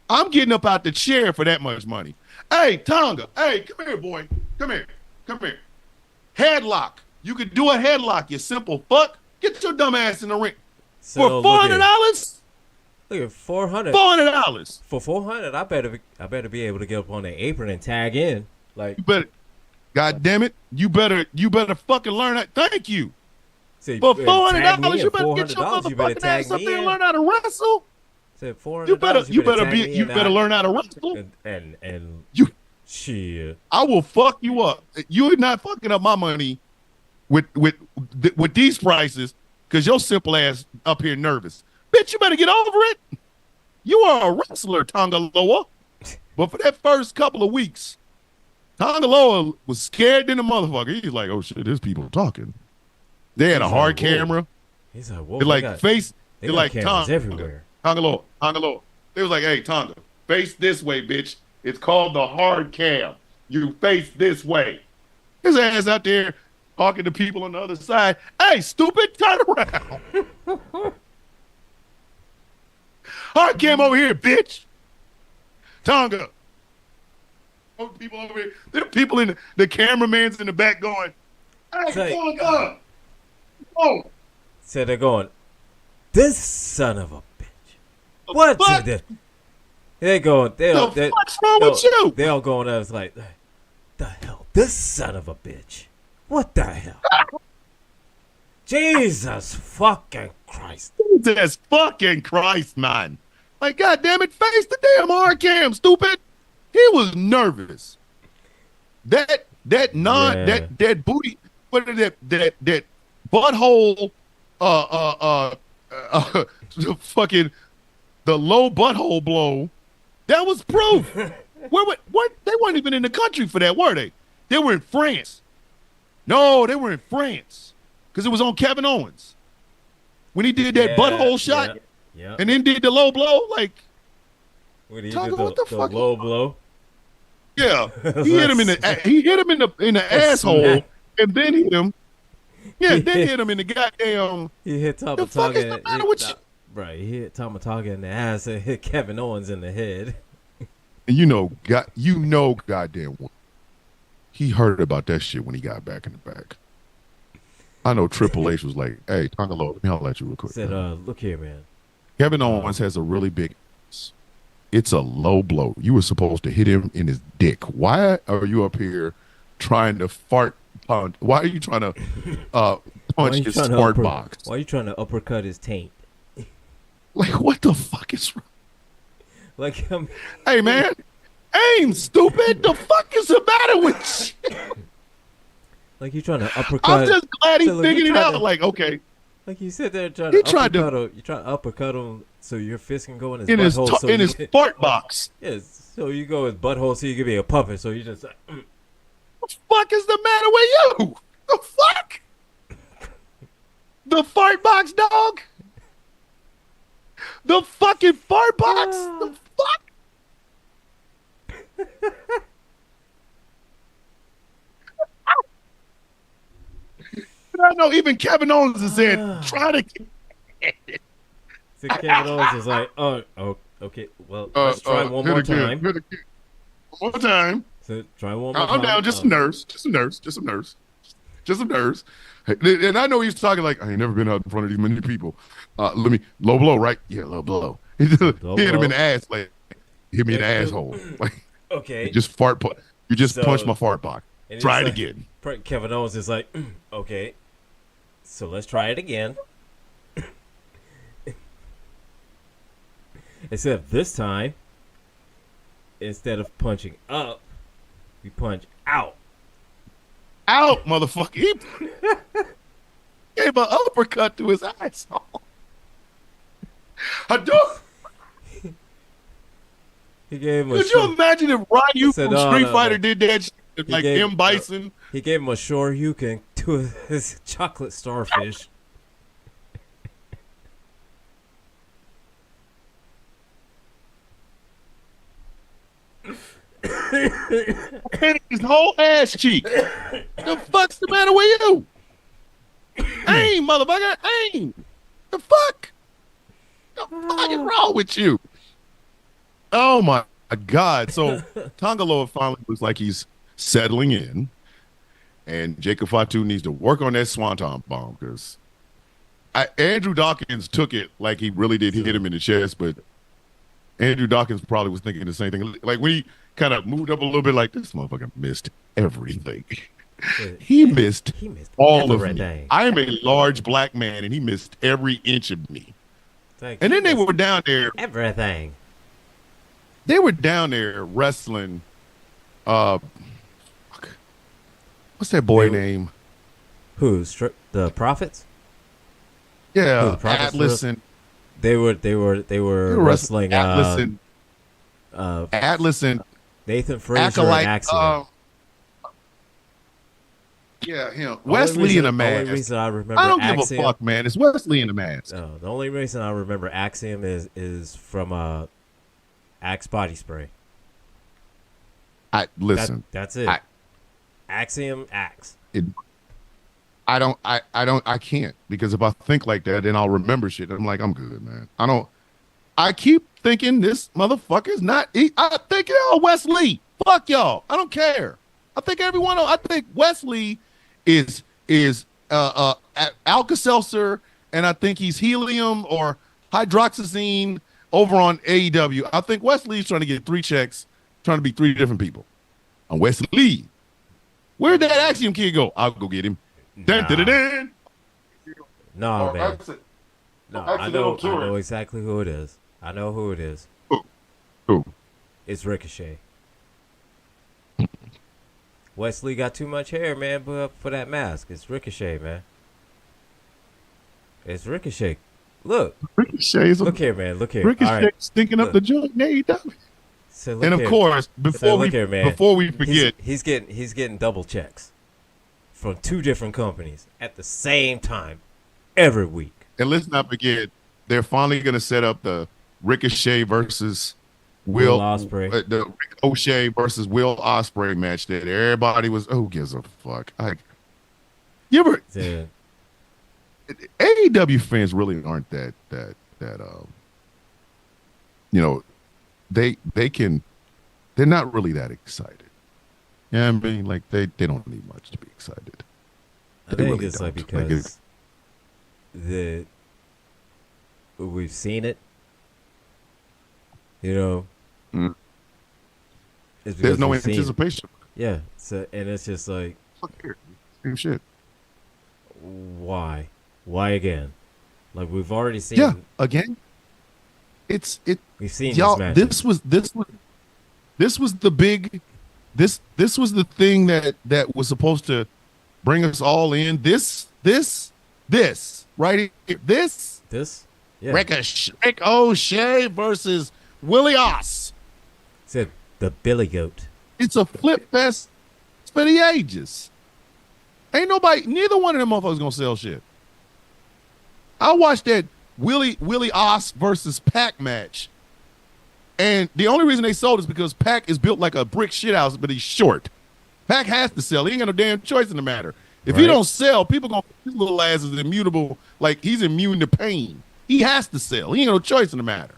Speaker 1: I'm getting up out the chair for that much money. Hey, Tonga. Hey, come here, boy. Come here. Headlock. You could do a headlock, you simple fuck. Get your dumb ass in the ring. So, for $400?
Speaker 2: Look at $400.
Speaker 1: $400.
Speaker 2: For $400, I better be able to get up on the apron and tag in. Like
Speaker 1: you better. God damn it! You better fucking learn that. Thank you.
Speaker 2: For
Speaker 1: $400, you better get your motherfucking ass up there and learn how to wrestle.
Speaker 2: Said $400.
Speaker 1: You better learn how to wrestle.
Speaker 2: And
Speaker 1: you
Speaker 2: shit.
Speaker 1: I will fuck you up. You're not fucking up my money with these prices because your simple ass up here nervous. Bitch, you better get over it. You are a wrestler, Tonga Loa. But for that first couple of weeks, Tonga Loa was scared than a motherfucker. He's like, oh shit, there's people talking. They had a hard camera.
Speaker 2: He's like, whoa.
Speaker 1: They like face. They like
Speaker 2: Tonga everywhere.
Speaker 1: Tonga Loa. They was like, hey, Tonga, face this way, bitch. It's called the hard cam. You face this way. His ass out there talking to people on the other side. Hey, stupid, turn around. Hard cam over here, bitch. Tonga. People over here. There are people in the cameraman's in the back going, hey, Tonga. Oh.
Speaker 2: So they're going, this son of a bitch. What did they? They're going,
Speaker 1: what's wrong with you?
Speaker 2: They're all going, I was like, the hell? This son of a bitch. What the hell? Jesus fucking Christ.
Speaker 1: Jesus fucking Christ, man. Like, God damn it, face the damn hard cam, stupid. He was nervous. That booty, what is that butthole, fucking the low butthole blow. That was proof. What? They weren't even in the country for that, were they? They were in France. No, they were in France because it was on Kevin Owens when he did that butthole shot, and then did the low blow. Like,
Speaker 2: what did he do? The low blow.
Speaker 1: Yeah, he hit him in the asshole, and then hit him. Yeah, then hit him in the goddamn.
Speaker 2: He hit Tama Tonga. Right, he hit Tama Tonga in the ass and hit Kevin Owens in the head.
Speaker 1: And goddamn well, he heard about that shit when he got back in the back. I know Triple H was like, "Hey, Tonga Loa, let me holler at you real quick."
Speaker 2: Said, "Look here, man.
Speaker 1: Kevin Owens has a really big. It's a low blow. You were supposed to hit him in his dick. Why are you up here trying to fart punch? Why are you trying to punch his fart box?
Speaker 2: Why are you trying to uppercut his taint?
Speaker 1: Like, what the fuck is wrong?
Speaker 2: Like,
Speaker 1: hey, man, aim, stupid. The fuck is the matter with you?
Speaker 2: Like, you trying to uppercut.
Speaker 1: I'm just glad he figured it out. Like, okay.
Speaker 2: Like, you sit there trying to uppercut him. You try to uppercut him so your fist can go in his butthole.
Speaker 1: In his fart box.
Speaker 2: Yes. So you go his butthole so you can be a puppet. So you just like,
Speaker 1: What the fuck is the matter with you? The fuck? The fart box, dog? The fucking fart box? The fuck? I know even Kevin Owens has said, try to get it.
Speaker 2: So Kevin Owens is like, oh, okay, well, let's try one more time.
Speaker 1: One more time.
Speaker 2: So try one more time.
Speaker 1: I'm down, just some nerves. And I know he's talking like, I ain't never been out in front of these many people. Let me, low blow, right? Yeah, low blow. He hit him in the ass, like, hit me in the asshole. Like,
Speaker 2: okay.
Speaker 1: You just punched my fart box. Try it again.
Speaker 2: Kevin Owens is like, okay, so let's try it again. Except this time, instead of punching up, we punch out.
Speaker 1: out, motherfucker. He gave an uppercut to his asshole.
Speaker 2: He gave him a
Speaker 1: Could you imagine if Ryu from Street Fighter
Speaker 2: no.
Speaker 1: did that shit like M. Bison?
Speaker 2: He gave him a Shoryuken to his chocolate starfish.
Speaker 1: His whole ass cheek. The fuck's the matter with you? Aim, motherfucker, aim. The fuck? The fuck is wrong with you? Oh my God. So Tongaloa finally looks like he's settling in. And Jacob Fatu needs to work on that swanton bomb because Andrew Dawkins took it like he really did hit him in the chest, but Andrew Dawkins probably was thinking the same thing. Like when he kind of moved up a little bit, like this motherfucker missed everything. He missed all of me. I am a large black man, and he missed every inch of me. And then they were down there.
Speaker 2: Everything.
Speaker 1: They were down there wrestling. What's that boy name?
Speaker 2: Who's the Prophets?
Speaker 1: Yeah, Atlas and
Speaker 2: they were wrestling
Speaker 1: Atlas and
Speaker 2: Nathan Frazier and Axiom.
Speaker 1: Yeah, him. Wesley in a mask.
Speaker 2: The only reason I remember
Speaker 1: I don't
Speaker 2: Axiom,
Speaker 1: give a fuck, man. It's Wesley in a mask.
Speaker 2: No, the only reason I remember Axiom is from Axe body spray. That's it. Axiom Axe.
Speaker 1: I can't, because if I think like that, then I'll remember shit. I'm like, I'm good, man. I keep thinking this motherfucker's not. I think Wesley. Fuck y'all. I don't care. I think I think Wesley is Alka-Seltzer, and I think he's helium or hydroxyzine over on AEW. I think Wesley's trying to get 3 checks, trying to be 3 different people. I'm Wesley. Where'd that Axiom kid go? I'll go get him.
Speaker 2: No, man. No, I know exactly who it is. I know who it is.
Speaker 1: Who?
Speaker 2: It's Ricochet. Wesley got too much hair, man, but for that mask. It's Ricochet, man. It's Ricochet. Look. Look here, man. Look here.
Speaker 1: Ricochet stinking up the joint in AEW. So and of course, before we forget,
Speaker 2: he's getting double checks from 2 different companies at the same time every week.
Speaker 1: And let's not forget, they're finally going to set up the Ricochet versus Will Ospreay, the Ricochet versus Will Ospreay match that everybody was, who gives a fuck? AEW fans really aren't that they're not really that excited. Yeah, I mean, like they don't need much to be excited.
Speaker 2: I think it's like because we've seen it.
Speaker 1: There's no anticipation.
Speaker 2: Yeah, and it's just like,
Speaker 1: look here, same shit.
Speaker 2: Why again? Like we've already seen.
Speaker 1: Yeah, again. We've seen y'all. This was the big. This was the thing that was supposed to bring us all in. This right here. This.
Speaker 2: Yeah.
Speaker 1: Ricochet versus Willie Oss.
Speaker 2: Said the Billy Goat.
Speaker 1: It's a flip fest for the ages. Ain't neither one of them motherfuckers gonna sell shit. I watched that Willie Oss versus Pac match, and the only reason they sold is because Pac is built like a brick shithouse, but he's short. Pac has to sell. He ain't got no damn choice in the matter. If he don't sell, people gonna his little ass is immutable, like he's immune to pain. He has to sell. He ain't got no choice in the matter.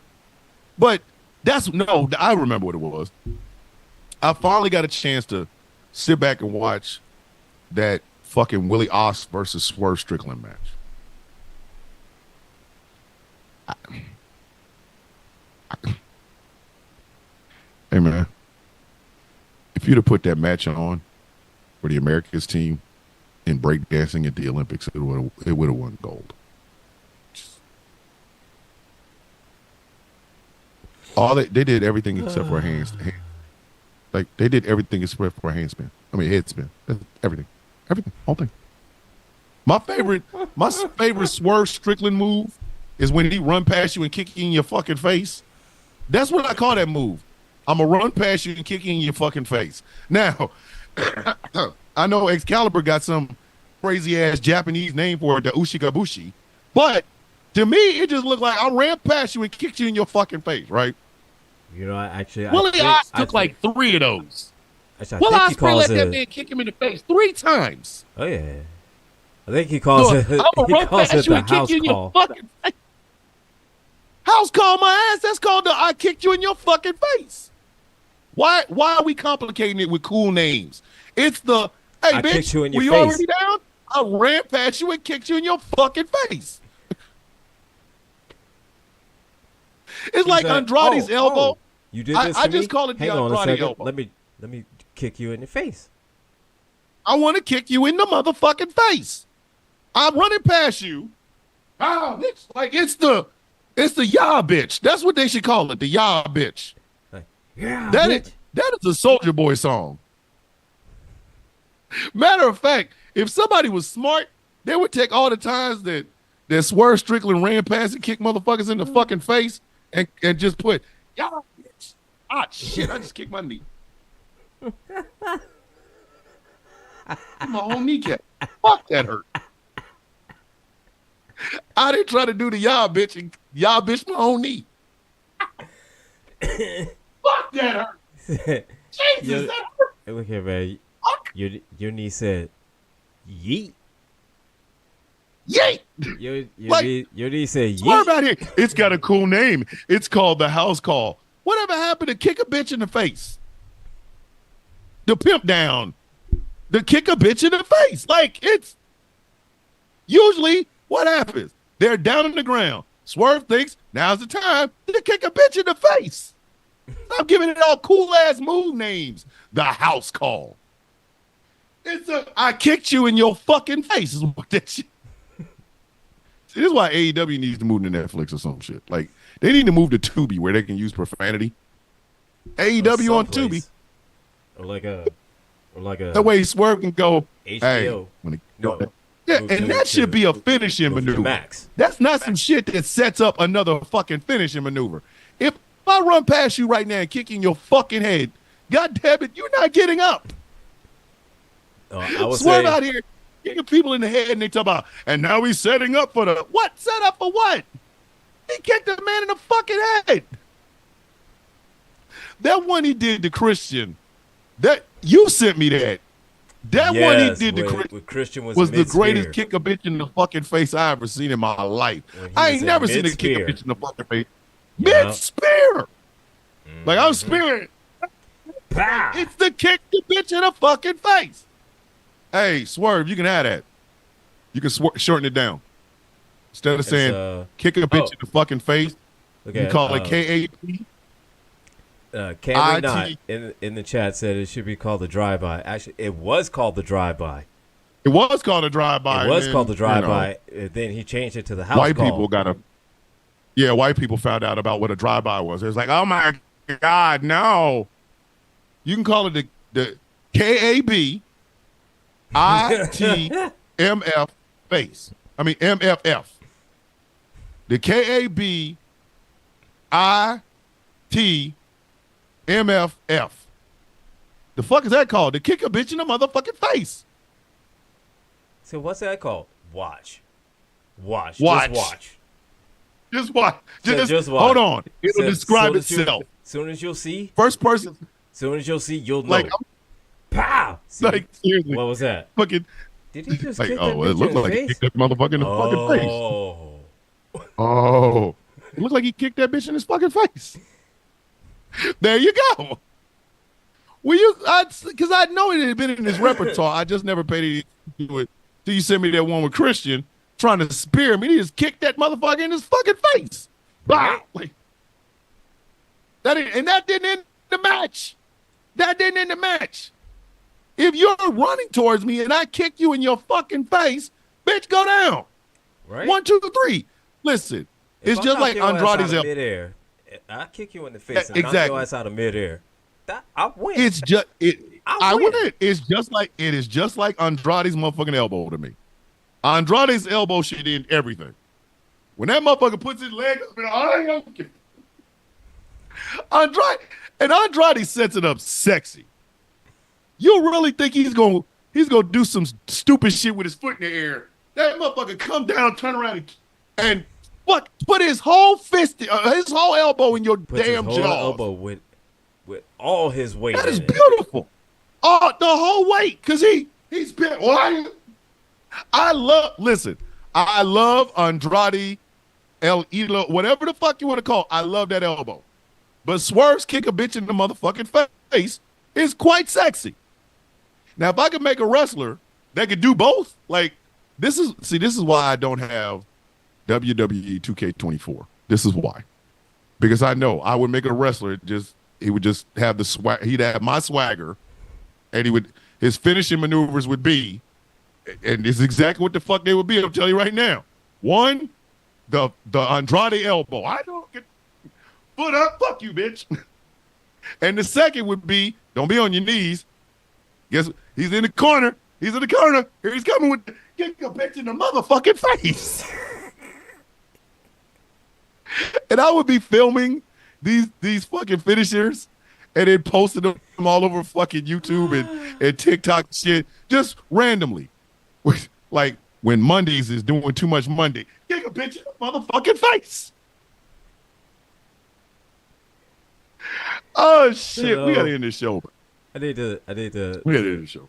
Speaker 1: But I remember what it was. I finally got a chance to sit back and watch that fucking Willie Oss versus Swerve Strickland match. Hey, man. If you'd have put that match on for the Americas team in breakdancing at the Olympics, it would have won gold. They did everything except for a hand. Like they did everything except for a handspin. I mean headspin. Everything. Everything. Whole thing. My favorite Swerve Strickland move is when he run past you and kick you in your fucking face. That's what I call that move. I'm going to run past you and kick you in your fucking face. Now, I know Excalibur got some crazy-ass Japanese name for it, the Ushikabushi. But to me, it just looked like I ran past you and kicked you in your fucking face, right?
Speaker 2: You know, actually,
Speaker 1: Willie Oz took like 3 of those. Willie Ospreay let that man kick him in the face 3 times.
Speaker 2: Oh, yeah. I think he calls it, he calls it the house call.
Speaker 1: House call my ass. That's called the I kicked you in your fucking face. Why are we complicating it with cool names? It's the, hey,
Speaker 2: I
Speaker 1: bitch,
Speaker 2: you in your
Speaker 1: were you
Speaker 2: face.
Speaker 1: already down? I ran past you and kicked you in your fucking face. It's like Andrade's elbow.
Speaker 2: You did this to me?
Speaker 1: I just call it the Andrade elbow.
Speaker 2: Let me kick you in the face.
Speaker 1: I want to kick you in the motherfucking face. I'm running past you. It's like it's the yah bitch. That's what they should call it, the yah bitch.
Speaker 2: Like, yeah,
Speaker 1: that is a Soulja Boy song. Matter of fact, if somebody was smart, they would take all the times that Swerve Strickland ran past and kicked motherfuckers in the fucking face and just put yah bitch. Ah shit, I just kicked my knee. My own kneecap. Fuck, that hurt. I didn't try to do the y'all bitch and y'all bitch my own knee. Fuck, that hurt. Jesus, that hurt.
Speaker 2: Look here, man. Your knee said, yeet.
Speaker 1: Yeet.
Speaker 2: Your knee said, yeet.
Speaker 1: Swerve out here. It's got a cool name. It's called the house call. Whatever happened to kick a bitch in the face? The pimp down. The kick a bitch in the face. Like, it's usually what happens. They're down on the ground. Swerve thinks now's the time to kick a bitch in the face. Stop giving it all cool-ass move names. The house call. It's I kicked you in your fucking face is what that shit. See, this is why AEW needs to move to Netflix or some shit. Like, they need to move to Tubi where they can use profanity. AEW on Tubi.
Speaker 2: Or like a
Speaker 1: that way Swerve can go,
Speaker 2: HBO.
Speaker 1: hey, when and that should be a finishing maneuver.
Speaker 2: Max.
Speaker 1: That's not some shit that sets up another fucking finishing maneuver. If I run past you right now and kick in your fucking head, God damn it, you're not getting up. Swerve out here kicking people in the head and they talk about, and now he's setting up for the, what? Set up for what? He kicked a man in the fucking head. That one he did to Christian, that you sent me that. That one he did to
Speaker 2: Christian
Speaker 1: was the greatest kick a bitch in the fucking face I ever seen in my life. I ain't never seen a kick a bitch in the fucking face. Mid-spear. Like, I'm spearing. It's the kick the bitch in the fucking face. Hey, Swerve, you can have that. You can shorten it down. Instead of saying kick a bitch in the fucking face, you can call it KAP.
Speaker 2: Cameron Knott in the chat said it should be called the drive-by. Actually, it was called the drive-by.
Speaker 1: It was called a drive-by.
Speaker 2: It was called the drive-by. Then he changed it to the house
Speaker 1: white
Speaker 2: call.
Speaker 1: White people found out about what a drive-by was. It was like, oh my God, no. You can call it the KAB ITMF face. I mean MFF. The KAB ITMFF. The fuck is that called? To kick a bitch in the motherfucking face.
Speaker 2: So what's that called? Watch.
Speaker 1: Just watch. Just watch. Hold on. It'll describe itself.
Speaker 2: Soon as you'll see.
Speaker 1: First person.
Speaker 2: Soon as you'll see, you'll know.
Speaker 1: Like,
Speaker 2: pow! See,
Speaker 1: like, seriously.
Speaker 2: What was that?
Speaker 1: Fucking.
Speaker 2: Did he just
Speaker 1: like,
Speaker 2: kick that bitch
Speaker 1: it looked
Speaker 2: in the
Speaker 1: like
Speaker 2: face?
Speaker 1: he kicked that motherfucker in the fucking face. Oh. It looked like he kicked that bitch in his fucking face. There you go. Because I know it had been in his repertoire. I just never paid any to it. Till you sent me that one with Christian trying to spear him. He just kicked that motherfucker in his fucking face. Bah! Like, that didn't end the match. That didn't end the match. If you're running towards me and I kick you in your fucking face, bitch, go down.
Speaker 2: Right?
Speaker 1: 1, 2, 3. Listen, it's just like Andrade's
Speaker 2: midair. I kick you in the face and knock your ass out of midair. I win.
Speaker 1: It's just I wouldn't. It is just like Andrade's motherfucking elbow to me. Andrade's elbow should end everything. When that motherfucker puts his leg up and Andrade sets it up sexy. You really think he's gonna do some stupid shit with his foot in the air? That motherfucker come down, turn around, and put his whole fist, his whole elbow in your damn jaw.
Speaker 2: Elbow with all his weight.
Speaker 1: That is beautiful. Oh, the whole weight, because he's been. I love Andrade, El Idolo, whatever the fuck you want to call it. I love that elbow. But Swerve's kick a bitch in the motherfucking face is quite sexy. Now, if I could make a wrestler that could do both, like, this is why I don't have WWE 2K24. This is why. Because I know I would make a wrestler, he would just have the swag. He'd have my swagger, and his finishing maneuvers would be, and it's exactly what the fuck they would be. I'm telling you right now. One, the Andrade elbow. I don't get foot up. Fuck you, bitch. And the second would be, don't be on your knees. Guess he's in the corner. He's in the corner. Here he's coming with kick a bitch in the motherfucking face. And I would be filming these fucking finishers and then posting them all over fucking YouTube and TikTok shit just randomly. Like when Mondays is doing too much Monday. Kick a bitch in the motherfucking face. Oh shit, we gotta end this show.
Speaker 2: I need to.
Speaker 1: We gotta end the show.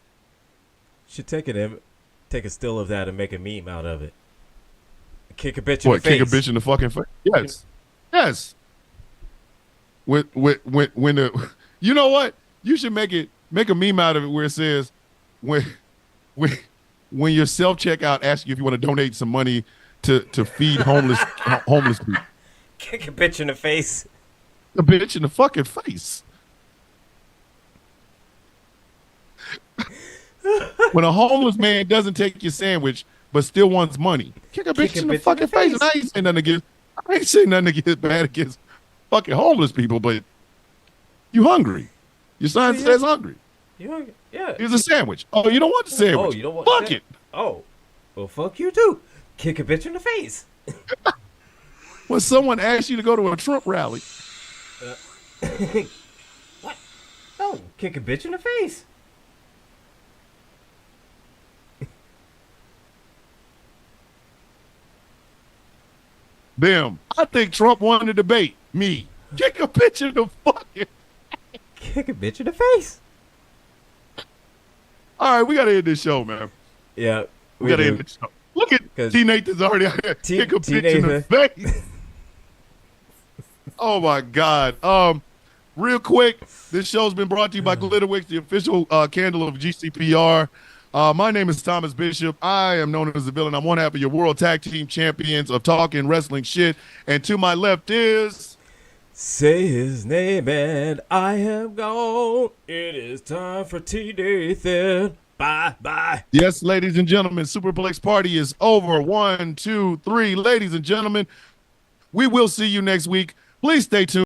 Speaker 2: Should take a still of that and make a meme out of it. Kick a bitch in the face.
Speaker 1: Kick a bitch in the fucking face? Yes. When the, you know what? You should make a meme out of it where it says when your self checkout asks you if you want to donate some money to feed homeless people.
Speaker 2: Kick a bitch in the face.
Speaker 1: A bitch in the fucking face. When a homeless man doesn't take your sandwich but still wants money, kick a bitch in the fucking face. And I ain't saying nothing against bad against fucking homeless people, but you hungry. Your sign says hungry.
Speaker 2: You hungry? Yeah.
Speaker 1: Here's a sandwich. Oh, you don't want the sandwich?
Speaker 2: Oh, you don't want
Speaker 1: fuck it.
Speaker 2: Oh, well, fuck you too. Kick a bitch in the face.
Speaker 1: When someone asks you to go to a Trump rally.
Speaker 2: What? Oh, kick a bitch in the face.
Speaker 1: Them. I think Trump won the debate. Me. Kick a bitch in the fucking.
Speaker 2: Kick a bitch in the face.
Speaker 1: All right, we gotta end this show, man.
Speaker 2: Yeah,
Speaker 1: we gotta end this show. Look at T. Nathan's already out here. Kick a bitch in the face. Oh my God. Real quick, this show's been brought to you by Glitterwix, the official candle of GCPR. My name is Thomas Bishop. I am known as the villain. I'm one half of your World Tag Team Champions of talking wrestling shit. And to my left is...
Speaker 2: Say his name and I am gone. It is time for T. Nathan. Bye.
Speaker 1: Yes, ladies and gentlemen, Superplex Party is over. 1, 2, 3. Ladies and gentlemen, we will see you next week. Please stay tuned.